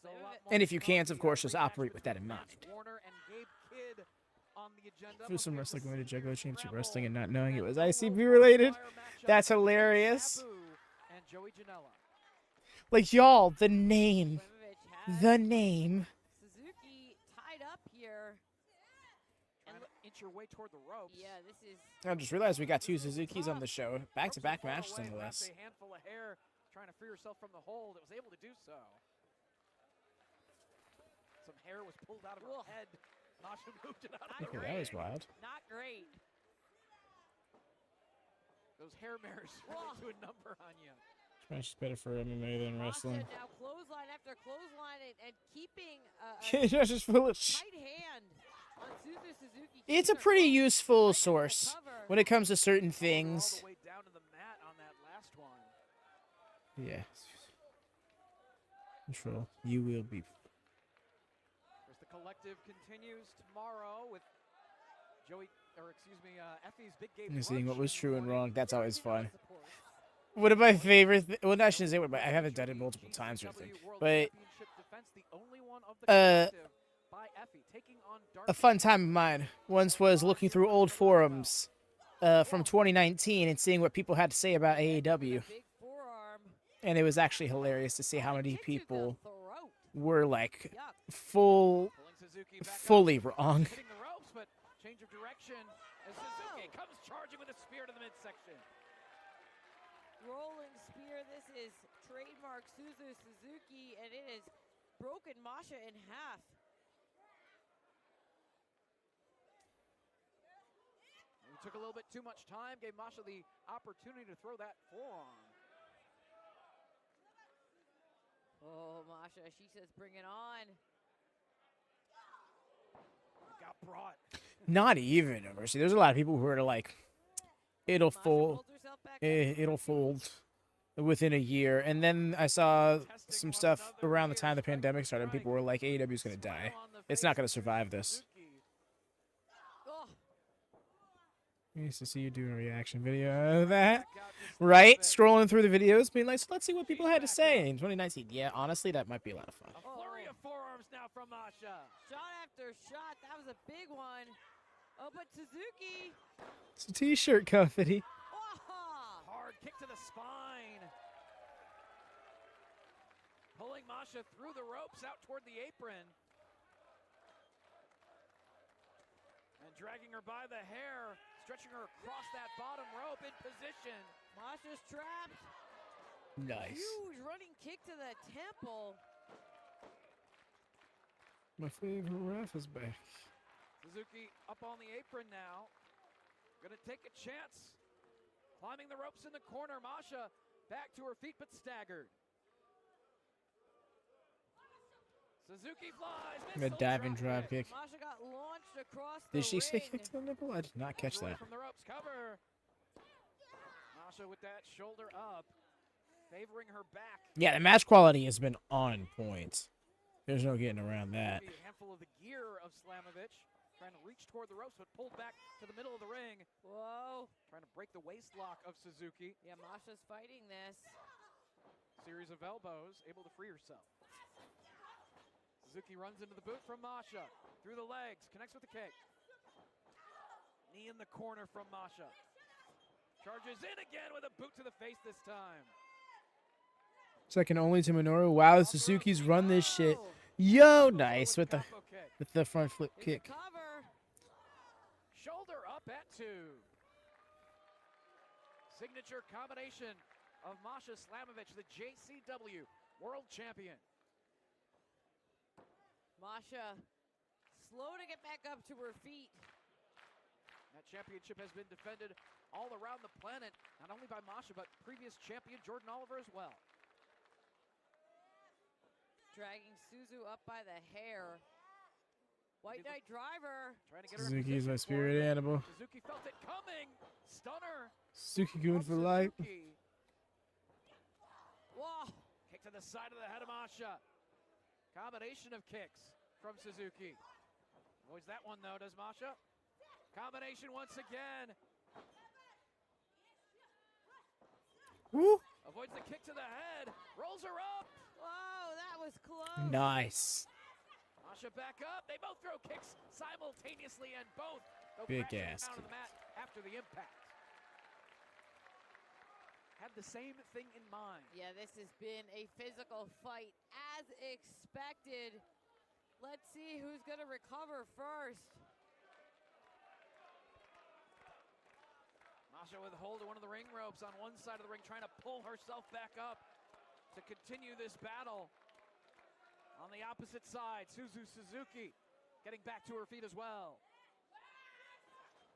So a lot more And if you can't, of course, rematch just operate with that in mind. Warner and Gabe Kidd on the agenda. For some But we have wrestling the going to Juggalo Championship scramble Wrestling and not knowing it was and ICB no-rope related. qualifier matchup That's between hilarious. Sabu and Joey Janela. Like, y'all, the name. Slamovich has The name. Suzuki tied up here. Trying to inch your way toward the ropes. Yeah, this is I just realized we got 2 Suzukis on the show. Back-to-back Ropes are far matches away, on the wrapped list. A handful of hair, trying to free herself from the hold. It was able to do so. Some hair was pulled out of her Ugh. head. Masha moved it out of Okay, the Okay, ring. that was wild. not great. Those hair mirrors really do a number on you. Match is better for MMA than Masha wrestling. now clothesline after clothesline and keeping a Cage match is full of tight hand on Suzuki. It's a keeping her pretty close, useful breaking the source cover. when it comes to certain All things. the way down to the mat on that last one. Yeah. Control. You will be. As the collective continues tomorrow with Joey, or excuse me, Effie's Big Game. And seeing what Brunch was in the true and morning. wrong. That's always fun. Support. One of my favorite. Well, I shouldn't say one, but I haven't done it multiple times or anything. GCW World But Championship defense, the only one of the collective by Effie, taking on a fun time of mine once was looking through old forums from 2019 and seeing what people had to say about AEW. Big forearm. And it was actually hilarious to see how many Kick to the people throat. were like Yuck. fully wrong. Hitting the ropes, but change of direction as Suzuki comes charging with a spear to the midsection. Rolling spear. This is trademark Suzuki, and it has broken Masha in half. He took a little bit too much time, gave Masha the opportunity to throw that forearm. Oh, Masha, she says bring it on. Got brought. Not even Mercy. There's a lot of people who are like, it'll Masha fold. pulls herself back up. It'll fold within a year. And then I saw some stuff around the time the pandemic started. And people were like, AEW's gonna die. It's not gonna survive this. Oh, I used to see you do a reaction video of that. Right? Scrolling through the videos, being like, so let's see what people had to say in 2019. Yeah, honestly, that might be a lot of fun. A flurry of forearms now from Masha. shot after shot. That was a big one. Oh, but Suzuki. It's a t-shirt company. Oh, Hard kick to the spine. Pulling Masha through the ropes out toward the apron. And dragging her by the hair, stretching her across that bottom rope in position. Masha's trapped. Nice. Huge running kick to the temple. My favorite ref is back. Suzuki up on the apron now. Gonna take a chance. Climbing the ropes in the corner. Masha back to her feet but staggered. Suzuki flies. A diving drop kick. Masha got launched across the Did she say ring. kick to the nipple? I did not catch Away that. from the ropes, cover. Masha with that shoulder up, favoring her back. Yeah, the match quality has been on point. There's no getting around that. A handful of the gear of Slamovich, trying to reach toward the ropes, but pulled back to the middle of the ring. Whoa. Trying to break the waist lock of Suzuki. Yeah, Masha's fighting this. Series of elbows, able to free herself. Suzuki runs into the boot from Masha. Through the legs, connects with the kick. Knee in the corner from Masha. Charges in again with a boot to the face this time. Second only to Minoru. Wow, the Suzuki's run this shit. Yo, nice with the Combo kick. front flip It's a kick. cover. Shoulder up at 2. Signature combination of Masha Slamovich, the JCW World Champion. Masha slow to get back up to her feet. That championship has been defended all around the planet, not only by Masha, but previous champion Jordan Oliver as well. Dragging Suzu up by the hair. White Knight driver. Trying to get her in Suzuki's my position for spirit it. animal. Suzuki felt it coming. Stunner. Suzuki going for from life. Suzuki. to the side of the head of Masha. Combination of kicks from Suzuki. Avoids that one though, does Masha? Combination once again. Woo. Avoids the kick to the head. Rolls her up. Whoa, that was close. Nice. Masha back up. They both throw kicks simultaneously and both go Big crashing ass down to the mat after the impact. Had the same thing in mind. Yeah, this has been a physical fight as expected. Let's see who's going to recover first. Masha with hold of one of the ring ropes on one side of the ring, trying to pull herself back up to continue this battle. On the opposite side, Suzuki getting back to her feet as well.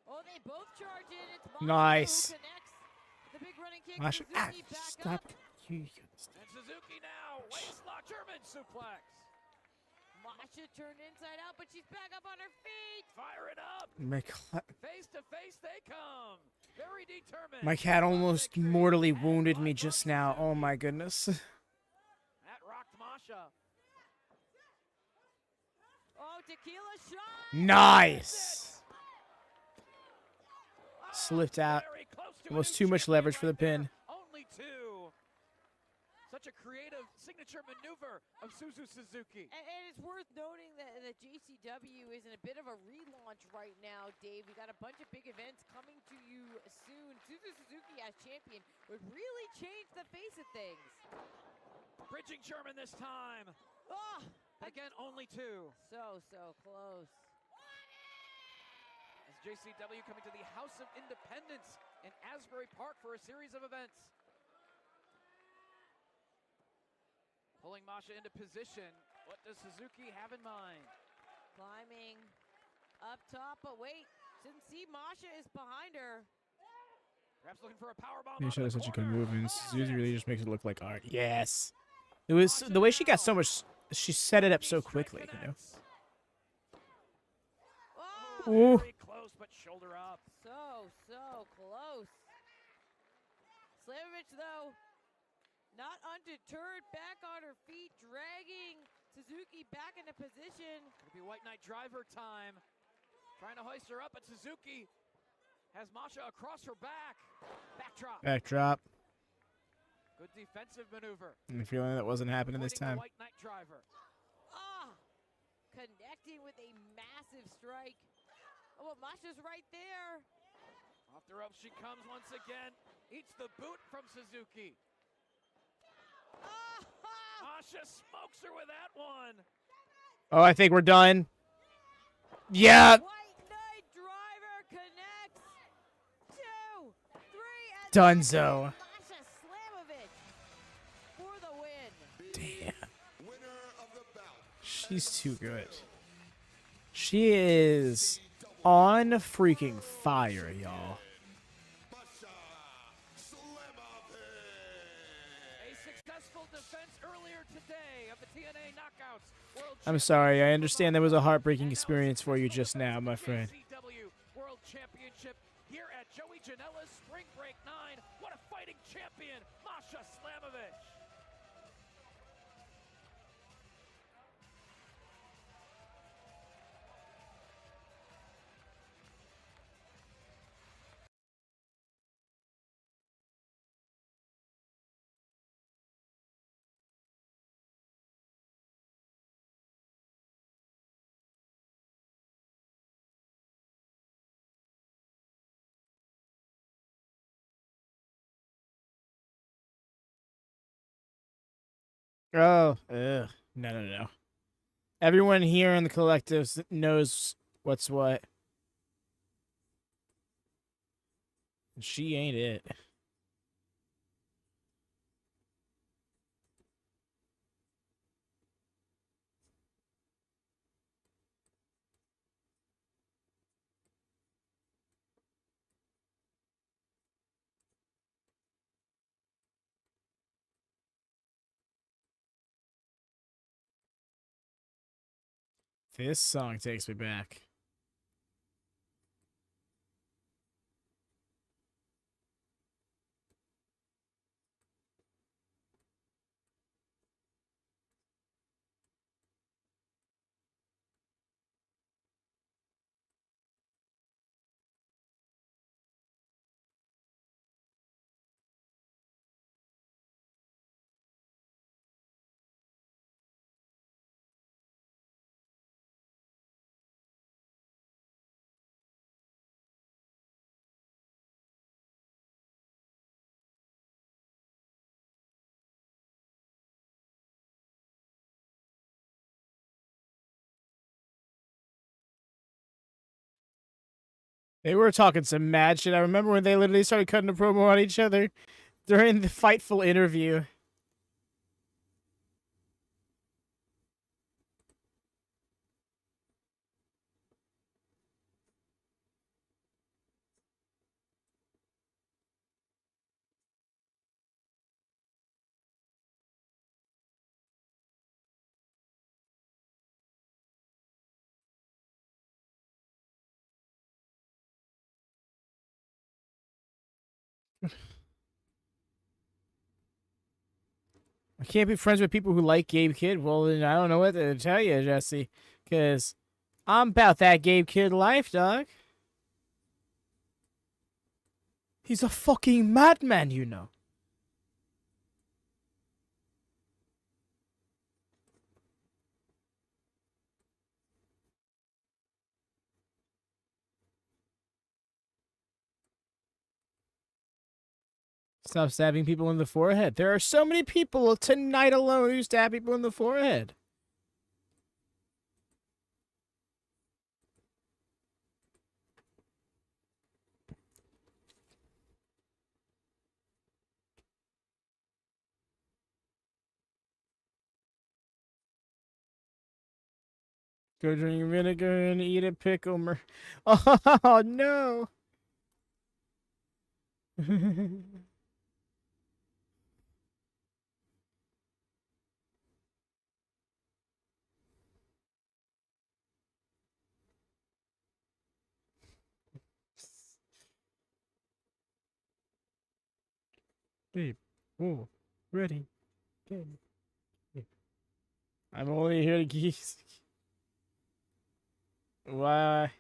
Oh, they both charge in. It's Masha Nice. who connects the big running kick. Masha, Suzuki back stop. up. And Suzuki now, waistlock German suplex. Masha turned inside out, but she's back up on her feet. Fire it up. Face to face they come. Very determined. My cat almost mortally wounded me just now. Oh my goodness. That rocked Masha. Oh, tequila shot. Nice. Oh, Slipped out. very close to a Almost new too much champion leverage for the right there. pin. Only two. Such a creative signature maneuver of Suzuki. And it's worth noting that the JCW is in a bit of a relaunch right now, Dave. We got a bunch of big events coming to you soon. Suzuki as champion would really change the face of things. Bridging German this time. Oh, Again, only two. so close. As JCW coming to the House of Independence in Asbury Park for a series of events. Pulling Masha into position. What does Suzuki have in mind? Climbing up top, but wait, shouldn't see Masha is behind her. Perhaps looking for a powerbomb. Masha off has the such a good corner. move, and Oh, Suzuki really yes. just makes it look like art. Yes. It was the way she got so much. She set it up so quickly, you know. Oh, Ooh. Very close, but shoulder up. so close. Slamovich, though, not undeterred, back on her feet, dragging Suzuki back into position. Could be White Knight driver time. Trying to hoist her up, but Suzuki has Masha across her back. Backdrop. Backdrop. Good defensive maneuver. I'm feeling that wasn't happening this Avoiding the time. White Knight driver. Ah, connecting with a massive strike. Oh, but Masha's right there. Off the ropes she comes once again. Eats the boot from Suzuki. Ah, Masha smokes her with that one. Oh, I think we're done. Yeah. White Knight driver connects. 2, 3, and Dunzo. Masha Slamovich for the win. Damn. Winner of the bout. She's too good. She is on freaking fire, y'all. Masha Slamovich. A successful defense earlier today of the TNA Knockouts World I'm sorry. I understand there was a heartbreaking experience for you just now, my friend. JCW World Championship here at Joey Janela's Spring Break 9. What a fighting champion, Masha Slamovich. Oh, ugh. No. Everyone here in the collective knows what's what. She ain't it. This song takes me back. They were talking some mad shit. I remember when they literally started cutting a promo on each other during the Fightful interview. I can't be friends with people who like Gabe Kidd. Well, then I don't know what to tell you, Jesse. Because I'm about that Gabe Kidd life, dog. He's a fucking madman, you know. Stop stabbing people in the forehead. There are so many people tonight alone who stab people in the forehead. Go drink vinegar and eat a pickle. Oh, no. Babe, oh, ready. Okay. I'm only here to geese. Why?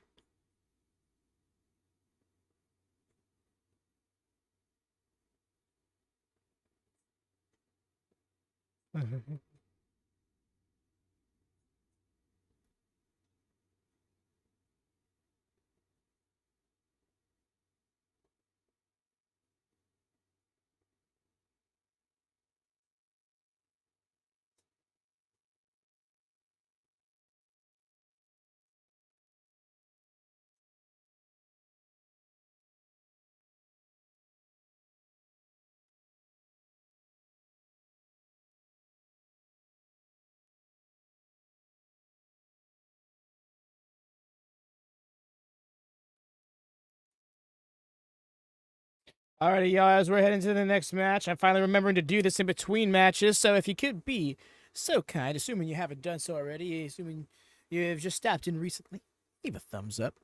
Alrighty, y'all, as we're heading to the next match, I'm finally remembering to do this in between matches, so if you could be so kind, assuming you haven't done so already, assuming you've just stopped in recently, leave a thumbs up.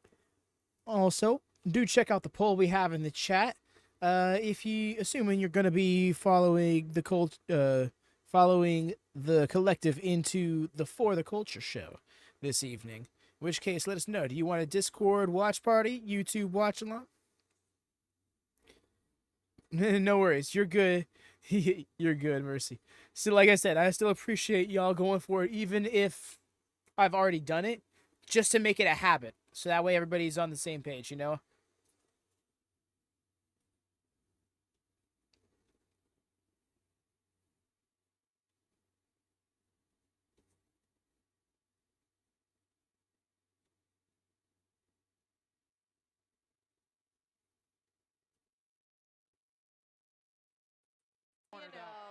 Also, do check out the poll we have in the chat. Assuming you're gonna be following the collective into the For the Culture show this evening, in which case, let us know. Do you want a Discord watch party, YouTube watch along? No worries. You're good. You're good, Mercy. So, like I said, I still appreciate y'all going for it, even if I've already done it, just to make it a habit. So that way everybody's on the same page, you know?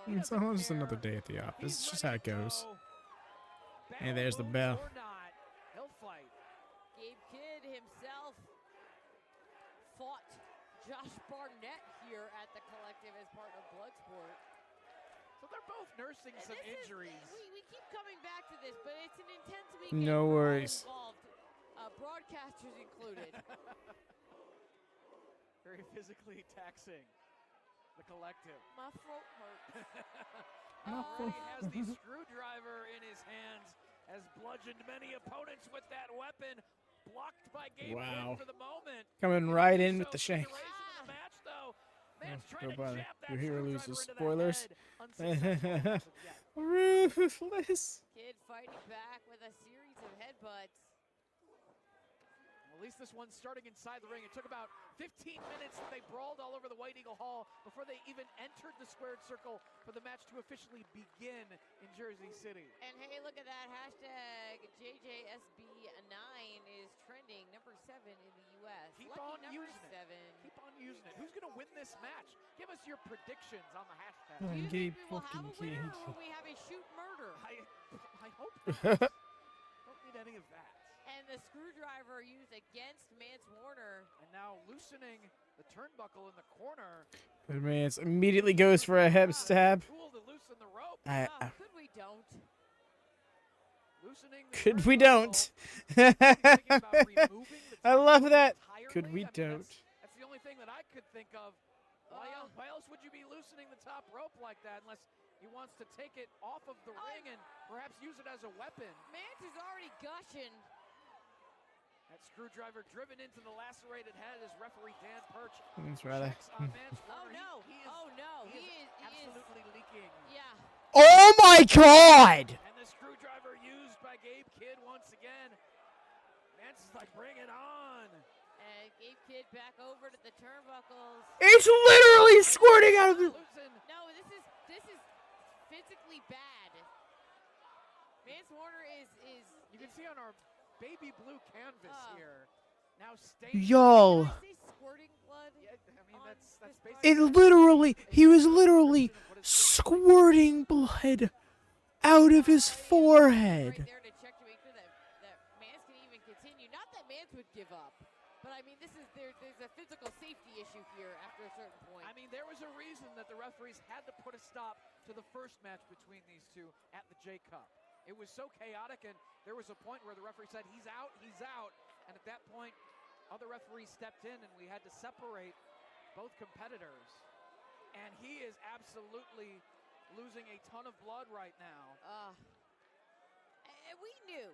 It's just another day at the office. It's just how it goes. And there's the bell. He'll fight. Gabe Kidd himself fought Josh Barnett here at the collective as part of Bloodsport. So they're both nursing some injuries. We keep coming back to this, but it's an intense weekend. No worries. Broadcasters included. Very physically taxing. The collective. My throat hurts. He has the screwdriver in his hands, has bludgeoned many opponents with that weapon. Blocked by Gabe Kidd for the moment. Coming right in with the shank. Nobody. Your hero loses. Spoilers. Ruthless. Kidd fighting back with a series of headbutts. Well, least this one's starting inside the ring. It took about 15 minutes that they brawled all over the White Eagle Hall before they even entered the squared circle for the match to officially begin in Jersey City. And hey, look at that. Hashtag JJSB9 is trending number 7 in the U.S. Keep Lucky on number using 7. it. Keep on using it. Who's going to win this match? Give us your predictions on the hashtag. Do you Gabe think we will have a fucking winner, Cage. or will we have a shoot murder? I hope not. Don't need any of that. And the screwdriver used against Mance Warner. And now loosening the turnbuckle in the corner. But man, it immediately goes for a hip stab. Tool to loosen the rope. Could we don't? Loosening the Could we turnbuckle. don't? Thinking about removing the I love that. entirely. Could we I mean, don't? That's the only thing that I could think of. Why else would you be loosening the top rope like that unless he wants to take it off of the ring and perhaps use it as a weapon? Mance is already gushing. That screwdriver driven into the lacerated head as referee Dan Perch That's right. checks on Mance Oh Warner. no! He is, Oh no! he is absolutely leaking. Yeah. Oh my God! And the screwdriver used by Gabe Kidd once again. Mance is like, bring it on. And Gabe Kidd back over to the turnbuckles. It's literally squirting out of the. Loosen. No, this is physically bad. Mance Warner is You can see on our baby blue canvas here. Now stained. Yo. Did I say squirting blood? Yeah, I mean, on that's this basically. It literally, he was literally squirting blood out of his Right forehead. there to check to make sure that Mance can even continue. Not that Mance would give up, but I mean, there's a physical safety issue here after a certain point. I mean, there was a reason that the referees had to put a stop to the first match between these two at the J Cup. It was so chaotic, and there was a point where the referee said, he's out, and at that point, other referees stepped in, and we had to separate both competitors. And he is absolutely losing a ton of blood right now. And we knew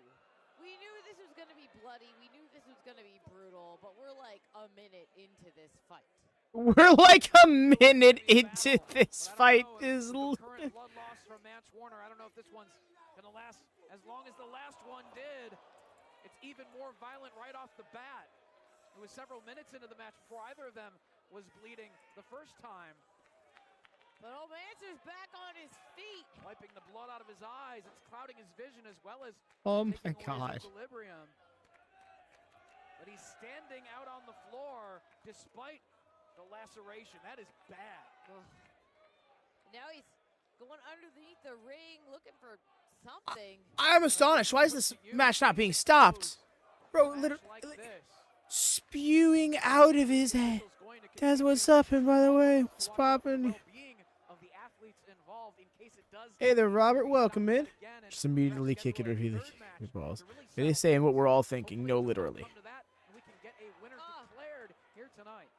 this was going to be bloody. We knew this was going to be brutal, but we're like a minute into this fight. We're like a minute into this fight. Is The current blood loss from Mance Warner. I don't know if this one's going to last as long as the last one did. It's even more violent right off the bat. It was several minutes into the match before either of them was bleeding the first time. But old Mancer's back on his feet. Wiping the blood out of his eyes. It's clouding his vision as well as Oh my taking away his God. equilibrium. But he's standing out on the floor despite the laceration. That is bad. Ugh. Now he's going underneath the ring looking for something. I'm astonished. Why is this match not being stopped? Bro, literally Like this. spewing out of his head. That's what's up, and by the way, what's poppin'? Hey there, Robert. Welcome in. Just immediately kick it or the balls. It is saying what we're all thinking. No, literally. We can get a winner declared here tonight.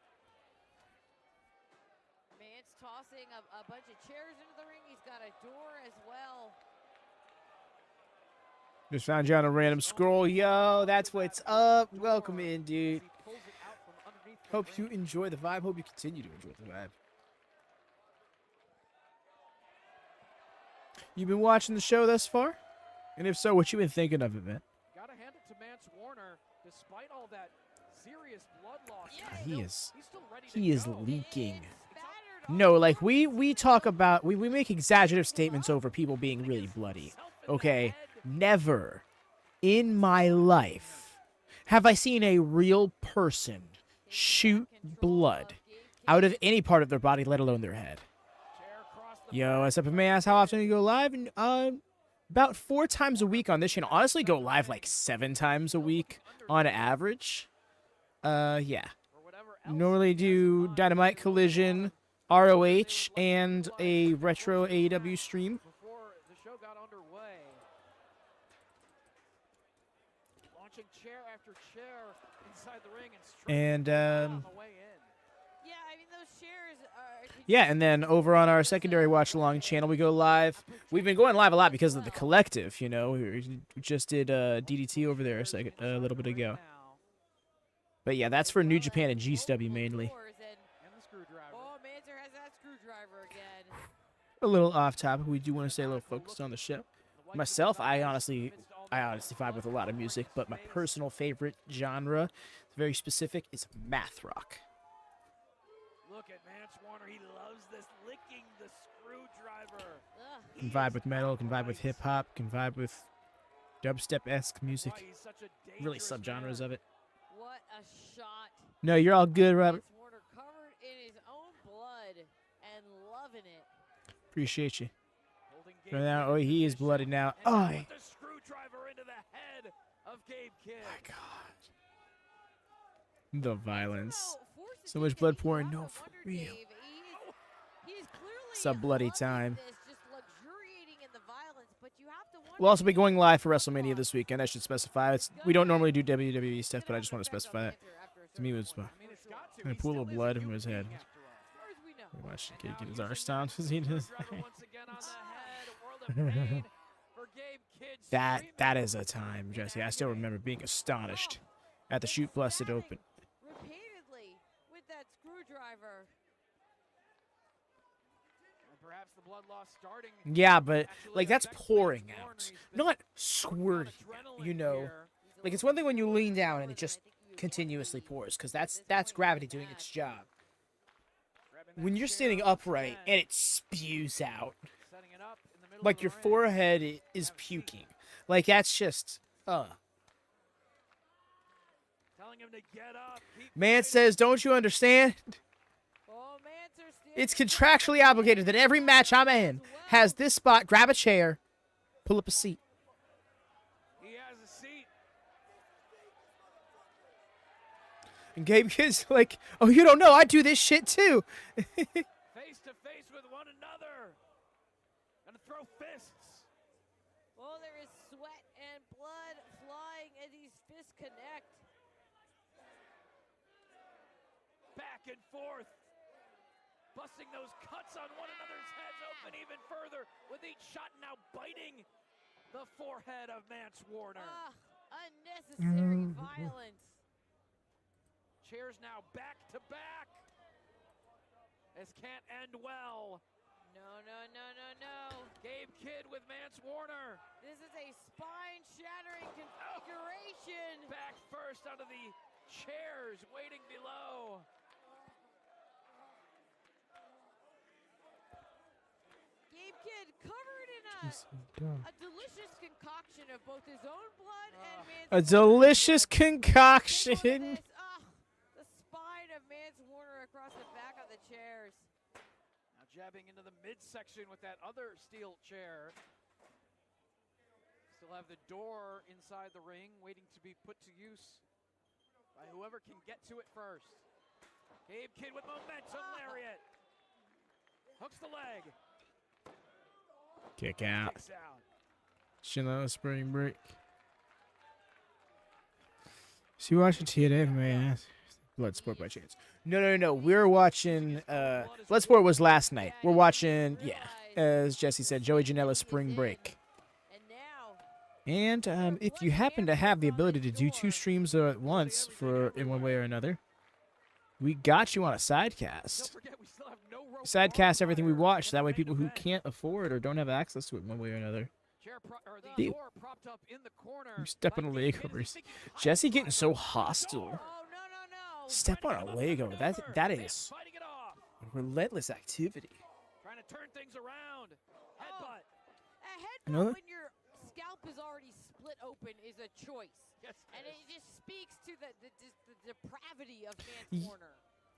Mance tossing a bunch of chairs into the ring. He's got a door as well. Just found you on a random scroll. Yo, that's what's up. Welcome in, dude. Hope you enjoy the vibe. Hope you continue to enjoy the vibe. You been watching the show thus far? And if so, what you been thinking of it, man? Gotta hand it to Mance Warner, despite all that serious blood loss. He is leaking. No, like we talk about we make exaggerative statements over people being really bloody. Okay, never in my life have I seen a real person shoot blood out of any part of their body, let alone their head. Yo, what's up? May I ask how often you go live? And about 4 times a week on this channel. Honestly, go live like 7 times a week on average. Yeah. Normally do Dynamite, Collision, ROH, and a retro AEW stream. Before the show got underway, launching chair after chair inside the ring and And on the way in. Yeah, I mean those chairs are. yeah, and then over on our secondary watch-along channel, we go live. We've been going live a lot because of the collective, you know. We just did DDT over there a little bit ago. But yeah, that's for New Japan and GCW mainly. And the screwdriver. Oh, Mancer has that screwdriver again. A little off topic, we do want to stay a little focused on the show. Myself, I honestly I honestly vibe with a lot of music, but my personal favorite genre, very specific, is math rock. Look at Mance Warner. He loves this licking the screwdriver. Can vibe with metal, can vibe with hip hop, can vibe with dubstep-esque music. Why he's such a Really dangerous subgenres man. of it. What a shot. No, you're all good, Robert. Mance Warner covered in his own blood and loving it. Appreciate you. Holding For Gabe now, Kidd oh, in he is position, bloody now. and Oh, put the screwdriver into the head of Gabe Kidd. my God. The violence. Forces So him much to blood be pouring. on No, a for wonder, real. Dave. He's clearly Some bloody loving time. this, just luxuriating in the violence, but you have to wonder We'll also be if going he's live for gonna WrestleMania this come weekend. I should specify. We don't normally do WWE stuff, but I just want to Sit on the specify that. bench after a To me, it certain was point. I mean, it's got to. gonna He pull a still little is blood a from his human head. being after all. As far as we know. We watched the And kid now get his using arse that stomped as he does. screwdriver once again on the head. World of pain for Gabe Kidd That screaming is a time, Jesse. I still remember being astonished at the And chute busted stabbing open. repeatedly with that screwdriver. And perhaps the blood loss starting. Yeah, but actually like that's affects pouring Mance Warner. out, He's been not working on squirting. adrenaline You know, here. like it's one thing when you lean down and it just continuously pours, because that's gravity doing its job. Grabbing that When you're chair standing once upright again, and it spews out, setting it up in the middle like of your the ring. forehead is Have a seat. puking. Like that's just, Telling him to get up. Keep Man fighting. says, don't you understand? Oh, Manser standing It's tall. contractually obligated that every match I'm in has this spot, grab a chair, pull up a seat. He has a seat. And Gabe Kidd's like, oh, you don't know, I do this shit too. Face to face with one another. Gonna throw fists. Oh, there is sweat and blood flying as these fists connect. Back and forth. Busting those cuts on one another's heads open even further with each shot now biting the forehead of Mance Warner. Unnecessary violence. Chairs now back to back. This can't end well. No, no, no, no, no. Gabe Kidd with Mance Warner. This is a spine-shattering configuration. Back first onto the chairs waiting below. Gabe Kidd covered in a delicious concoction of both his own blood and Mance A Warner's delicious blood. Take a look at concoction. this. The spine of Mance Warner across the back of the chairs. Now jabbing into the midsection with that other steel chair. Still have the door inside the ring waiting to be put to use by whoever can get to it first. Gabe Kidd with momentum lariat. Hooks the leg. Kick out. Kicks out. Janela spring break. So you watching TNA, man? Bloodsport by chance? No. We're watching. Bloodsport was last night. We're watching. Yeah, as Jesse said, Joey Janela spring break. And now, And if you happen to have the ability to do 2 streams at once for in one way or another, we got you on a sidecast. Don't forget, we still have no rope Sidecast everything we bonfire watch. in That the way main people who event. can't afford or don't have access to it one way or another. The Ew. door propped up in the corner. You step by on a Gabe leg Kidd as over. he's thinking, Jesse "I getting so drive through the hostile. door." oh, no. Step Trying on to a come up leg with over. maneuver. That Man is fighting it off. relentless activity. Trying to turn things around. Headbutt. A headbutt Another? when your scalp is already split open is a choice. Yes, And it it just speaks to the depravity of Ye- Mance Warner.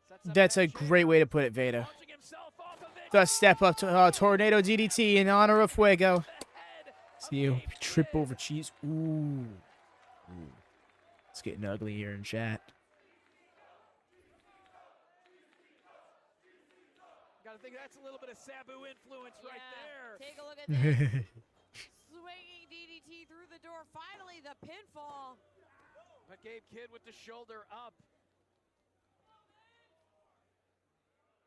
Sets up That's that a great chair. way to put it, Veda. Launching himself off of it. The step up to Tornado DDT in honor of Fuego. The head of See you Gabe trip Kidd. over cheese. Ooh. It's getting ugly here in chat. Gotta think that's a little bit of Sabu influence right there. Take a look at this. Swinging DDT through the door. Finally, the pinfall. But Gabe Kidd with the shoulder up.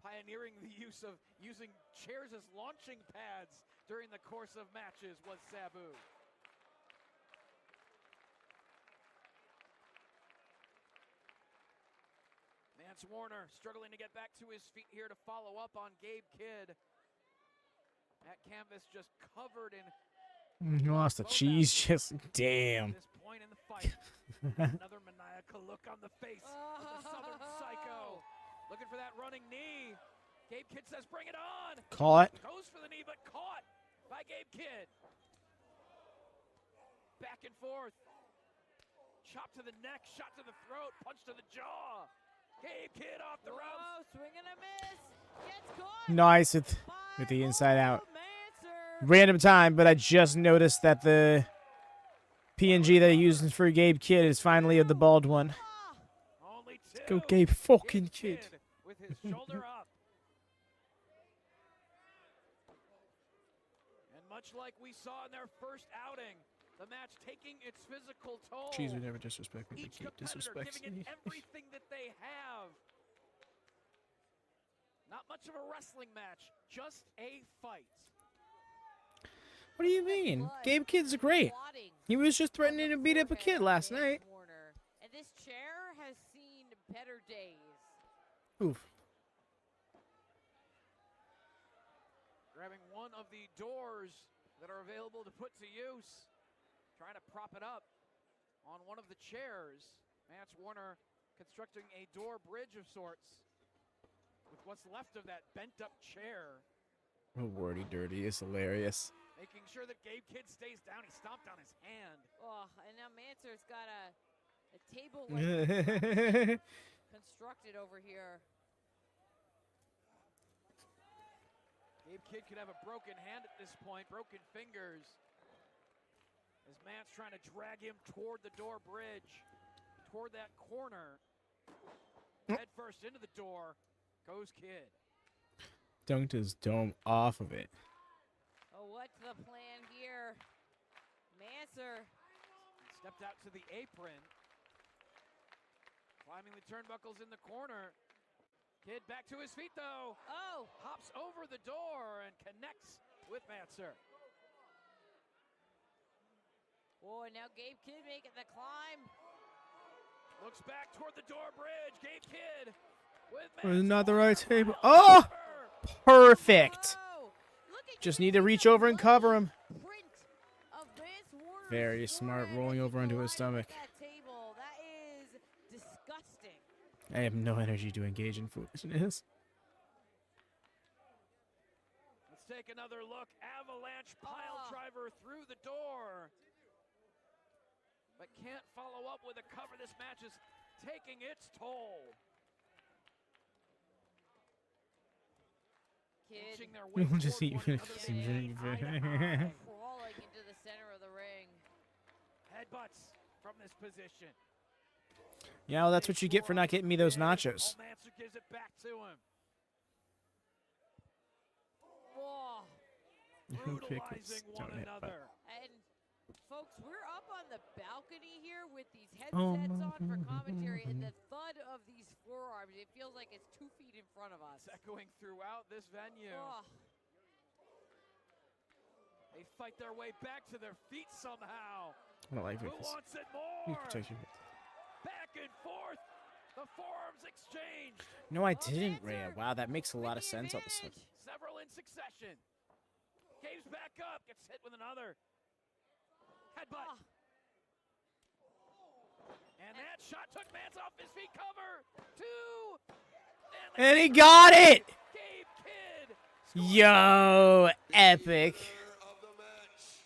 Pioneering the use of using chairs as launching pads during the course of matches was Sabu. Mance Warner struggling to get back to his feet here to follow up on Gabe Kidd. That canvas just covered in He lost the cheese. Just damn. This point in the fight. Another maniacal look on the face of the Southern Psycho. Looking for that running knee. Gabe Kidd says, bring it on. Caught. Goes for the knee, but caught by Gabe Kidd. Back and forth. Chop to the neck, shot to the throat, punch to the jaw. Gabe Kidd off the ropes. Swing and a miss. Gets caught. Nice with the inside out. Manser. Random time, but I just noticed that the PNG that he used for Gabe Kidd is finally of the bald one. Only two. Go Gabe fucking Kidd. With his shoulder up. And much like we saw in their first outing, the match taking its physical toll. Jeez, we never disrespect me. Each Keep competitor disrespecting giving me. it everything that they have. Not much of a wrestling match, just a fight. What do you mean? Gabe Kidd's great. He was just threatening to beat up a kid last night. And this chair has seen better days. Oof. Grabbing one of the doors that are available to put to use. Trying to prop it up on one of the chairs. Mance Warner constructing a door bridge of sorts with what's left of that bent up chair. Oh, wordy dirty is hilarious. Making sure that Gabe Kidd stays down. He stomped on his hand. Oh, and now Manser's got a table constructed over here. Gabe Kidd could have a broken hand at this point, broken fingers. As Mance trying to drag him toward the door bridge, toward that corner. Head first into the door goes Kidd. Dunked his dome off of it. Oh, what's the plan here? Manser. Stepped out to the apron. Climbing the turnbuckles in the corner. Kidd back to his feet though. Oh. Hops over the door and connects with Manser. Oh, now Gabe Kidd making the climb. Looks back toward the door bridge. Gabe Kidd with Was Mance not the Warner right table. over. Oh! Perfect. Whoa. Look at Just Gabe need to Kidd reach with over and one cover him. print of Mance Warner's Very smart, forehead rolling as he over onto his collided with stomach. That table. That is disgusting. I have no energy to engage in foolishness. Let's take another look. Avalanche pile driver through the door. But can't follow up with a cover. This match is taking its toll. Kidd Inching their way We'll just toward eat one it. another. crawling into the center of the ring. Headbutts from this position. Yeah, well, that's what you get for not getting me those nachos. Manser gives it back to him. Whoa. Brutalizing one Don't hit, but- another. And folks, we're up on the balcony here with these Oh. headsets on for commentary, and the thud of these forearms, it feels like it's 2 feet in front of us. It's echoing throughout this venue. Oh. They fight their way back to their feet somehow. I don't like Who this. wants it You more? protect your. Back and forth. The forearms exchange. No, I Oh, didn't, Manser Rhea. Wow, that makes a lot of with the sense all of a sudden. advantage. Several in succession. Gabe's back up. Gets hit with another. Headbutt. Ah. And that shot took Mance off his feet. Cover. 2. And he got it! Gabe Kidd. Yo, epic. Of the match,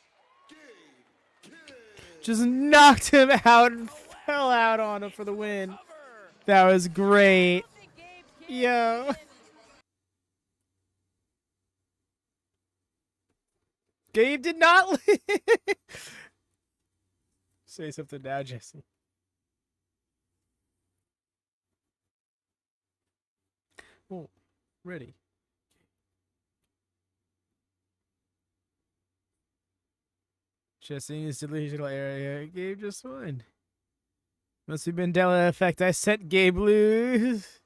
Gabe Kidd. Just knocked him out and fell out on him for the win. Cover. That was great. Something Gabe Kidd Yo. did. Gabe did not leave. Say something now, Jesse. Oh, ready. Jesse is delusional area. Gabe just won. Must have been Mandela effect. I set Gabe loose.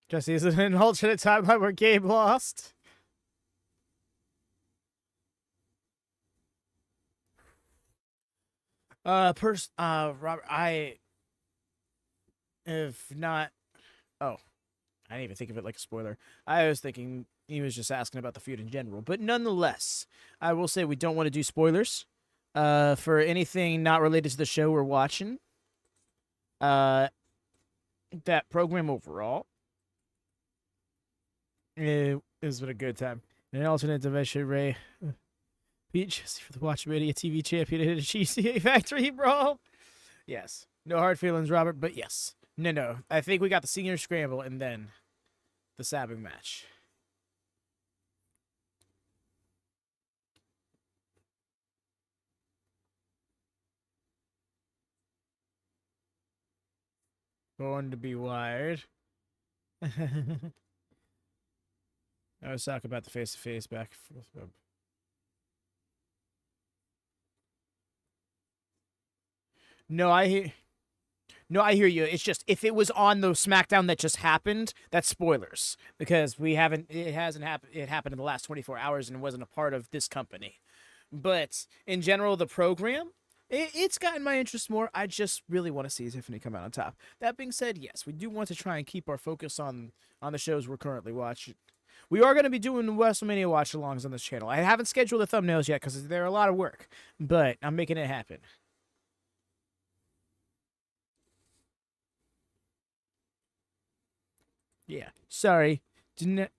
Just is an alternate timeline where Gabe lost. Robert, if not, oh, I didn't even think of it like a spoiler. I was thinking he was just asking about the feud in general, but nonetheless, I will say we don't want to do spoilers, for anything not related to the show we're watching. That program overall, it has been a good time. An alternate dimension, Ray beat Jesse for the WatchMania TV champion in a GCA factory brawl. Yes. No hard feelings, Robert, but yes. No. I think we got the senior scramble and then the sabbing match. Going to be wired. I was talking about the face-to-face back and forth. No, I hear you. It's just if it was on the SmackDown that just happened, that's spoilers because it hasn't happened. It happened in the last 24 hours and it wasn't a part of this company. But in general, the program, it's gotten my interest more. I just really want to see Tiffany come out on top. That being said, yes, we do want to try and keep our focus on the shows we're currently watching. We are going to be doing WrestleMania watch-alongs on this channel. I haven't scheduled the thumbnails yet because they're a lot of work, but I'm making it happen. Yeah, sorry. Didn't.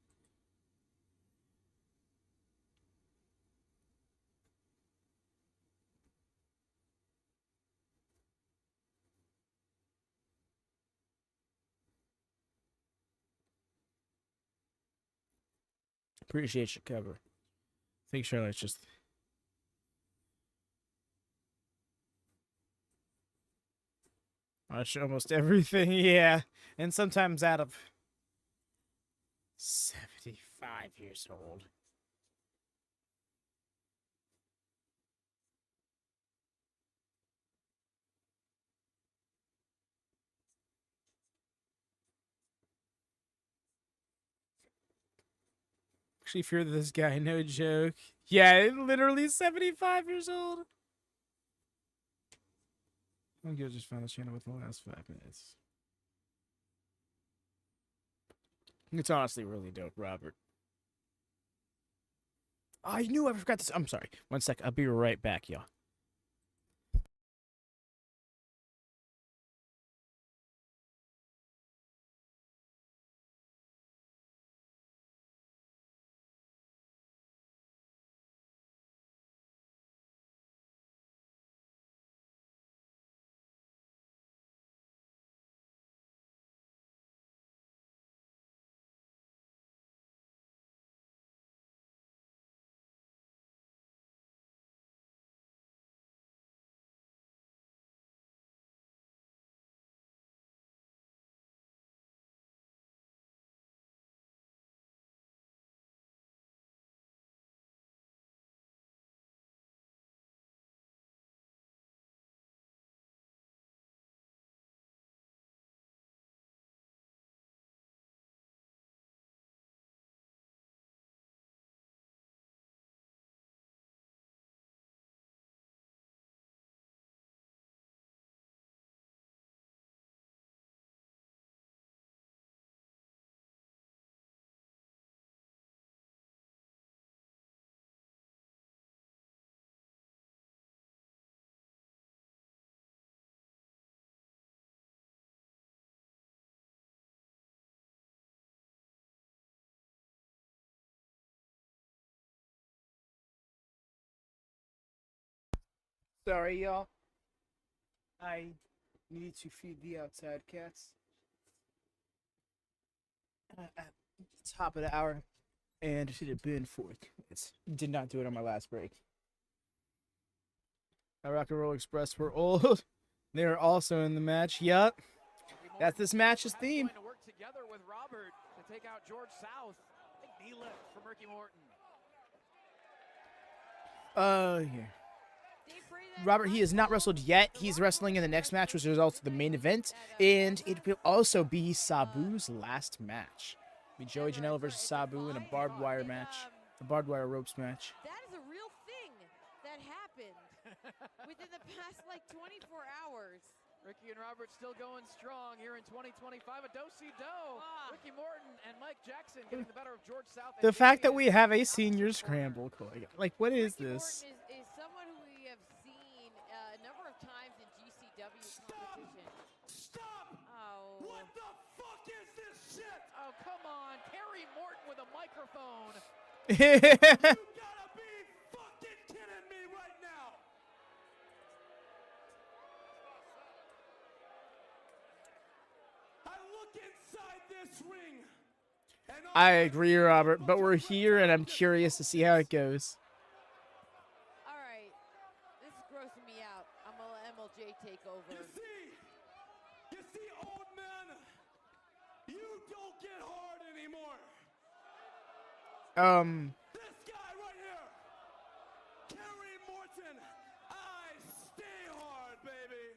Appreciate your cover. I think Charlotte's just. Watch almost everything, yeah. And sometimes out of 75 years old. Actually fear this guy, no joke. Yeah, literally 75 years old. I'm gonna just find the channel within the last 5 minutes. It's honestly really dope, Robert. I knew I forgot this. I'm sorry. 1 sec. I'll be right back, y'all. Sorry, y'all. I need to feed the outside cats. At the top of the hour. And it had been 4 minutes. Did not do it on my last break. Rock and Roll Express were old. They are also in the match. Yup. That's this match's theme. Going to work together with Robert to take out George South. Big knee lift for Ricky Morton. Yeah. Robert, he has not wrestled yet. He's wrestling in the next match, which is also the main event, and it will also be Sabu's last match. It'll be Joey Janela versus Sabu in a barbed wire match, a barbed wire ropes match. That is a real thing that happened within the past, like, 24 hours. Ricky and Robert still going strong here in 2025. A do-si-do. Ricky Morton and Mike Jackson getting the better of George South. The fact that we have a senior scramble, like, what is Ricky this? Morton is someone who we have seen a number of times in GCW competition. Stop! Oh. What the fuck is this shit? Oh, come on. Kerry Morton with a microphone. You gotta be fucking kidding me right now! I look inside this ring, and I agree, Robert, but we're here, and I'm curious to see how it goes. All right. This is grossing me out. I'm going to let MLJ take over. You see, old man, you don't get hard anymore. This guy right here, Kerry Morton, I stay hard, baby.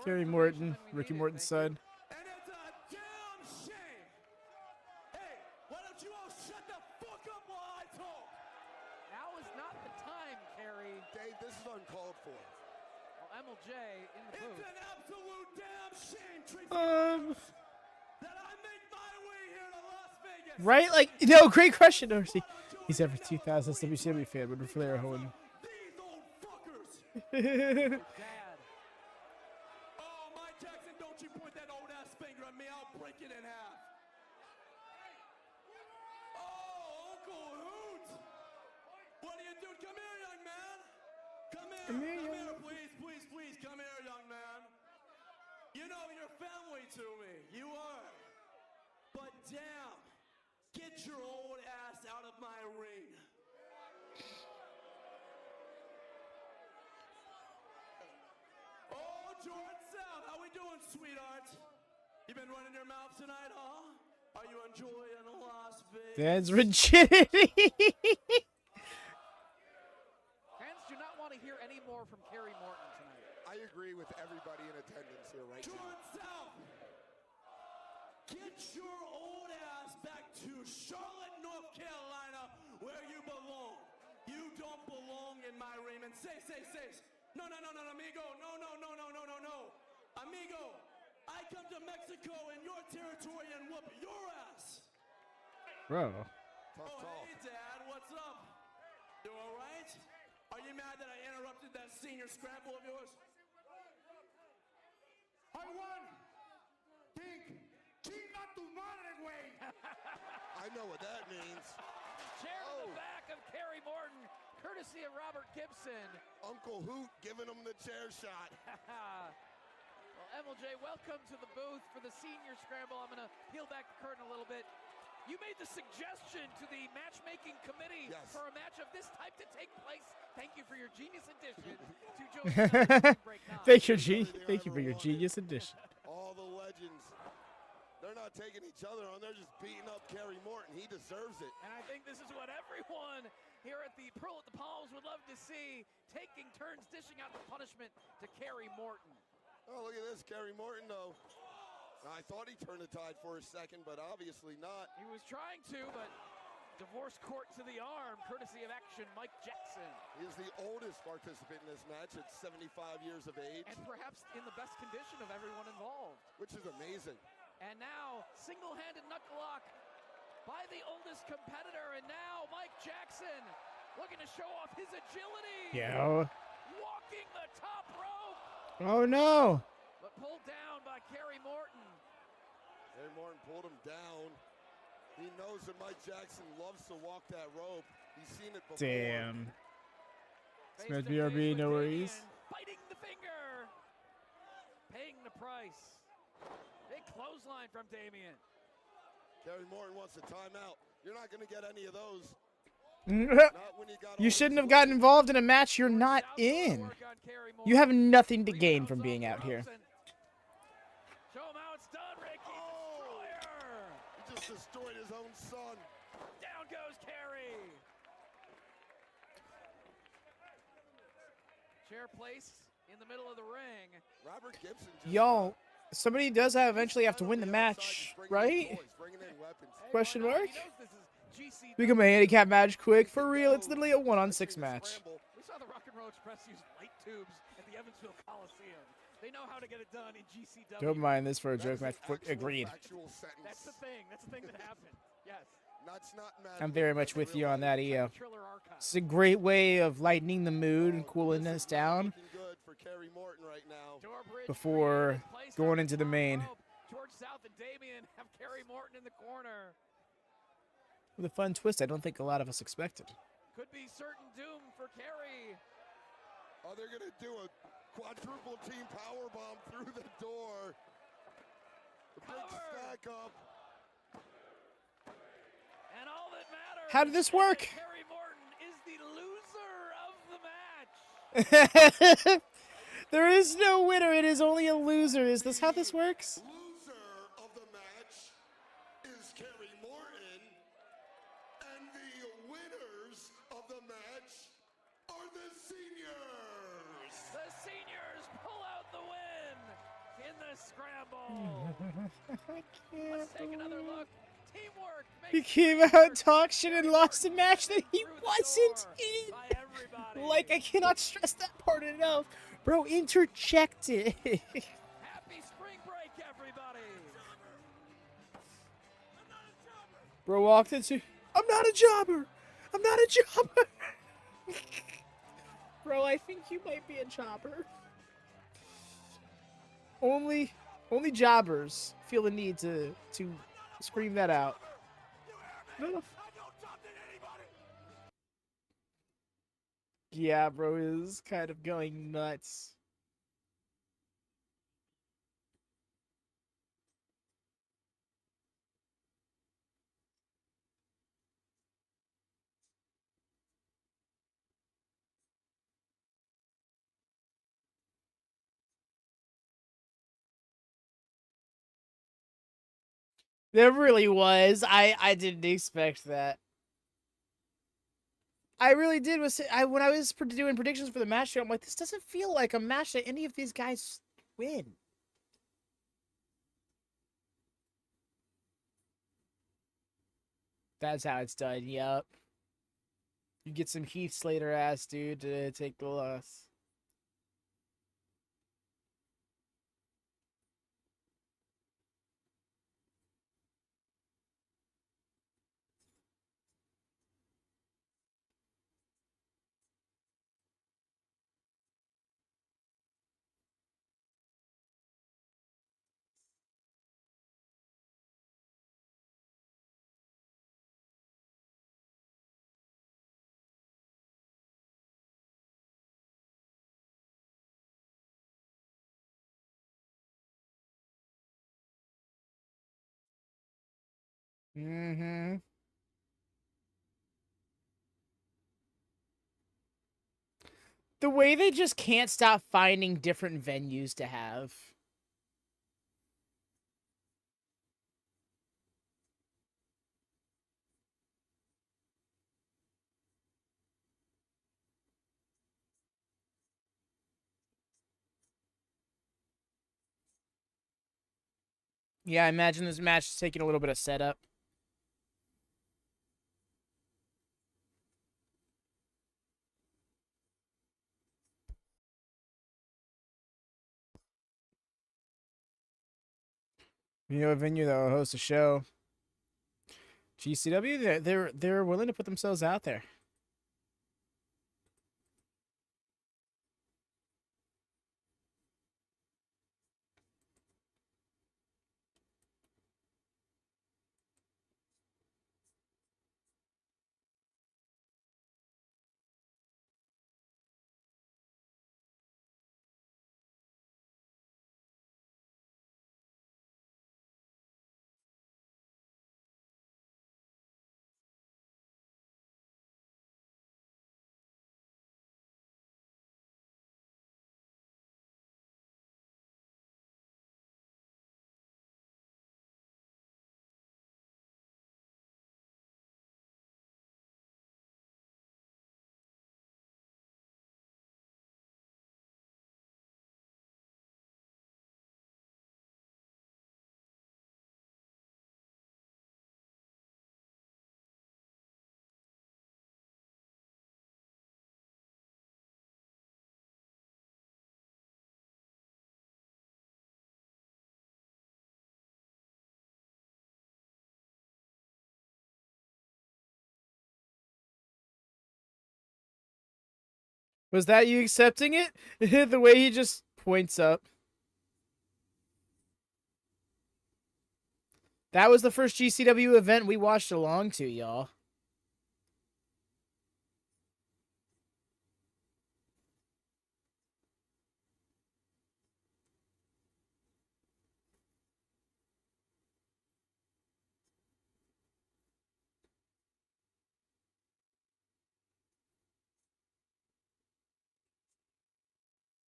Kerry Morton, Ricky Morton's son. And it's a damn shame. Hey, why don't you all shut the fuck up while I talk? Now is not the time, Kerry. Dave, this is uncalled for. Well, MLJ in the It's booth. an absolute damn shame, Tracy, that I make my way here to Las Vegas. Right? Like, no, great question. No, see, he's every 2000 WCW fan with Flair home. These old fuckers. Dad. Oh, Mike Jackson, don't you point that old ass finger at me. I'll break it in half. Oh, Uncle Hoot. What are you doing? Come here, young man. Come here, please. Come here, young man. You know you're family to me. You are. But damn, get your old ass out of my ring. Oh, George South, how we doing, sweetheart? You been running your mouth tonight, huh? Are you enjoying Las Vegas? That's rigidity. Fans do not want to hear any more from Kerry Morton tonight. I agree with everybody in attendance here right now. George South, get your old ass back to Charlotte, North Carolina, where you belong. You don't belong in my ring. And say. No, amigo. No. Amigo, I come to Mexico in your territory and whoop your ass. Bro. Tough Oh, call. hey, Dad, what's up? You all right? Are you mad that I interrupted that senior scramble of yours? I won! Chinga tu madre, güey! I know what that means. Chair to the back of Kerry Morton, courtesy of Robert Gibson. Uncle Hoot giving him the chair shot. Well, MLJ, welcome to the booth for the senior scramble. I'm going to peel back the curtain a little bit. You made the suggestion to the matchmaking committee for a match of this type to take place. Thank you for your genius addition to Joey's Break 9. Thank you for your genius addition. All the legends. They're not taking each other on. They're just beating up Kerry Morton. He deserves it. And I think this is what everyone here at the Pearl at the Palms would love to see, taking turns dishing out the punishment to Kerry Morton. Oh, look at this. Kerry Morton, though. I thought he turned the tide for a second, but obviously not. He was trying to, but divorce court to the arm, courtesy of Action Mike Jackson. He is the oldest participant in this match at 75 years of age. And perhaps in the best condition of everyone involved. Which is amazing. And now, single-handed knuckle lock by the oldest competitor. And now, Mike Jackson looking to show off his agility. Yeah. Walking the top rope. Oh, no. But pulled down by Kerry Morton. Kerry Morton pulled him down. He knows that Mike Jackson loves to walk that rope. He's seen it before. Damn. Face to BRB, face no with worries. Damien, biting the finger. Paying the price. Big clothesline from Damien. Kerry Morton wants a timeout. You're not going to get any of those. You shouldn't have gotten involved in a match you're not in. You have nothing to gain from being out here. Show him how it's done, Ricky. Destroyer. He just destroyed his own son. Down goes Kerry. Chair placed in the middle of the ring. Robert Gibson just, Y'all, somebody does eventually have to win the match, right? Question mark? He knows this is GCW. Become a handicap match quick. For real, it's literally a 1-on-6 match. We saw the Rock and Roll Express use light tubes at the Evansville Coliseum. They know how to get it done in GCW. Don't mind this for a joke match. Agreed. That's the thing. That's the thing that happened. Yes. That's not I'm very much with you on that, EO. It's a great way of lightening the mood and cooling us down before going into the main. George South and Damien have Kerry Morton in the corner. With a fun twist I don't think a lot of us expected. Could be certain doom for Kerry. Oh, they're going to do a quadruple team powerbomb through the door. The big stack up. And all that matters. How did this work? Kerry Morton is the loser of the match. There is no winner. It is only a loser. Is this how this works? Loser of the match is Kerry Morton. And the winners of the match are the seniors. The seniors pull out the win in the scramble. Let's take another look. Teamwork. He came out and talked shit and lost a match that he wasn't in. Like, I cannot stress that part enough. Bro, interject it. Happy spring break, everybody. Bro walked into, I'm not a jobber. I'm not a jobber. Bro, I think you might be a jobber. Only jobbers feel the need to scream that out. No. Yeah, bro is kind of going nuts. There really was. I didn't expect that. I really did. When I was doing predictions for the match show, I'm like, this doesn't feel like a match that any of these guys win. That's how it's done. Yup. You get some Heath Slater ass dude to take the loss. Mm-hmm. The way they just can't stop finding different venues to have. Yeah, I imagine this match is taking a little bit of setup. You know, a venue that will host a show. GCW, they're willing to put themselves out there. Was that you accepting it? The way he just points up. That was the first GCW event we watched along to, y'all.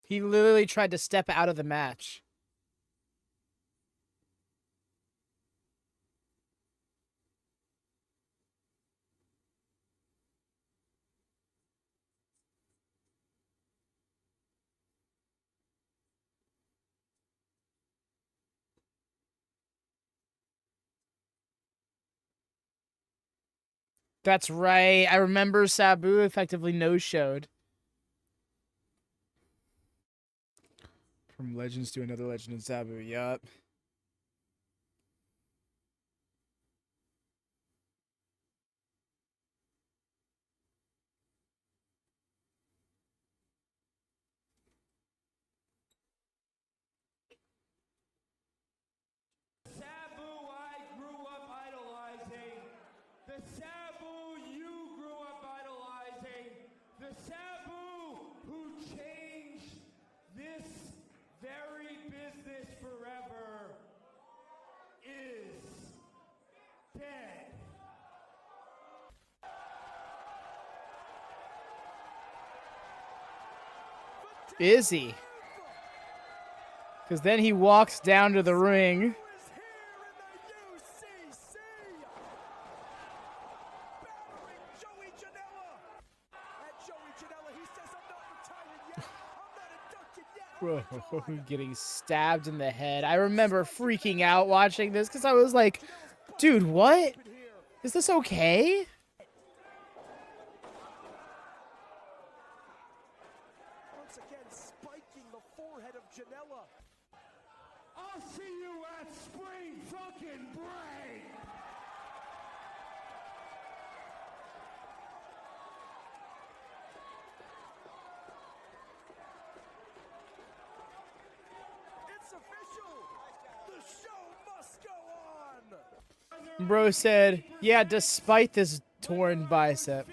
He literally tried to step out of the match. That's right. I remember Sabu effectively no-showed. From Legends to another Legend in Sabu, yup. Sabu I grew up idolizing. The Sabu you grew up idolizing. The Sabu who changed this very business forever is dead. Is he? Because then he walks down to the ring. Who is here in the UCC? Battering Joey Janela. And Joey Janela, he says, I'm not retired yet. I'm not inducted yet. Bro, getting stabbed in the head. I remember freaking out watching this because I was like, dude, what? Is this okay? Once again, spiking the forehead of Janela. I'll see you at spring fucking break. It's official. The show must go on. Bro said, yeah, despite this torn bicep. 50%,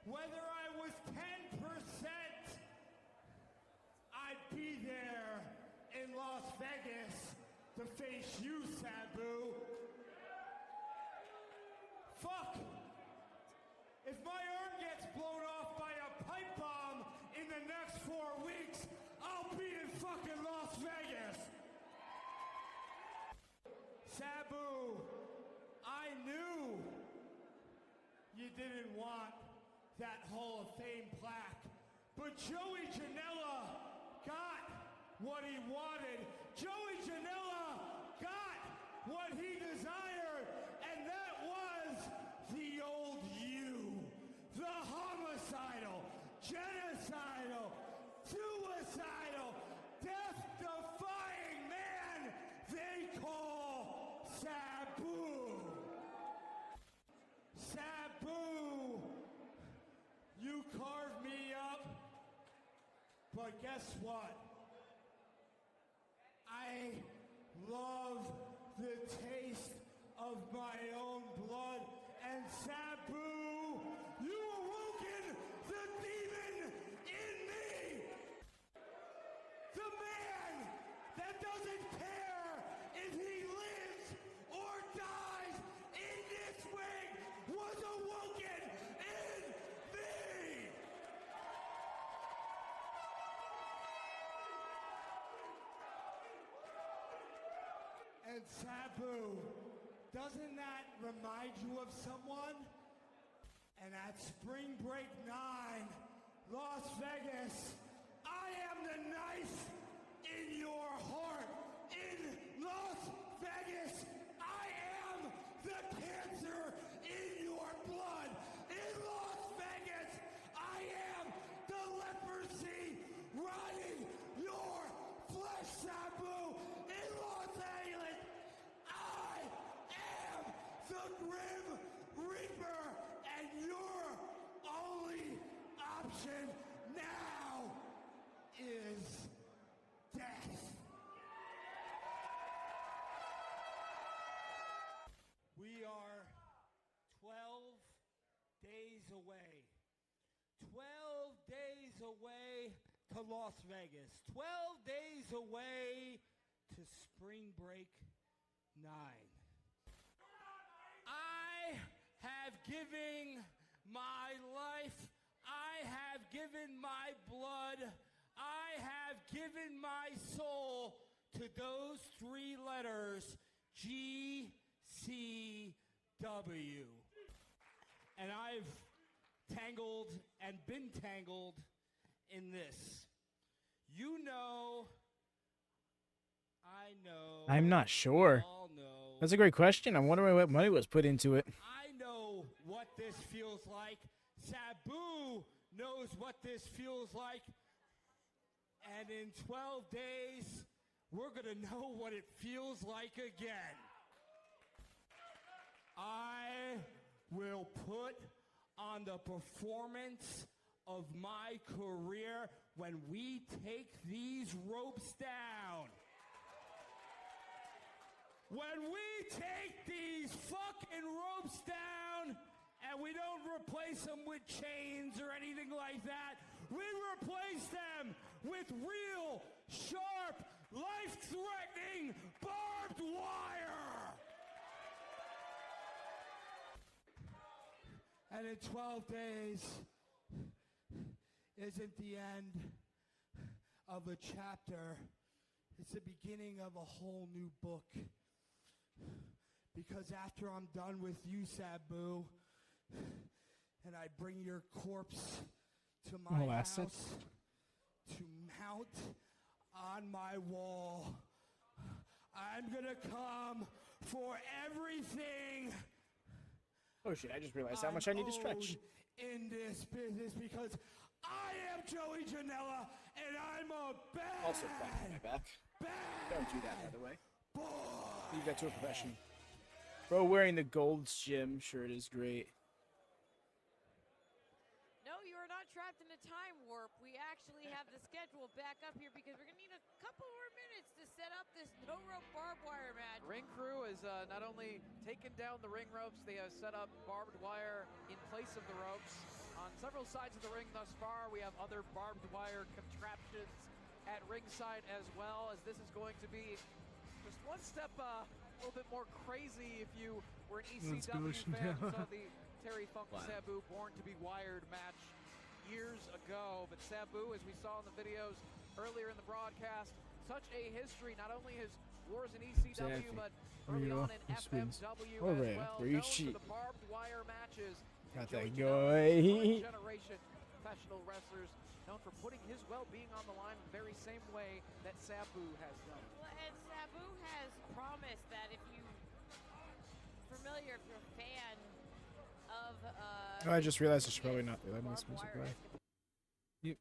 whether I was 10%, I'd be there in Las Vegas to face you, Sabu. Fuck! If my arm gets blown off by a pipe bomb in the next 4 weeks, I'll be in fucking Las Vegas. Sabu, I knew you didn't want that Hall of Fame plaque, but Joey Janela got what he wanted. Joey Janela got what he desired, and that was the old you, the homicidal, genocidal, suicidal, death-defying man they call Sabu. Sabu, you carved me up, but guess what? I love the taste of my own blood, and Sabu, you awoken the demon in me! The man that doesn't care if he lives or dies in this ring was awoken in me! And Sabu, doesn't that remind you of someone? And at Spring Break 9, Las Vegas, I am the knife in your heart. In Las Vegas, I am the cancer in your blood. In Las Vegas, I am the leprosy rotting your flesh, Sabu. In Los Angeles, I am the Grim Reaper, and your only option option now is death. We are 12 days away. 12 days away to Las Vegas. 12 days away to Spring Break 9. I have given my life. I have given my blood. I have given my soul to those three letters, GCW. And I've tangled and been tangled in this. You know, I know. I'm not sure. we all know. That's a great question. I'm wondering what money was put into it. I know what this feels like. Sabu knows what this feels like. And in 12 days, we're going to know what it feels like again. I will put on the performance of my career when we take these ropes down. When we take these fucking ropes down and we don't replace them with chains or anything like that, we replace them with real, sharp, life-threatening barbed wire. And in 12 days isn't the end of a chapter. It's the beginning of a whole new book. Because after I'm done with you, Sabu, and I bring your corpse to my house to mount on my wall, I'm gonna come for everything. Oh shit, I just realized how much I need to stretch. In this business, because I am Joey Janela and I'm a bad, Also cracked my back. Don't do that, by the way. boy. Leave that to a professional. Bro wearing the Gold's Gym shirt is great. No, you are not trapped in a time warp. We actually have the schedule back up here because we're going to need a couple more minutes to set up this no-rope barbed wire match. Ring crew has not only taken down the ring ropes, they have set up barbed wire in place of the ropes. On several sides of the ring thus far, we have other barbed wire contraptions at ringside as well, as this is going to be just one step a little bit more crazy if you were an ECW fan and saw the Terry Funk Sabu Born to be Wired match years ago. But Sabu, as we saw in the videos earlier in the broadcast, such a history, not only his wars in ECW, but early on in FMW as well, known for the barbed wire matches. Got Joey that Janela, guy. third generation professional wrestlers, known for putting his well-being on the line the very same way that Sabu has done. Well, and Sabu has promised that if you're a fan of I just realized I should probably not do that. This music right. Yep.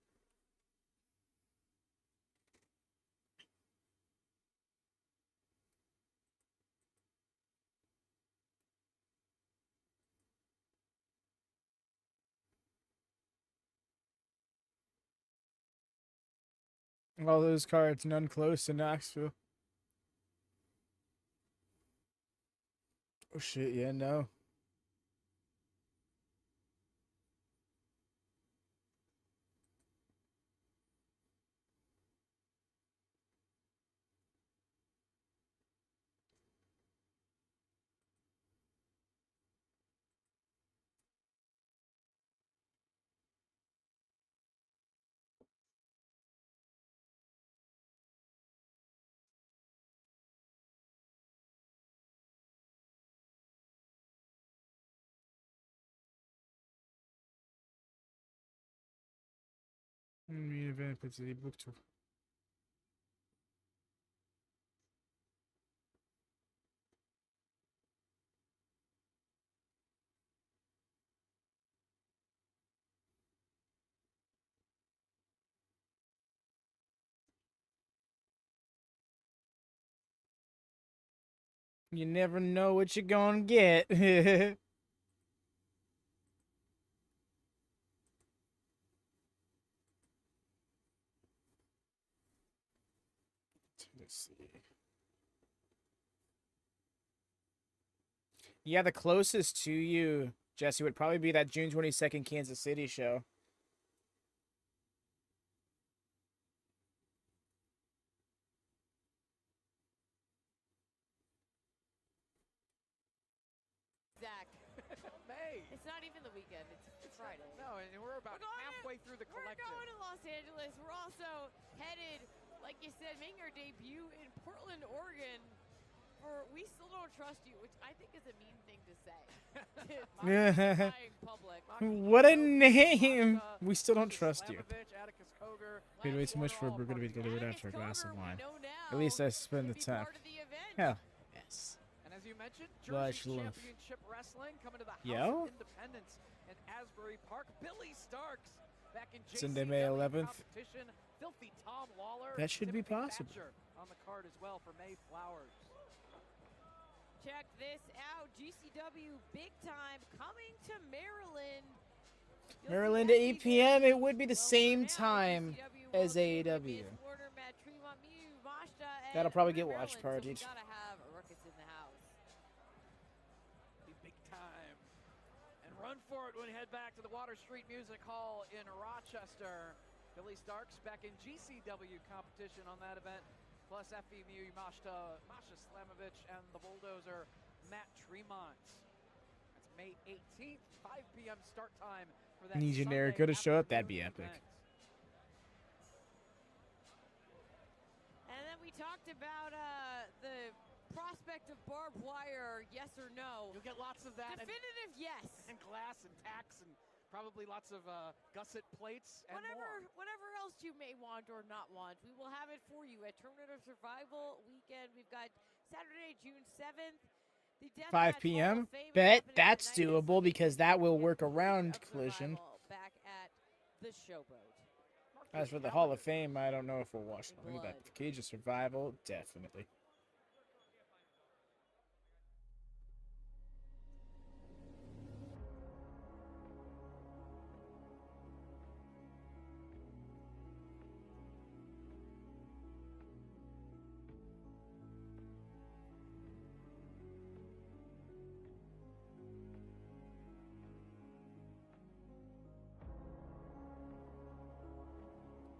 All those cards, none close to Knoxville. Oh shit, yeah, no. Main event, it's a book tour. You never know what you're gonna get. Yeah, the closest to you, Jesse, would probably be that June 22nd Kansas City show. Zack. May. It's not even the weekend. It's Friday. No, and we're about halfway through the collective. We're going to Los Angeles. We're also headed, like you said, making our debut in Portland, Oregon. For We Still Don't Trust You, which I think is a mean thing to say. Public. What a name! We still don't trust you. Atticus, Cogar, Paid way too much for a burger to be delivered after a glass of wine. At least I spend the time. Hell, yes. And as you mentioned, Watchalong. Championship Wrestling coming to the House Yo? of Independence in Asbury Park. Billy Starks back in Sunday, May JCW 11th. competition. Filthy Tom Lawler. That should be Timothy possible. Thatcher on the card as well for May Flowers. Check this out. GCW Big Time coming to Maryland. Maryland at 8 p.m. It would be the same time as AEW. That'll probably get watch partied. So we gotta have a ruckus in the house. Be big time. And run for it when we head back to the Water Street Music Hall in Rochester. Billy Starks back in GCW competition on that event. Plus FEMU Masha Slamovich and the Bulldozer Matt Tremont. That's May 18th, 5 p.m. start time for that. Need Generico to show up, that'd be epic. And then we talked about the prospect of barbed wire, yes or no. You'll get lots of that. Definitive yes. And glass and tacks and probably lots of gusset plates and more. Whatever else you may want or not want, we will have it for you at Terminator Survival Weekend. We've got Saturday, June 7th. The 5 p.m. Bet that's doable because that will work around Collision. Back at the Showboat. As for the Hall of Fame, I don't know if we'll watch it. Look at that. Cage of Survival, definitely.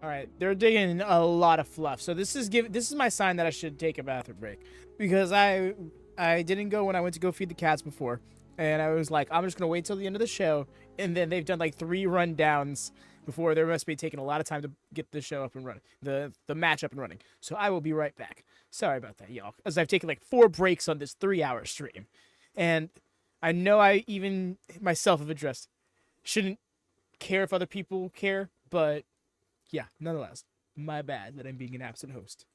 All right, they're digging a lot of fluff. So this is my sign that I should take a bathroom break because I didn't go when I went to go feed the cats before, and I was like, I'm just gonna wait till the end of the show, and then they've done like 3 rundowns before. They must be taking a lot of time to get the show up and running, the match up and running. So I will be right back. Sorry about that, y'all, as I've taken like 4 breaks on this 3-hour stream, and I know I even myself have addressed shouldn't care if other people care, but. Yeah, nonetheless, my bad that I'm being an absent host.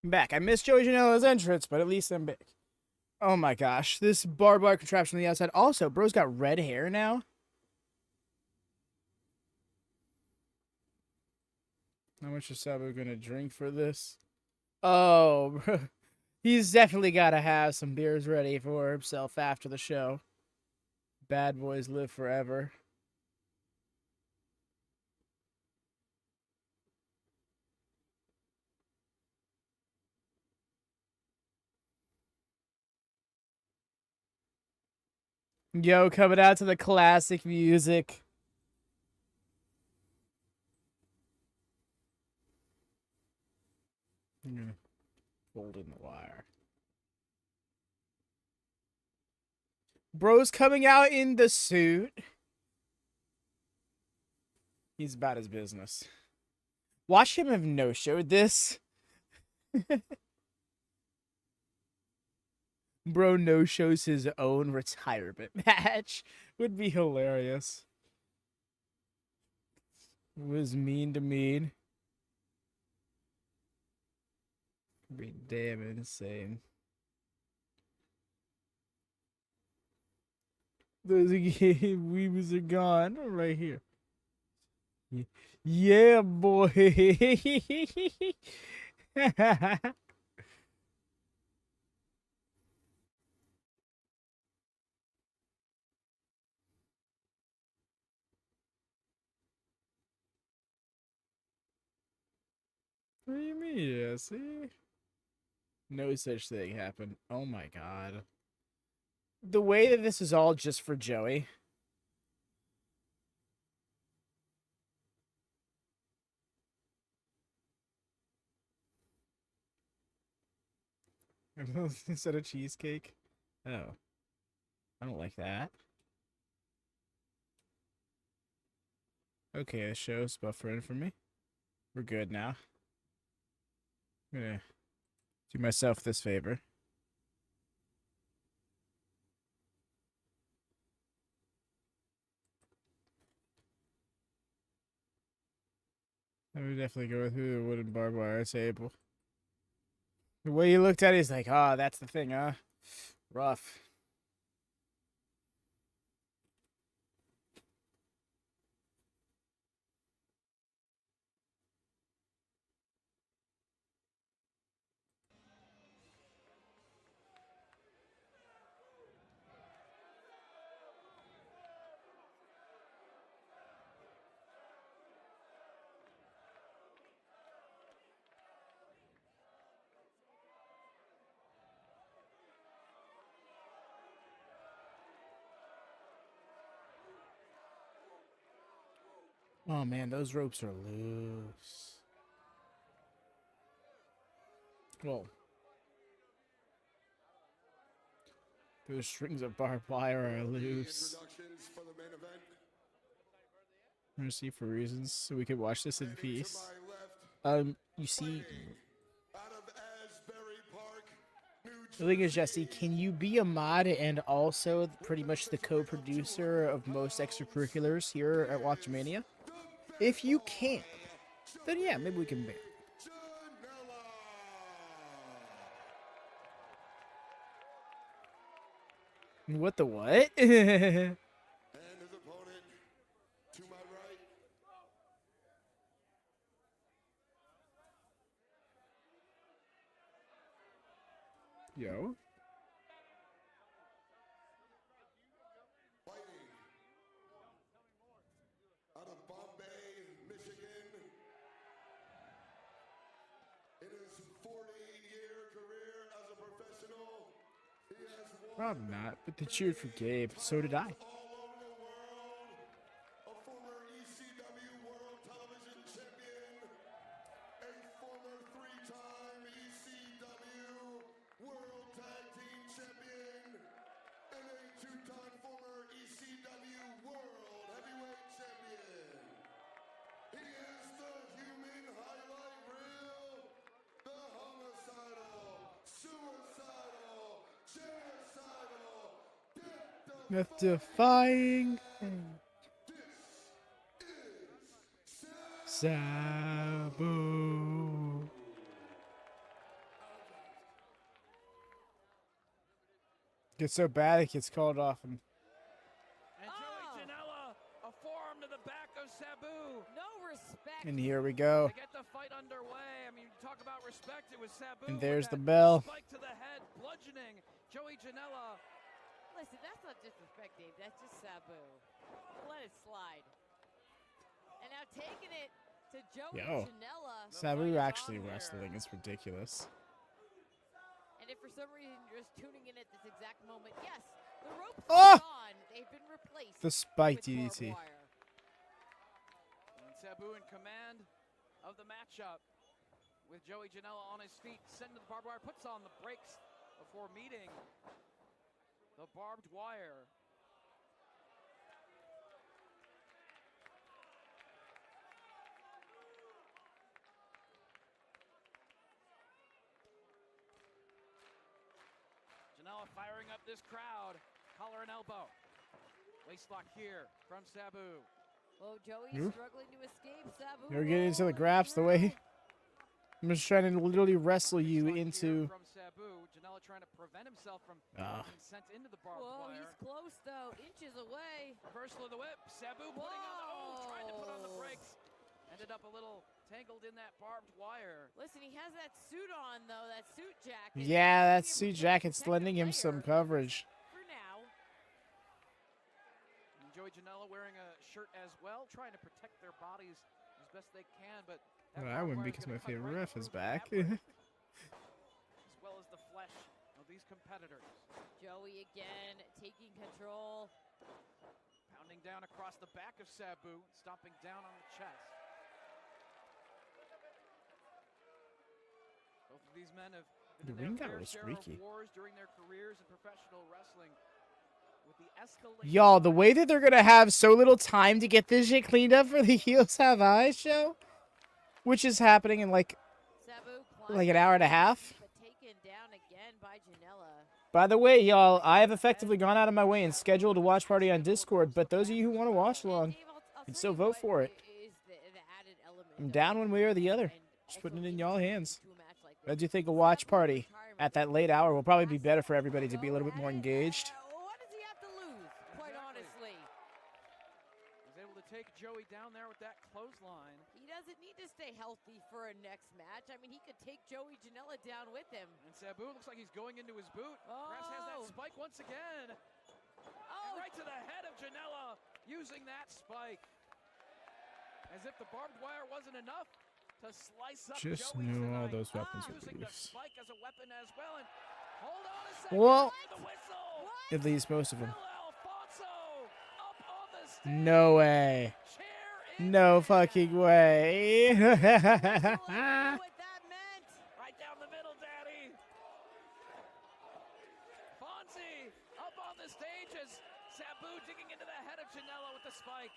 I'm back. I missed Joey Janela's entrance, but at least I'm back. Oh my gosh. This barbed wire contraption on the outside. Also, bro's got red hair now. How much is Sabre gonna drink for this? Oh, bro. He's definitely got to have some beers ready for himself after the show. Bad boys live forever. Yo, coming out to the classic music. I'm gonna fold in the wire. Bro's coming out in the suit. He's about his business. Watch him have no-showed this. Bro no-shows his own retirement match. Would be hilarious. Was mean to mean. Be damn insane. Those weavers are gone right here. Yeah, boy. What do you mean? Yeah, see? No such thing happened. Oh my god. The way that this is all just for Joey. Instead of cheesecake? Oh. I don't like that. Okay, the show's buffering for me. We're good now. I'm gonna do myself this favor. I would definitely go through the wooden barbed wire table. The way he looked at it, he's like, "Ah, oh, that's the thing, huh? Rough." Oh man, those ropes are loose. Well, those strings of barbed wire are loose. I'm gonna see for reasons so we can watch this in peace. You see, the thing is, Jesse, can you be a mod and also pretty much the co-producer of most extracurriculars here at WatchMania? If you can, then yeah, maybe we can bear. What the what? And his opponent to my right. Yo. Fighting out of Bombay, Michigan. In his 40-year career as a professional, he has won Probably not, but they cheered for Gabe. So did I. all over the world. A former ECW World Television Champion, a former 3-time ECW World Tag Team Champion, and a 2-time former ECW World Heavyweight Champion. He is the human highlight reel, the homicidal, suicidal, genocidal, Death-defying. Sabu. Gets so bad it gets called off. And And Joey Janela, a forearm to the back of Sabu. No respect. and here we go. To get the fight underway. I mean, talk about respect. It was Sabu. And with there's that the bell. Spike to the head, bludgeoning Joey Janela. Listen, that's not disrespect, Dave. That's just Sabu. Let it slide. And now taking it to Joey Yo. Janela. Sabu fight is actually on here. wrestling is ridiculous. And if for some reason you're just tuning in at this exact moment, yes, the ropes Ah! are gone. They've been replaced. The spike with barbed DDT. wire. And Sabu in command of the matchup with Joey Janela on his feet, sending the barbed wire, puts on the brakes before meeting the barbed wire. Janela firing up this crowd, collar and elbow. Waist lock here from Sabu. Oh, Joey's Hmm? struggling to escape. Sabu. You're getting into the rolling grabs the way. through. I'm just trying to literally wrestle Waist you lock here into. from Sabu. Janela trying to prevent himself from Ah. being sent into the barbed Whoa, wire. he's close though, inches away. Reversal of the whip. Sabu putting on the, trying to put on the Whoa. brakes. Ended up a little tangled in that barbed wire. Listen, he has that suit on though, that suit jacket. Yeah, that Maybe a suit protective jacket's lending him some layer coverage. For now. And Joey Janela wearing a shirt as well, trying to protect their bodies as best they can. But that Well, I barbed wouldn't wire is because gonna my cut favorite right ref is through the back. fabric, as well as the flesh of these competitors. Joey again taking control. Pounding down across the back of Sabu, stomping down on the chest. Both of these men have The been in ring their got a fair little share squeaky. of wars during their careers in professional wrestling. With the escalation Y'all, the way that they're gonna have so little time to get this shit cleaned up for the Heels Have Eyes show, which is happening in like Sabu an hour and a half. but taken down again by Janela. By the way, y'all, I have effectively gone out of my way and scheduled a watch party on Discord, but those of you who want to watch And along, Dave, I'll can tell still you vote what for it. is the added element I'm of down it. one way or the other. And Just also putting it in introducing y'all him hands. to a match like I this. do think a watch Sabu's party retirement at that was late hour will probably be massive. better for everybody to be a Go little bit more ahead. engaged. What does he have to lose, quite Exactly. honestly? was able to take Joey down there with that clothesline. He doesn't need to stay healthy for a next match. I mean, he could take Joey Janela down with him. And Sabu looks like he's going into his boot. Perhaps has that Oh. spike once again. Oh, And right to the head of Janela, using that spike. As if the barbed wire wasn't enough to slice up Just Joey knew all tonight. those weapons were Using the loose. spike as a weapon as well. And hold on a second. Well, the whistle. at least most of them. Bill Alfonso up on the stage. No way. Chair in No hand. fucking way. what that meant. Right down the middle, Daddy. Fonzie up on the stage as Sabu digging into the head of Janela with the spike.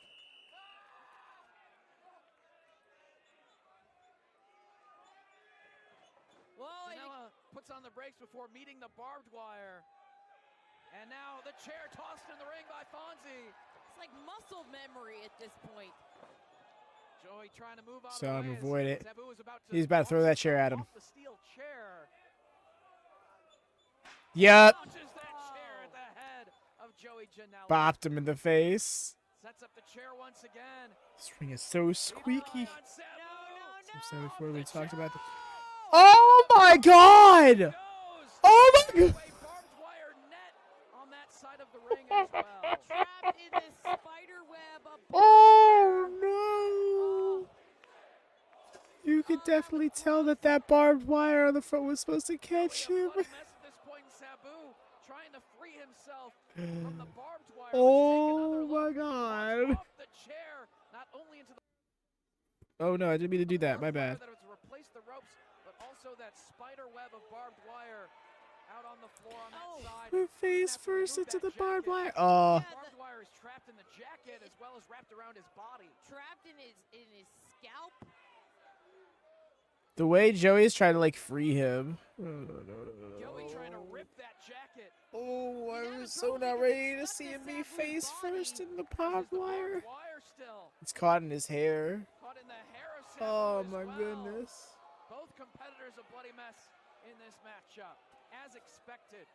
Whoa, and Janela puts on the brakes before meeting the barbed wire. And now the chair tossed in the ring by Fonzie. it's like muscle memory at this point. Joey trying to move out Saw of the him way as avoid it. Sabu was about to He's about to throw launch that chair at him. off the steel chair. Yup. Launches that chair at the head of Joey Janela. Bopped him in the face. Sets up the chair once again. This ring is so squeaky. On Sabu. I'm saying before we The talked chair. about the. Oh my god! Goes. Oh my god! A barbed wire net on that side of the ring as well. Trapped in this spider web of Oh no! You could definitely tell that that barbed wire on the front was supposed to catch Joey, a him. bloody mess at this point. Sabu trying to free himself from the barbed wire. Oh my Let's take another look. god! Off the chair, not only into the Oh no, I didn't mean to do that. My barbed wire bad. that was to replace the ropes, but also that spider web of barbed wire out on the floor on that side. Her face Have to first remove into that the barbed jacket. wire. Oh. The barbed wire is trapped in the jacket as well as wrapped around his body. trapped in his scalp. The way Joey's trying to like free him. Joey trying to rip that jacket. Oh, I was so not ready to see him be face first in the barbed wire. Wire still It's caught in his hair. caught in the hair of Sabu Oh as my well. goodness. Both competitors a bloody mess in this matchup, as expected.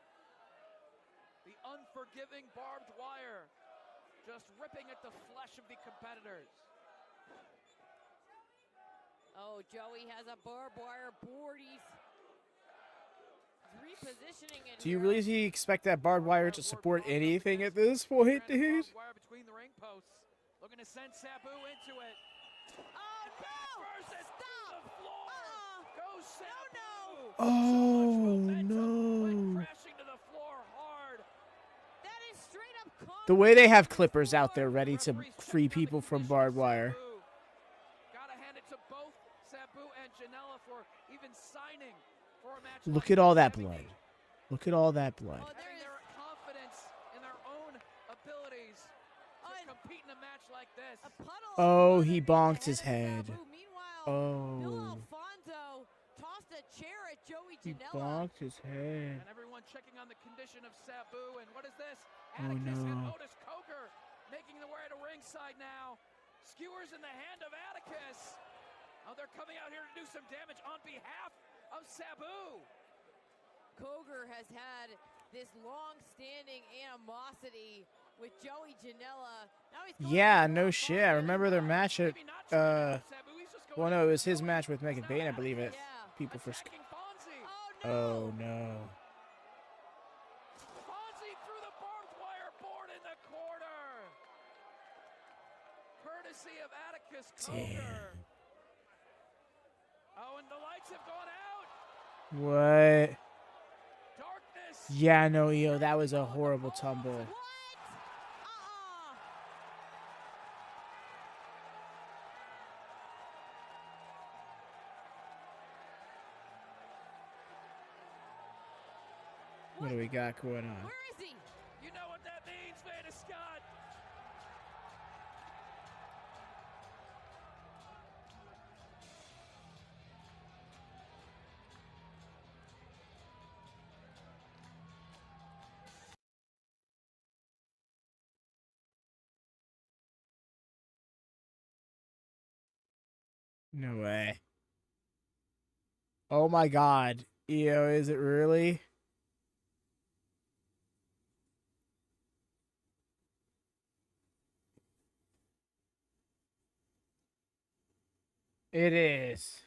The unforgiving barbed wire, just ripping at the flesh of the competitors. Oh, Joey has a barbed wire board. He's repositioning it. Do you really expect that barbed wire to support anything at this point, dude? Barbed wire between the ring posts. Looking to send Sabu into it. Oh, no! Versus Stop! the floor. Goes Sabu. Oh, no. Crashing to the floor hard. That is straight up The way they have clippers out there ready to free people from barbed wire. Gotta hand it to both Sabu and Janela for even signing for a match. Look at all that blood. Look at all that blood. Having their confidence in their own abilities to compete in a match like this. Oh, he bonked his head. Meanwhile, Oh. Bill Alfonso tossed a chair at Joey He Janela. bonked his head. And everyone checking on the condition of Sabu. And what is this? Oh, Atticus and no. Otis Cogar making their way to ringside now. Skewers in the hand of Atticus. Oh, they're coming out here to do some damage on behalf of Sabu. Cogar has had this long-standing animosity with Joey Janela. Now he's going Yeah, to no Bill shit. I Alfonso. remember their match at, Maybe not trying to help Sabu. He's just going well, no, it after was his Joey. match with Megan It's Bayne, I not believe it. Yeah. People for. attacking Fonzie. Oh, no. Fonzie through the barbed wire board in the corner. Courtesy of Atticus Cogar. Oh, and the lights have gone out. What? Darkness. Yeah, no, yo, that was a horrible tumble. What? What do we got going on? Where is he? You know what that means, Veda Scott. No way. Oh my god. Yo, is it really? It is.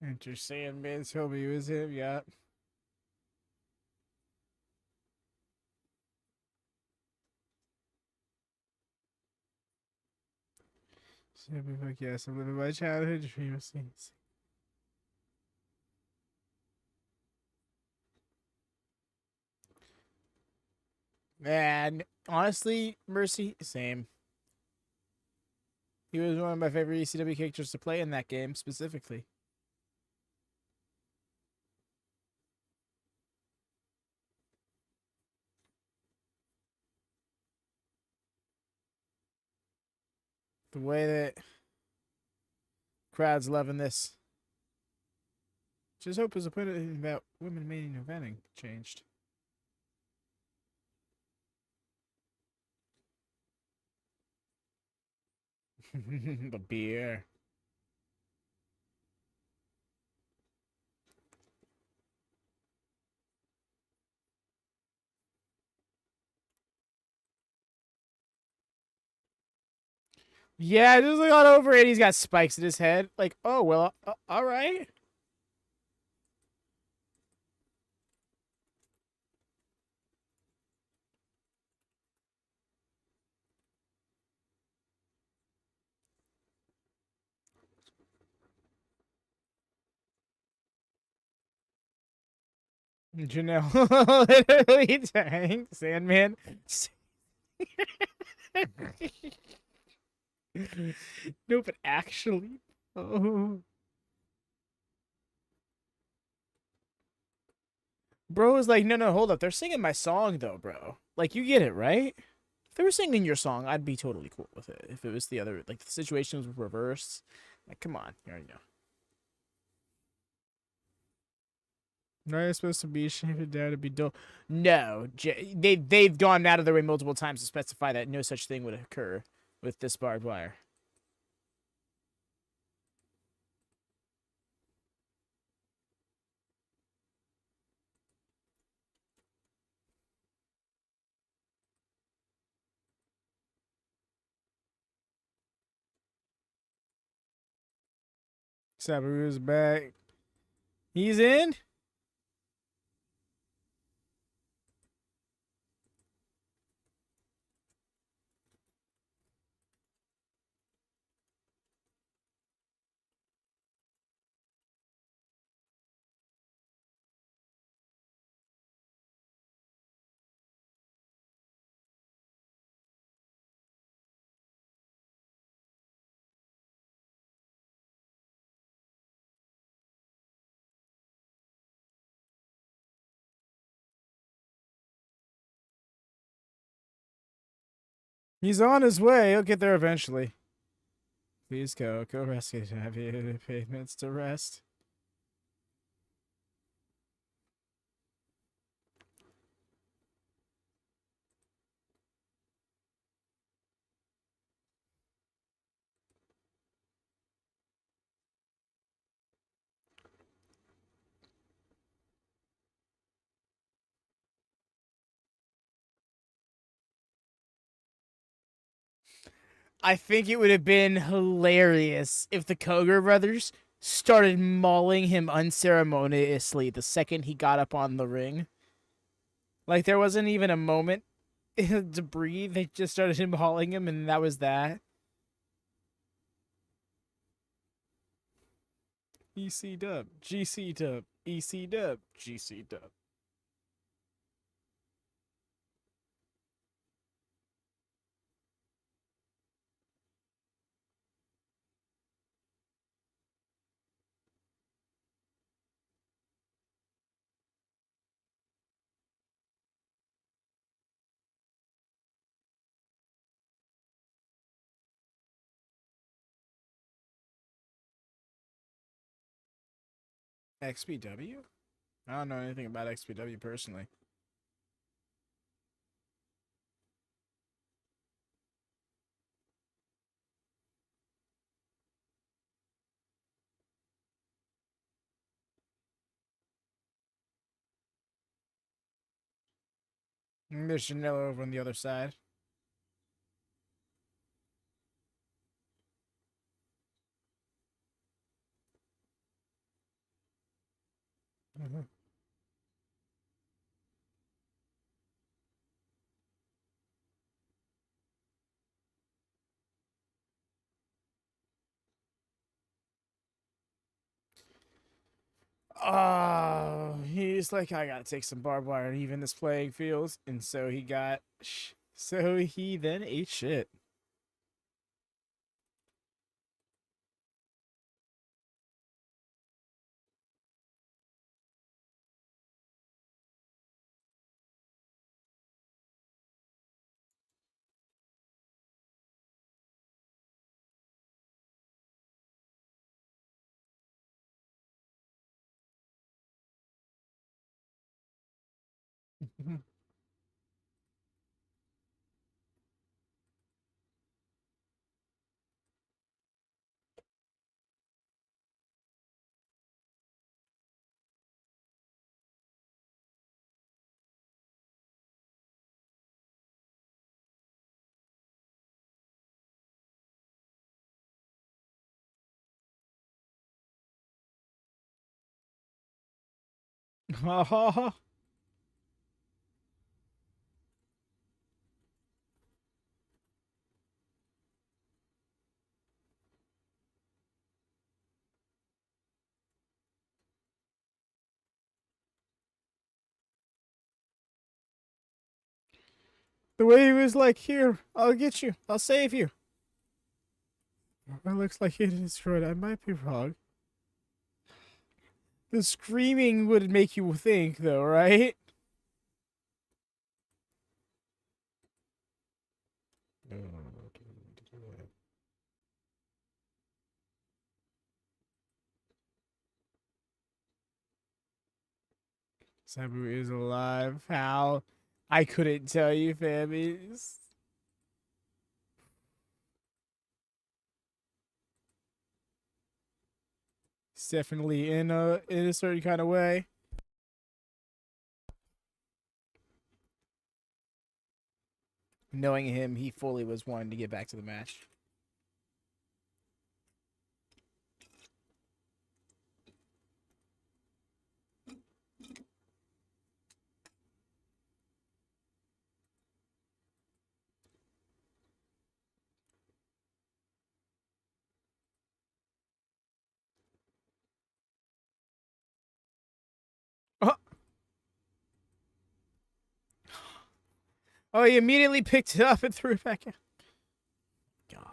Enter Sandman told me it was him, yeah. Fuck yes, I'm living my childhood dream of scenes. Man, honestly, Mercy, same. He was one of my favorite ECW characters to play in that game, specifically. The way that crowd's loving this. Just hope his opinion about women main eventing changed. The beer. Yeah, just look on over it. He's got spikes in his head. Like, oh, well, all right. Janelle literally tanked Sandman. No, but actually, oh. Bro was like, no, hold up. They're singing my song, though, bro. Like, you get it, right? If they were singing your song, I'd be totally cool with it. If it was the other, like, the situation was reversed. Like, come on. You already know. Right, it's supposed to be shaped down to be dull. No, they've gone out of their way multiple times to specify that no such thing would occur with this barbed wire. Sabre's back. He's in. He's on his way. He'll get there eventually. Please go. Go rescue. Have you pavements to rest? I think it would have been hilarious if the Cogar brothers started mauling him unceremoniously the second he got up on the ring. Like, there wasn't even a moment to breathe. They just started him hauling him, and that was that. EC dub, GC dub, EC dub, GC dub. XPW? I don't know anything about XPW personally. And there's Janela over on the other side. Oh, he's like, I gotta take some barbed wire and even this playing fields. And so he got, so he then ate shit. The way he was like, here, I'll get you. I'll save you. It looks like he destroyed. I might be wrong. The screaming would make you think, though, right? Sabre is alive. How? I couldn't tell you, fam. It's definitely in a certain kind of way. Knowing him, he fully was wanting to get back to the match. Oh, oh, he immediately picked it up and threw it back out. God.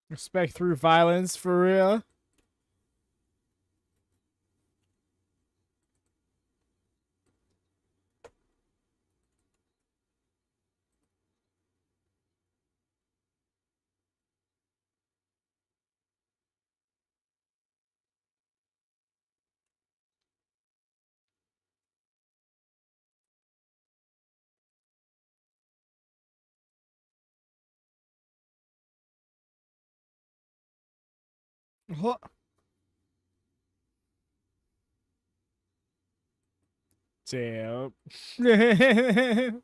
Respect through violence, for real. What? Damn. And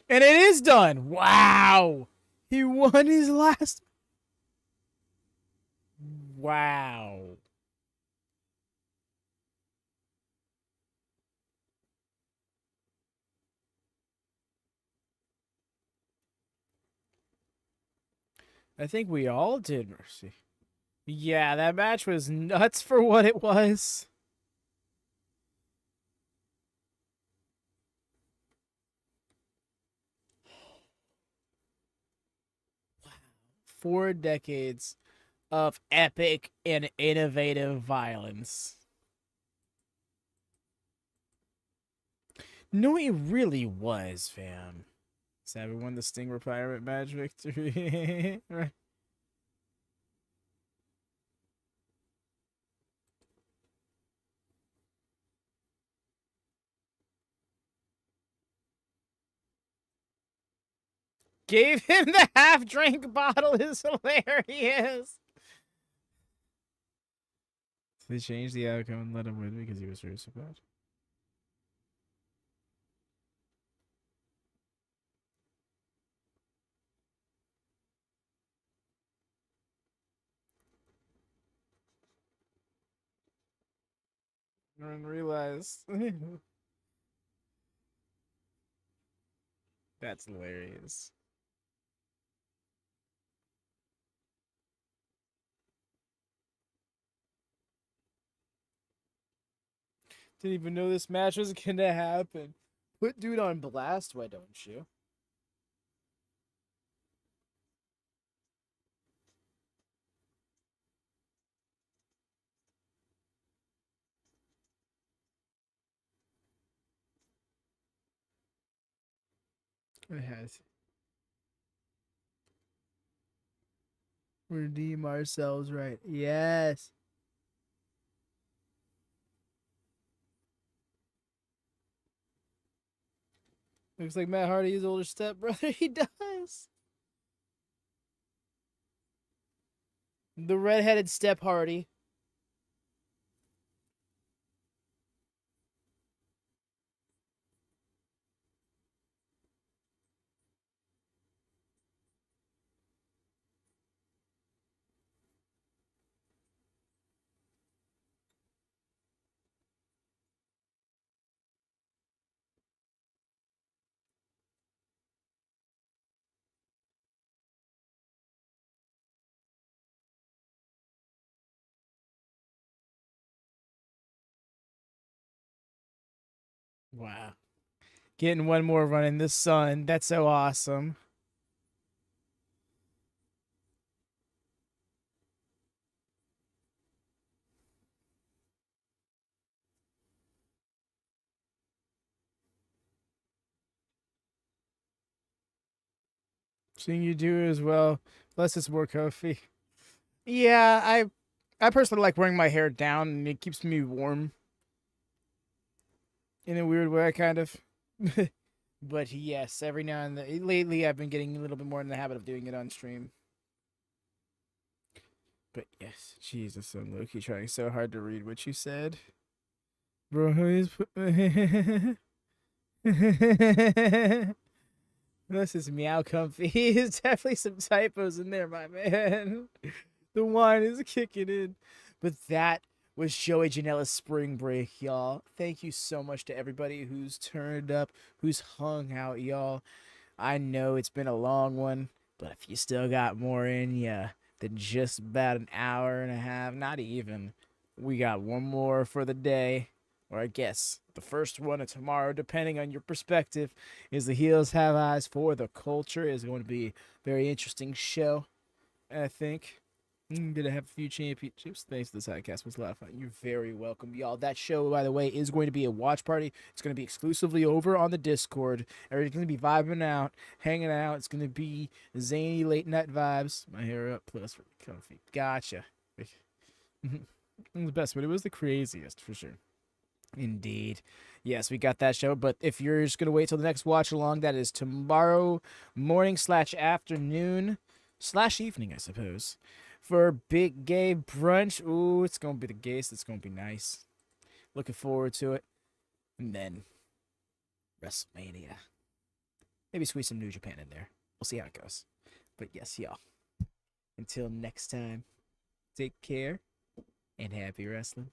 it is done. Wow. He won his last. Wow. I think we all did, Mercy. Yeah, that match was nuts for what it was. Wow. 4 decades of epic and innovative violence. No, it really was, fam. Sabre won the Sting retirement match victory. Right. Gave him the half-drink bottle is hilarious. They changed the outcome and let him win because he was very surprised. I didn't realize. That's hilarious. Didn't even know this match was gonna happen. Put dude on blast, why don't you? It has. Redeem ourselves, right? Yes. Looks like Matt Hardy's older stepbrother. He does. The redheaded step Hardy. Wow. Getting one more run in the sun. That's so awesome. Seeing you do it as well. Plus, it's more comfy. Yeah, I personally like wearing my hair down, and it keeps me warm. In a weird way, kind of. But yes, every now and then. Lately, I've been getting a little bit more in the habit of doing it on stream. But yes, Jesus, I'm Loki trying so hard to read what you said. Bro, who is. This is meow comfy. There's definitely some typos in there, my man. The wine is kicking in. But that was Joey Janela's spring break, y'all. Thank you so much to everybody who's turned up, who's hung out, y'all. I know it's been a long one, but if you still got more in ya than just about an hour and a half, not even, we got one more for the day. Or I guess the first one of tomorrow, depending on your perspective, is the Heels Have Eyes for the Culture. Is going to be a very interesting show, I think. I'm going to have a few championships. Thanks to the sidecast. It was a lot of fun. You're very welcome, y'all. That show, by the way, is going to be a watch party. It's going to be exclusively over on the Discord. Everybody's going to be vibing out, hanging out. It's going to be zany late night vibes. My hair up, plus comfy. Gotcha. It was the best, but it was the craziest for sure. Indeed. Yes, we got that show. But if you're just going to wait till the next watch along, that is tomorrow morning / afternoon / evening, I suppose, for Big Gay Brunch. Ooh, it's going to be the gayest. It's going to be nice. Looking forward to it. And then WrestleMania. Maybe squeeze some New Japan in there. We'll see how it goes. But yes, y'all. Until next time, take care and happy wrestling.